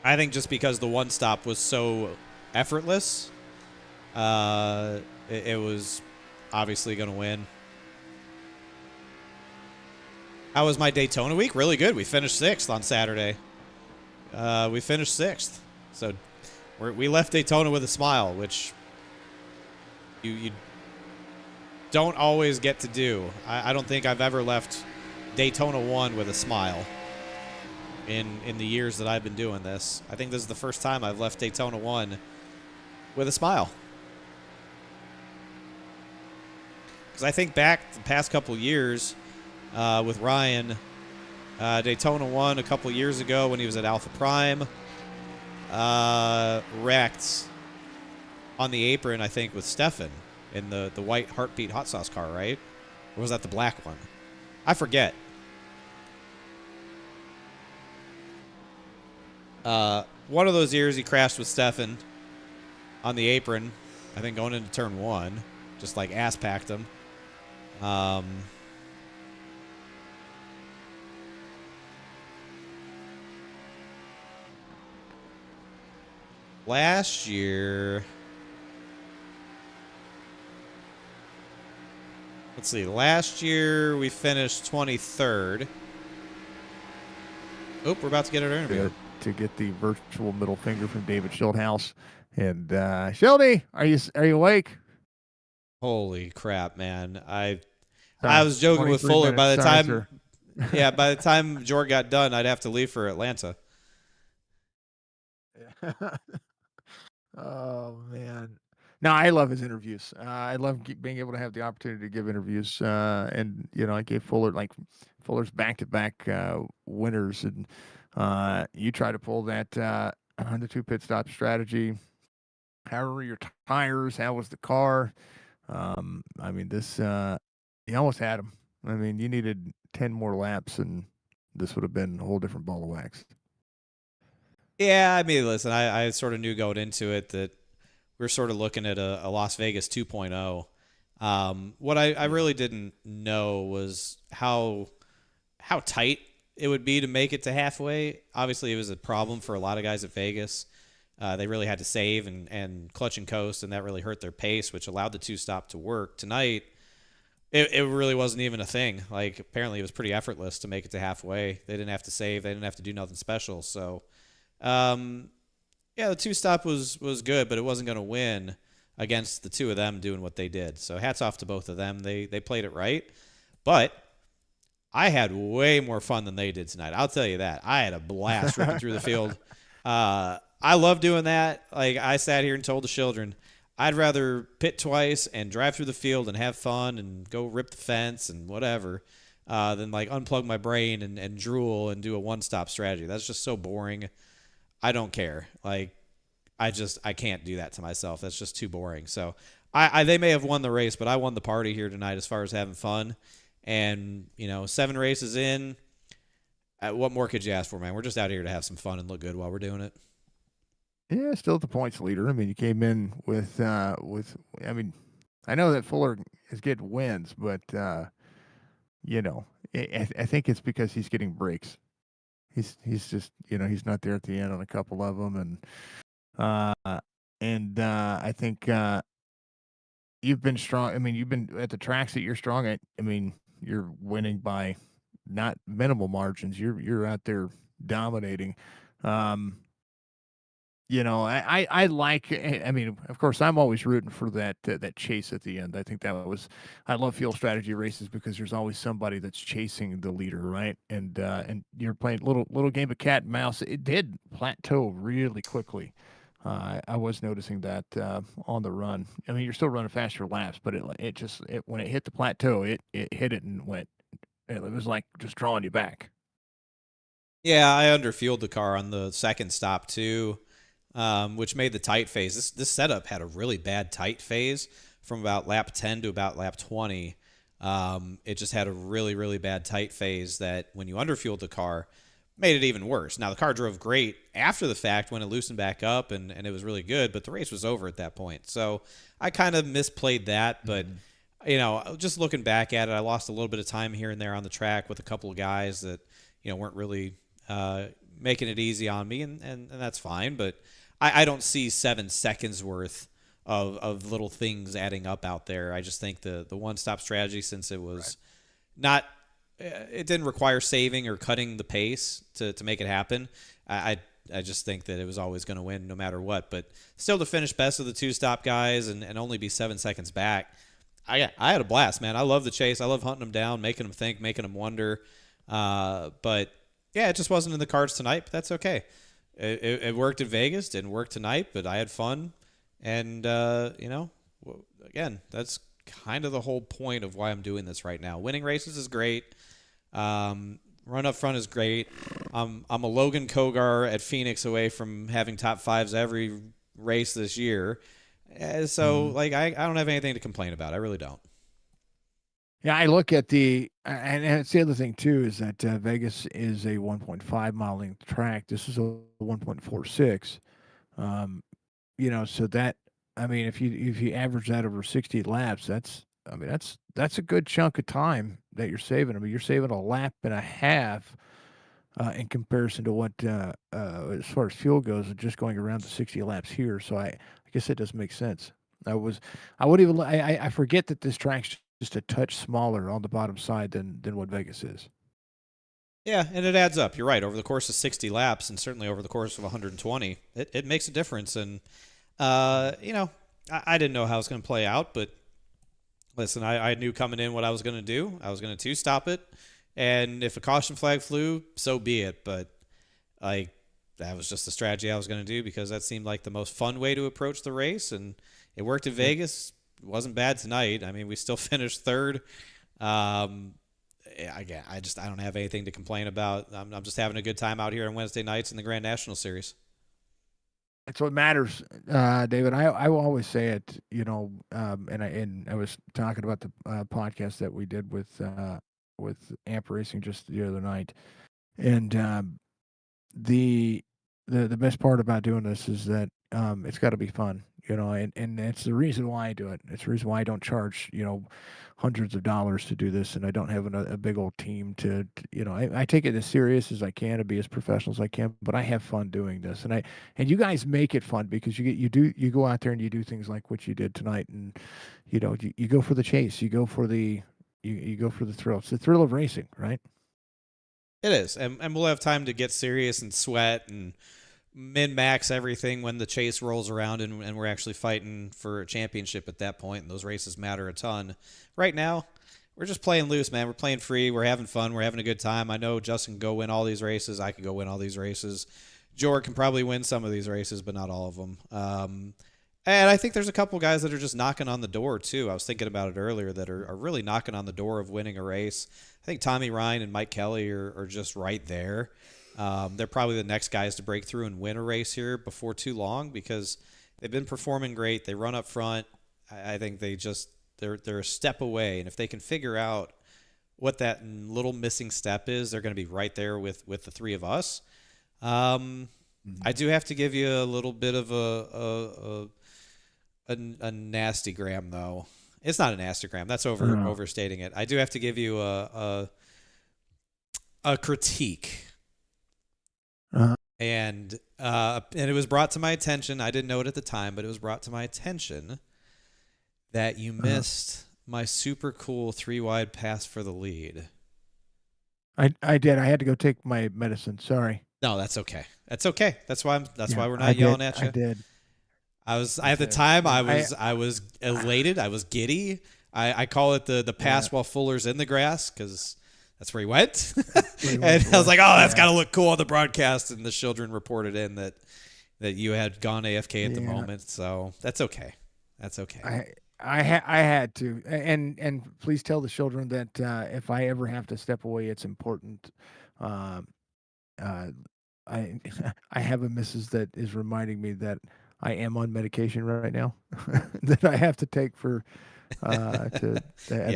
I think just because the one-stop was so effortless, it was obviously going to win. How was my Daytona week? Really good. We finished 6th on Saturday. We finished 6th. So we left Daytona with a smile, which you don't always get to do. I don't think I've ever left Daytona 1 with a smile in the years that I've been doing this. I think this is the first time I've left Daytona 1 with a smile. Because I think back the past couple years with Ryan, Daytona 1 a couple years ago when he was at Alpha Prime, wrecked on the apron, I think, with Stefan in the white Heartbeat hot sauce car, right? Or was that the black one? I forget. One of those years he crashed with Stefan on the apron, I think going into turn 1, just like ass packed him. Last year, let's see. Last year we finished 23rd. Oh, we're about to get our interview. To get the virtual middle finger from David Schildhouse. And Schildy, are you awake? Holy crap, man! I Sorry, was joking with 23 Fuller. By the minutes. Sorry, time, sir. yeah, by the time Jorg got done, I'd have to leave for Atlanta. Oh man, no, I love his interviews. I love being able to have the opportunity to give interviews. And I gave Fuller's back-to-back winners, and you try to pull that the 2 pit stop strategy. How were your tires? How was the car? I mean, this you almost had him. I mean, you needed 10 more laps, and this would have been a whole different ball of wax. Yeah, I mean, listen, I sort of knew going into it that we are sort of looking at a Las Vegas 2.0. What I really didn't know was how tight it would be to make it to halfway. Obviously, it was a problem for a lot of guys at Vegas. They really had to save and clutch and coast, and that really hurt their pace, which allowed the 2-stop to work. Tonight, it really wasn't even a thing. Like, apparently it was pretty effortless to make it to halfway. They didn't have to save. They didn't have to do nothing special. So, yeah, the 2-stop was good, but it wasn't going to win against the two of them doing what they did. So hats off to both of them. They played it right. But I had way more fun than they did tonight. I'll tell you that. I had a blast ripping through the field. I love doing that. Like, I sat here and told the children, I'd rather pit twice and drive through the field and have fun and go rip the fence and whatever than, like, unplug my brain and drool and do a one-stop strategy. That's just so boring. I don't care. Like, I can't do that to myself. That's just too boring. So they may have won the race, but I won the party here tonight as far as having fun. And, 7 races in, what more could you ask for, man? We're just out here to have some fun and look good while we're doing it. Yeah, still the points leader. I mean, you came in with. I mean, I know that Fuller is getting wins, but I think it's because he's getting breaks. He's just he's not there at the end on a couple of them, and I think you've been strong. I mean, you've been at the tracks that you're strong at. I mean, you're winning by not minimal margins. You're out there dominating. I like. I mean, of course, I'm always rooting for that chase at the end. I think I love field strategy races because there's always somebody that's chasing the leader, right? And you're playing little game of cat and mouse. It did plateau really quickly. I was noticing that on the run. I mean, you're still running faster laps, but it just when it hit the plateau, it hit it and went. It was like just drawing you back. Yeah, I underfueled the car on the second stop too. Which made the tight phase. This setup had a really bad tight phase from about lap 10 to about lap 20. It just had a really, really bad tight phase that when you underfueled the car, made it even worse. Now, the car drove great after the fact when it loosened back up, and it was really good, but the race was over at that point. So I kind of misplayed that, but, just looking back at it, I lost a little bit of time here and there on the track with a couple of guys that, weren't really making it easy on me, and that's fine, but I don't see 7 seconds worth of little things adding up out there. I just think the one-stop strategy, since it was not it didn't require saving or cutting the pace to make it happen. I just think that it was always going to win no matter what. But still, to finish best of the two-stop guys and only be 7 seconds back, I had a blast, man. I love the chase. I love hunting them down, making them think, making them wonder. But yeah, it just wasn't in the cards tonight. But that's okay. It worked in Vegas, didn't work tonight, but I had fun. And again, that's kind of the whole point of why I'm doing this right now. Winning races is great. Run up front is great. I'm a Logan Kogar at Phoenix away from having top fives every race this year. So I don't have anything to complain about. I really don't. Yeah, I look at and it's the other thing too is that Vegas is a 1.5 mile length track. This is a 1.46. So that, I mean, if you average that over 60 laps, that's a good chunk of time that you're saving. I mean, you're saving a lap and a half in comparison to what as far as fuel goes, just going around the 60 laps here. So I guess it does make sense. I forget that this track's just a touch smaller on the bottom side than what Vegas is. Yeah, and it adds up. You're right. Over the course of 60 laps, and certainly over the course of 120, it makes a difference. And, I didn't know how it was going to play out, but listen, I knew coming in what I was going to do. I was going to two-stop it, and if a caution flag flew, so be it. But, that was just the strategy I was going to do because that seemed like the most fun way to approach the race, and it worked in Vegas. It wasn't bad tonight. I mean, we still finished third. Again, I don't have anything to complain about. I'm just having a good time out here on Wednesday nights in the Grand National Series. That's what matters, David. I will always say it, and I was talking about the podcast that we did with Amp Racing just the other night, and the best part about doing this is that it's got to be fun, and it's the reason why I do it. It's the reason why I don't charge, hundreds of dollars to do this, and I don't have a big old team I take it as serious as I can to be as professional as I can, but I have fun doing this, and you guys make it fun because you go out there and you do things like what you did tonight, and you go for the chase, you go for the thrill. It's the thrill of racing, right? It is, and we'll have time to get serious and sweat and min-max everything when the chase rolls around and we're actually fighting for a championship at that point, and those races matter a ton. Right now, we're just playing loose, man. We're playing free. We're having fun. We're having a good time. I know Justin can go win all these races. I can go win all these races. Jorg can probably win some of these races, but not all of them. And I think there's a couple guys that are just knocking on the door, too. I was thinking about it earlier that are really knocking on the door of winning a race. I think Tommy Ryan and Mike Kelly are just right there. They're probably the next guys to break through and win a race here before too long because they've been performing great. They run up front. I think they're a step away, and if they can figure out what that little missing step is, they're going to be right there with the three of us. I do have to give you a little bit of a nasty gram, though. It's not a nasty gram. That's overstating it. I do have to give you a critique. And it was brought to my attention. I didn't know it at the time, but it was brought to my attention that you missed my super cool 3-wide pass for the lead. I did. I had to go take my medicine. Sorry. No, that's okay. That's okay. That's why we're not yelling at you. I did. At the time I was elated. I was giddy. I call it the pass while Fuller's in the grass because that's where he went. And I was like, oh, that's got to look cool on the broadcast. And the children reported in that you had gone AFK at the moment. So that's okay. That's okay. I had to. And please tell the children that if I ever have to step away, it's important. I have a missus that is reminding me that I am on medication right now that I have to take for at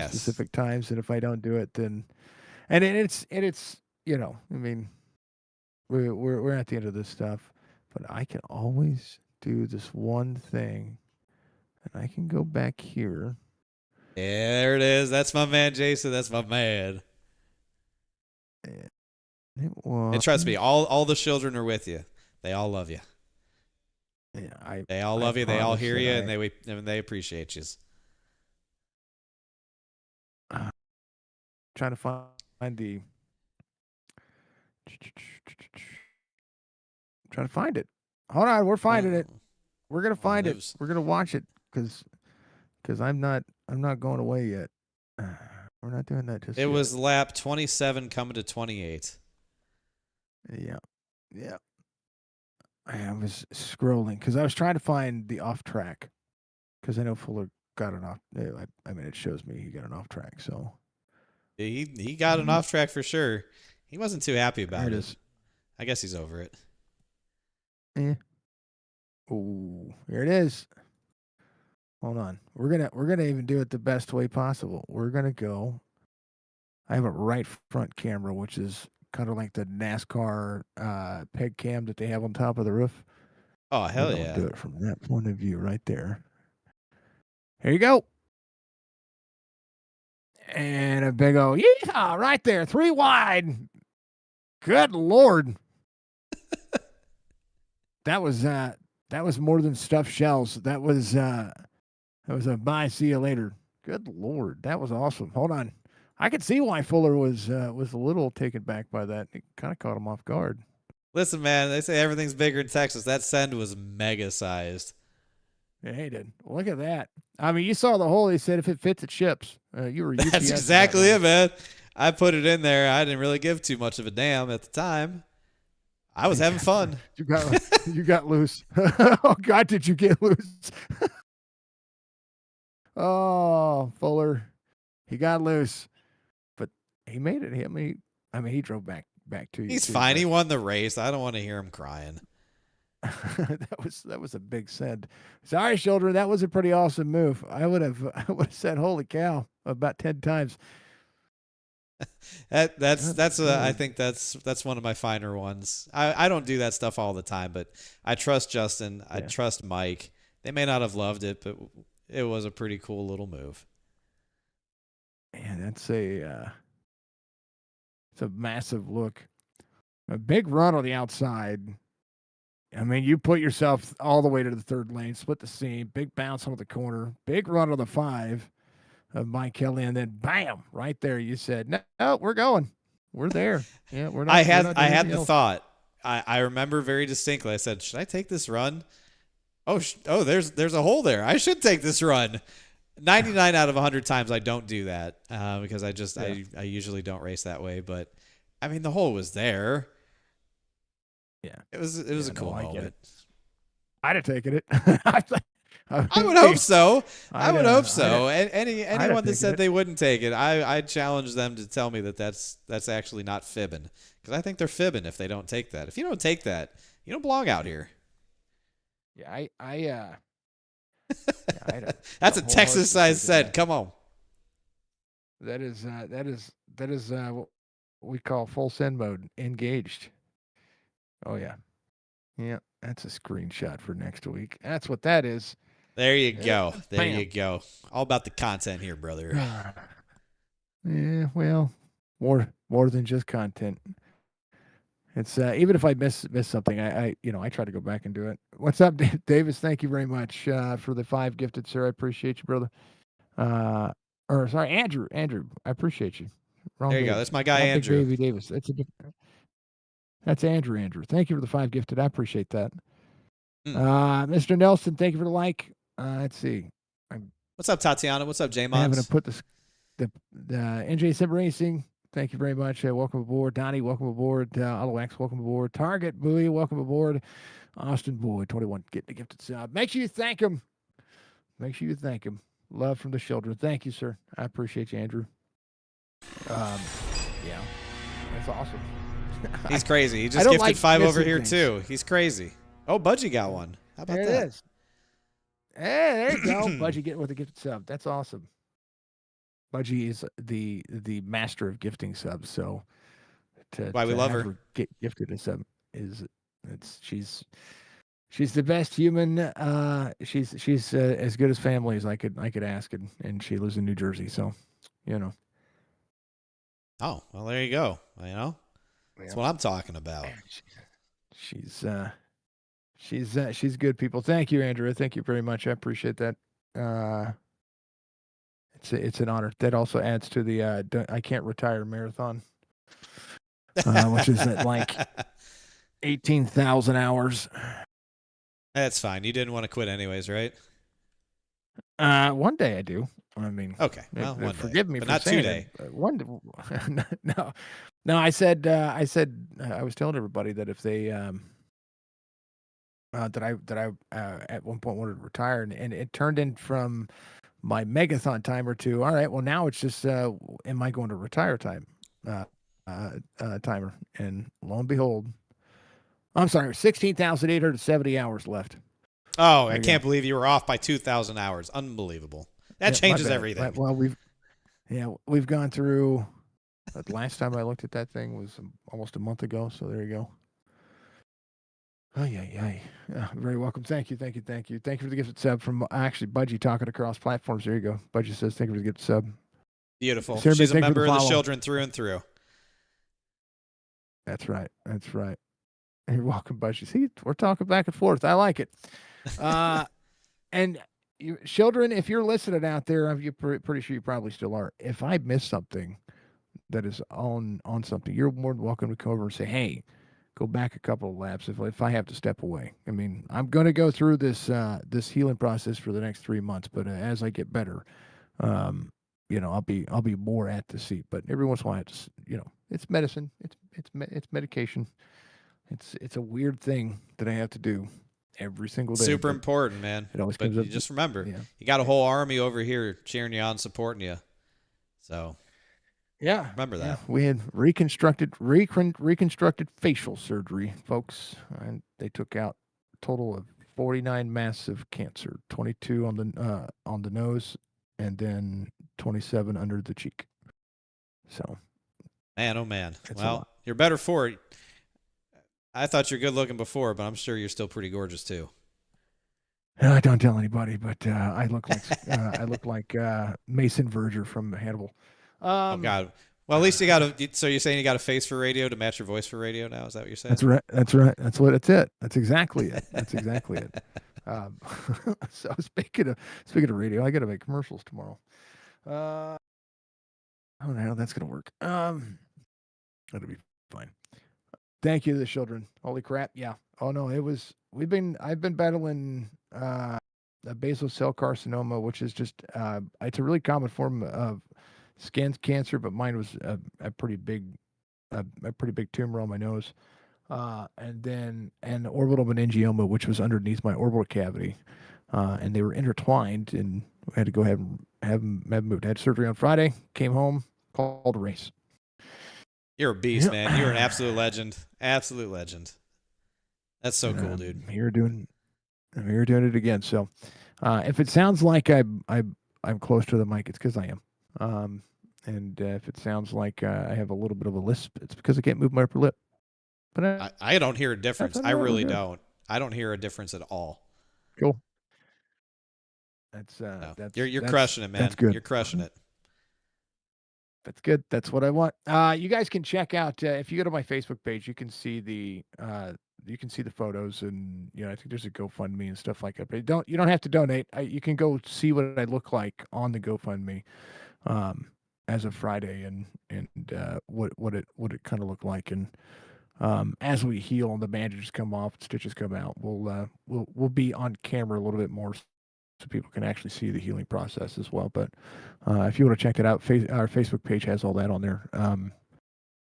specific times. And if I don't do it, then and it's I mean, we're at the end of this stuff, but I can always do this one thing, and I can go back here. Yeah, there it is. That's my man, Jason. That's my man. And trust me, all the children are with you. They all love you. Yeah, they all love you. They all hear you, and they appreciate you. Trying to find. the. Trying to find it. Hold on, we're finding it. We're gonna find it. We're gonna watch it because I'm not going away yet. We're not doing that just It yet. was lap 27 coming to 28. Yeah. I was scrolling because I was trying to find the off track because I know Fuller got an off. I mean, it shows me he got an off track. So He got an off track for sure. He wasn't too happy about There it it. is. I guess he's over it. Yeah. Ooh, here it is. Hold on. We're gonna even do it the best way possible. We're gonna go. I have a right front camera, which is kind of like the NASCAR peg cam that they have on top of the roof. Oh, hell We're gonna yeah. do it from that point of view right there. Here you go. And a big old yeehaw right there, 3 wide. Good Lord. That was more than stuffed shells. That was a bye, see you later. Good Lord. That was awesome. Hold on. I could see why Fuller was a little taken back by that. It kind of caught him off guard. Listen, man, they say everything's bigger in Texas. That send was mega sized. Yeah, he did. Look at that. I mean, you saw the hole. He said if it fits, it ships. You were UPS. That's exactly it, man. I put it in there. I didn't really give too much of a damn at the time. I was having fun. You got loose. Oh God, did you get loose? Oh, Fuller, he got loose, but he made it. He drove back to you. He's too, fine. but He won the race. I don't want to hear him crying. that was a big send. Sorry, shoulder. That was a pretty awesome move. I would have said, "Holy cow!" about 10 times. I think that's one of my finer ones. I don't do that stuff all the time, but I trust Justin. I trust Mike. They may not have loved it, but it was a pretty cool little move. Man, it's a massive look. A big run on the outside. I mean, you put yourself all the way to the third lane, split the seam, big bounce on the corner, big run on the 5 of Mike Kelly, and then bam, right there. You said, "No, we're going. We're there." Yeah, we're not. I had the thought. I remember very distinctly. I said, "Should I take this run?" Oh, there's a hole there. I should take this run. 99 out of 100 times I don't do that because I usually don't race that way. But I mean, the hole was there. Yeah, it was a cool moment. I'd have taken it. I would hope so. I would hope so. Anyone that said they wouldn't take it, I challenge them to tell me that that's actually not fibbing, because I think they're fibbing if they don't take that. If you don't take that, you don't belong out here. Yeah, that's a Texas size set. Come on. That is what we call full send mode. Engaged. Oh yeah. Yeah, that's a screenshot for next week. That's what that is. There you go. There Bam. you go. All about the content here, brother. Yeah, well, more than just content. It's even if I miss something, I try to go back and do it. What's up, Davis? Thank you very much for the 5 gifted, sir. I appreciate you, brother. Or sorry, Andrew. I appreciate you. Wrong there you Davis. go. That's my guy, Not Andrew. Big Davey Davis. That's Andrew. Thank you for the 5 gifted. I appreciate that. Mr. Nelson, thank you for the like. Let's see. What's up, Tatiana? What's up, J I'm having Mods? to put the NJ Sim Racing. Thank you very much. Welcome aboard. Donnie, welcome aboard. Aloax, welcome aboard. Target, Bowie, welcome aboard. Austin Boy, 21, getting the gifted sub. Make sure you thank him. Love from the children. Thank you, sir. I appreciate you, Andrew. Yeah, that's awesome. He's crazy. He just gifted 5 over here, too. He's crazy. Oh, Budgie got one. How about there that? It is. Hey, there you go. Budgie getting with a gifted sub. That's awesome. Budgie is the master of gifting subs. So why we love her. Get gifted a sub she's the best human. She's as good as family as I could ask, and she lives in New Jersey. So, Oh, well, there you go. That's what I'm talking about. She's good, people. Thank you, Andrew. Thank you very much. I appreciate that. It's an honor. That also adds to the I can't retire marathon which is at like 18,000 hours. That's fine. You didn't want to quit anyways, right? One day I do. I mean, Okay. Well, one day. forgive me but for not saying 2 day. it. No. I said I was telling everybody that if they that I at one point wanted to retire, and it turned in from my megathon timer to all right. Well, now it's just am I going to retire timer, and lo and behold, I'm sorry, 16,870 hours left. Oh, There I you can't go. believe you were off by 2,000 hours. Unbelievable. That Yeah, my changes bad. everything. Well, we've gone through. The last time I looked at that thing was almost a month ago. So there you go. Oh yeah. Very welcome. Thank you for the gifted sub from actually Budgie talking across platforms. There you go. Budgie says thank you for the gifted sub. Beautiful. Sarah, She's a thank you for member of the follow. children through and through. That's right. You're welcome, Budgie. See, we're talking back and forth. I like it. And you, children, if you're listening out there, I'm pretty sure you probably still are. If I miss something that is on something, you're more than welcome to come over and say, "Hey, go back a couple of laps." If I have to step away, I mean, I'm going to go through this healing process for the next 3 months. But as I get better, I'll be more at the seat. But every once in a while, it's medicine. It's medication. It's a weird thing that I have to do every single day. Super important, man. It always But comes up. you just remember, Yeah. you got a whole army over here cheering you on, supporting you. So Yeah. remember that. Yeah. We had reconstructed facial surgery, folks, and they took out a total of 49 masses of cancer, 22 on the nose, and then 27 under the cheek. So, Man, oh man. It's a Well, lot. you're better for it. I thought you were good looking before, but I'm sure you're still pretty gorgeous too. don't tell anybody, but I look like Mason Verger from Hannibal. Oh God. Well, at least you got a. So you're saying you got a face for radio to match your voice for radio now? Is that what you're saying? That's right. That's what it's it. That's exactly it. So speaking of radio, I got to make commercials tomorrow. I don't know how that's gonna work. That'll be fine. Thank you to the children. Holy crap! Yeah. Oh no, I've been battling a basal cell carcinoma, which is just it's a really common form of skin cancer, but mine was a pretty big tumor on my nose. And then an orbital meningioma, which was underneath my orbital cavity, and they were intertwined, and we had to go have them moved. I had surgery on Friday, came home, called a race. You're a beast, man. You're an absolute legend. Absolute legend. That's so cool, dude. I'm here doing it again. So, if it sounds like I'm close to the mic, it's because I am. And if it sounds like I have a little bit of a lisp, it's because I can't move my upper lip. But I don't hear a difference. I really don't. I don't hear a difference at all. Cool. That's you're crushing it, man. That's good. You're crushing it. That's good. That's what I want. You guys can check out if you go to my Facebook page, you can see the photos, and I think there's a GoFundMe and stuff like that. But you don't have to donate. You can go see what I look like on the GoFundMe as of Friday, and what it kind of looked like, and as we heal and the bandages come off, stitches come out, we'll be on camera a little bit more, so people can actually see the healing process as well. But if you want to check it out, our Facebook page has all that on there.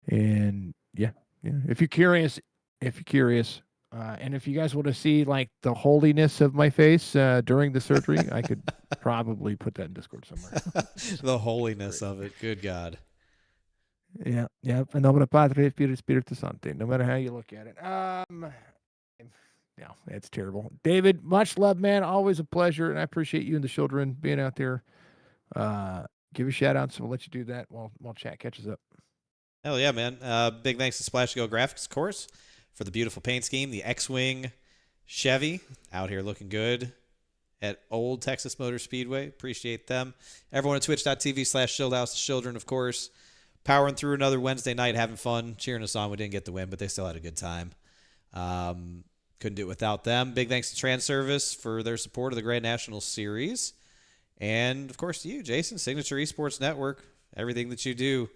And yeah, if you're curious, and if you guys want to see like the holiness of my face during the surgery, I could probably put that in Discord somewhere. The holiness of it. Good God. Yeah. In nomine Patri et Filii et Spiritus Sancti. No matter how you look at it. Yeah, it's terrible. David, much love, man. Always a pleasure, and I appreciate you and the children being out there. Give a shout out, so we'll let you do that while chat catches up. Hell yeah, man. Big thanks to Splash Go Graphics, of course, for the beautiful paint scheme. The X-Wing Chevy out here looking good at Old Texas Motor Speedway. Appreciate them. Everyone at twitch.tv/ShieldHouse Children, of course, powering through another Wednesday night, having fun, cheering us on. We didn't get the win, but they still had a good time. Couldn't do it without them. Big thanks to Trans Service for their support of the Grand National Series. And, of course, to you, Jason, Signature Esports Network. Everything that you do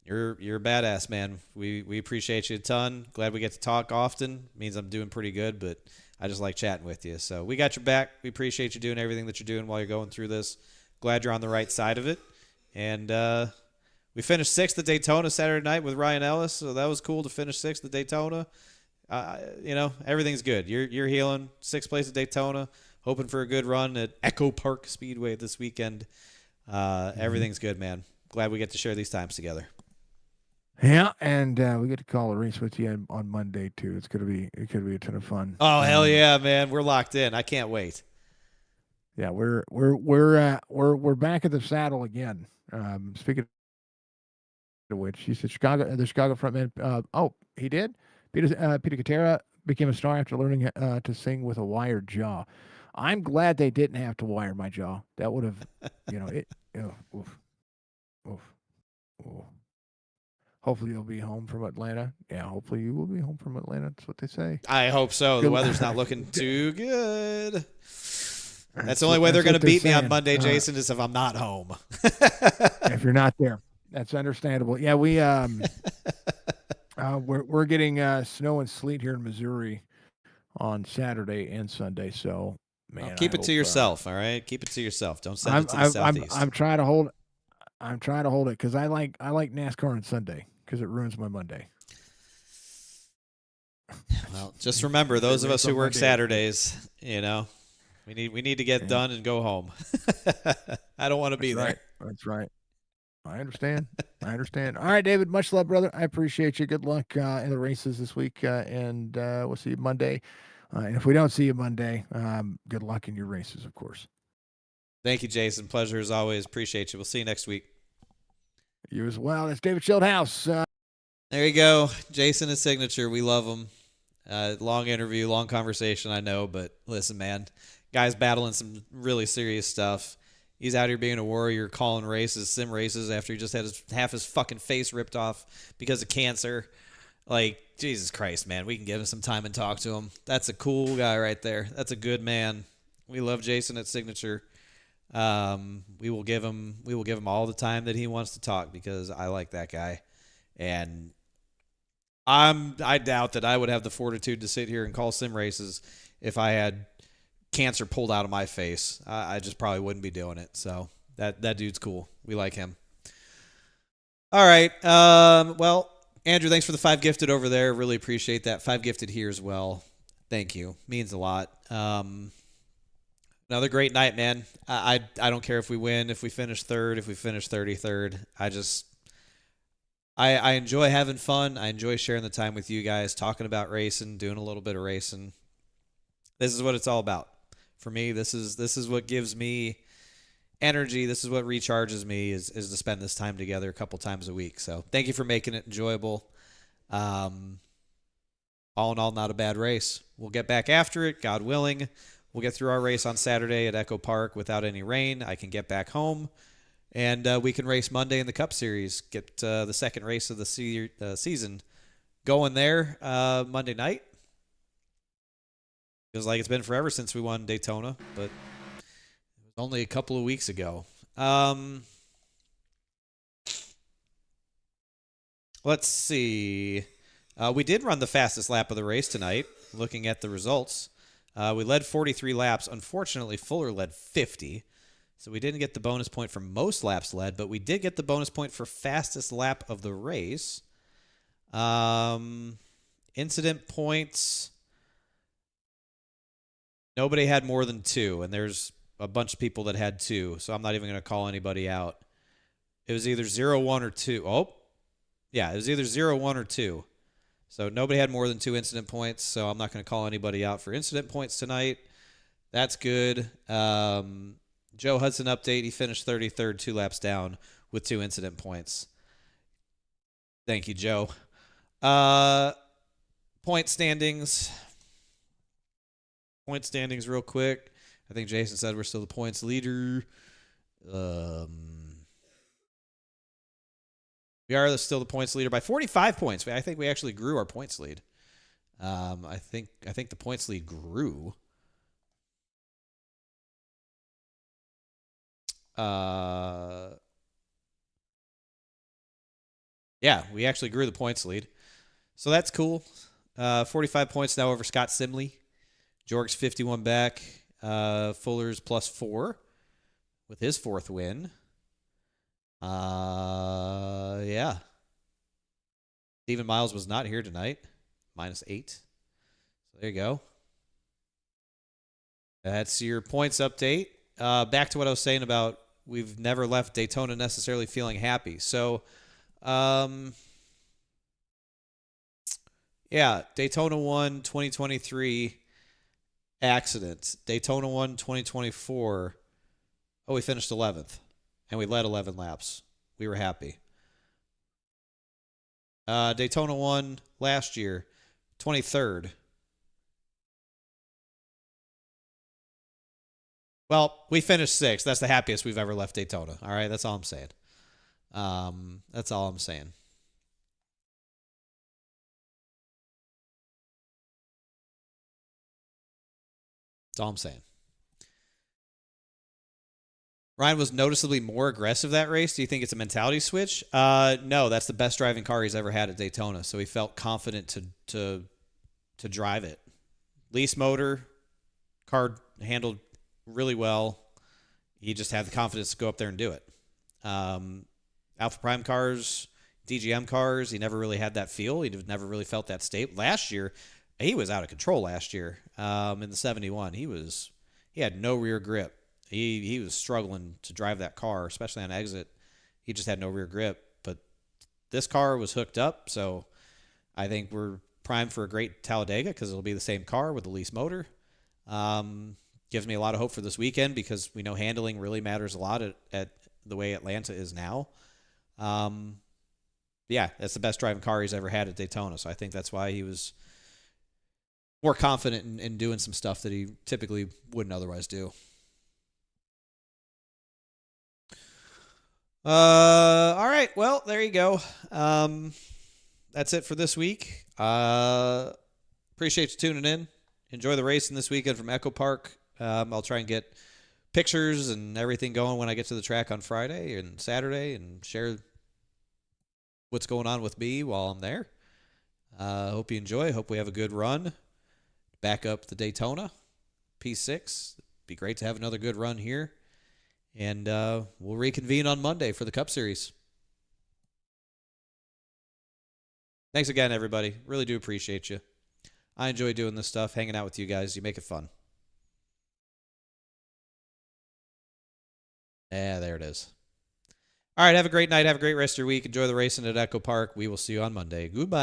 You're a badass, man. We appreciate you a ton. Glad we get to talk often. Means I'm doing pretty good, but I just like chatting with you. So we got your back. We appreciate you doing everything that you're doing while you're going through this. Glad you're on the right side of it. And we finished 6th at Daytona Saturday night with Ryan Ellis, so that was cool to finish 6th at Daytona. Everything's good. You're healing. 6th place at Daytona. Hoping for a good run at Echo Park Speedway this weekend. Everything's good, man. Glad we get to share these times together. Yeah, and we get to call a race with you on Monday too. It could be a ton of fun. Oh hell yeah, man! We're locked in. I can't wait. Yeah, we're back at the saddle again. Speaking of which, he said the Chicago frontman. He did. Peter Katera became a star after learning to sing with a wired jaw. I'm glad they didn't have to wire my jaw. That would have, it. Oof, oof, oof. Hopefully you'll be home from Atlanta. Yeah, hopefully you will be home from Atlanta. That's what they say. I hope so. The weather's not looking too good. That's the only way they're going to beat me on Monday, Jason, is if I'm not home. If you're not there. That's understandable. Yeah, we're getting snow and sleet here in Missouri on Saturday and Sunday. So, man, keep it to yourself, all right? Keep it to yourself. Don't send it to the southeast. I'm trying to hold it because I like NASCAR on Sunday because it ruins my Monday. Well, just remember, those of us who work Saturdays, we need to get done and go home. I don't want to be there. That's right. I understand. All right, David, much love, brother. I appreciate you. Good luck in the races this week, and we'll see you Monday. And if we don't see you Monday, good luck in your races, of course. Thank you, Jason. Pleasure as always. Appreciate you. We'll see you next week. You as well. That's David Schildhouse. There you go. Jason and Signature. We love him. Long interview, long conversation, I know, but listen, man, guy's battling some really serious stuff. He's out here being a warrior, calling races, sim races, after he just had half his fucking face ripped off because of cancer. Like, Jesus Christ, man, we can give him some time and talk to him. That's a cool guy right there. That's a good man. We love Jason at Signature. We will give him all the time that he wants to talk because I like that guy. And I doubt that I would have the fortitude to sit here and call sim races if I had cancer pulled out of my face. I just probably wouldn't be doing it. So that dude's cool. We like him. All right. Well, Andrew, thanks for the 5 gifted over there. Really appreciate that. 5 gifted here as well. Thank you. Means a lot. Another great night, man. I don't care if we win, if we finish 3rd, if we finish 33rd. I enjoy having fun. I enjoy sharing the time with you guys, talking about racing, doing a little bit of racing. This is what it's all about. For me, this is what gives me energy. This is what recharges me is to spend this time together a couple times a week. So thank you for making it enjoyable. All in all, not a bad race. We'll get back after it, God willing. We'll get through our race on Saturday at Echo Park without any rain. I can get back home. And we can race Monday in the Cup Series, get the second race of the season going there Monday night. Feels like it's been forever since we won Daytona, but it was only a couple of weeks ago. Let's see. We did run the fastest lap of the race tonight, looking at the results. We led 43 laps. Unfortunately, Fuller led 50. So we didn't get the bonus point for most laps led, but we did get the bonus point for fastest lap of the race. Incident points. Nobody had more than 2, and there's a bunch of people that had 2, so I'm not even going to call anybody out. It was either 0-1 or 2. Oh, yeah, it was either 0-1 or 2. So nobody had more than 2 incident points, so I'm not going to call anybody out for incident points tonight. That's good. Joe Hudson update. He finished 33rd, 2 laps down with 2 incident points. Thank you, Joe. Point standings. Point standings real quick. I think Jason said we're still the points leader. We are still the points leader by 45 points. I think we actually grew our points lead. I think the points lead grew. Yeah, Yeah, we actually grew the points lead. So that's cool. 45 points now over Scott Simley. Jorg's 51 back. Fuller's +4 with his 4th win. Yeah. Stephen Miles was not here tonight. -8. So there you go. That's your points update. Back to what I was saying about we've never left Daytona necessarily feeling happy. So, yeah, Daytona won 2023 accident. Daytona won 2024. Oh, we finished 11th, and we led 11 laps. We were happy. Daytona won last year, 23rd. Well, we finished 6th. That's the happiest we've ever left Daytona. All right, that's all I'm saying. That's all I'm saying. That's all I'm saying. Ryan was noticeably more aggressive that race. Do you think it's a mentality switch? No, that's the best driving car he's ever had at Daytona, so he felt confident to drive it. Lease motor, car handled really well. He just had the confidence to go up there and do it. Alpha Prime cars, DGM cars, he never really had that feel. He never really felt that state. Last year, he was out of control last year in the 71. He had no rear grip. He was struggling to drive that car, especially on exit. He just had no rear grip. But this car was hooked up, so I think we're primed for a great Talladega because it'll be the same car with the lease motor. Gives me a lot of hope for this weekend because we know handling really matters a lot at the way Atlanta is now. Yeah, that's the best driving car he's ever had at Daytona, so I think that's why he was more confident in doing some stuff that he typically wouldn't otherwise do. All right. Well, there you go. That's it for this week. Appreciate you tuning in. Enjoy the racing this weekend from Echo Park. I'll try and get pictures and everything going when I get to the track on Friday and Saturday and share what's going on with me while I'm there. Hope you enjoy. Hope we have a good run. Back up the Daytona P6. Be great to have another good run here. And we'll reconvene on Monday for the Cup Series. Thanks again, everybody. Really do appreciate you. I enjoy doing this stuff, hanging out with you guys. You make it fun. Yeah, there it is. All right, have a great night. Have a great rest of your week. Enjoy the racing at Echo Park. We will see you on Monday. Goodbye.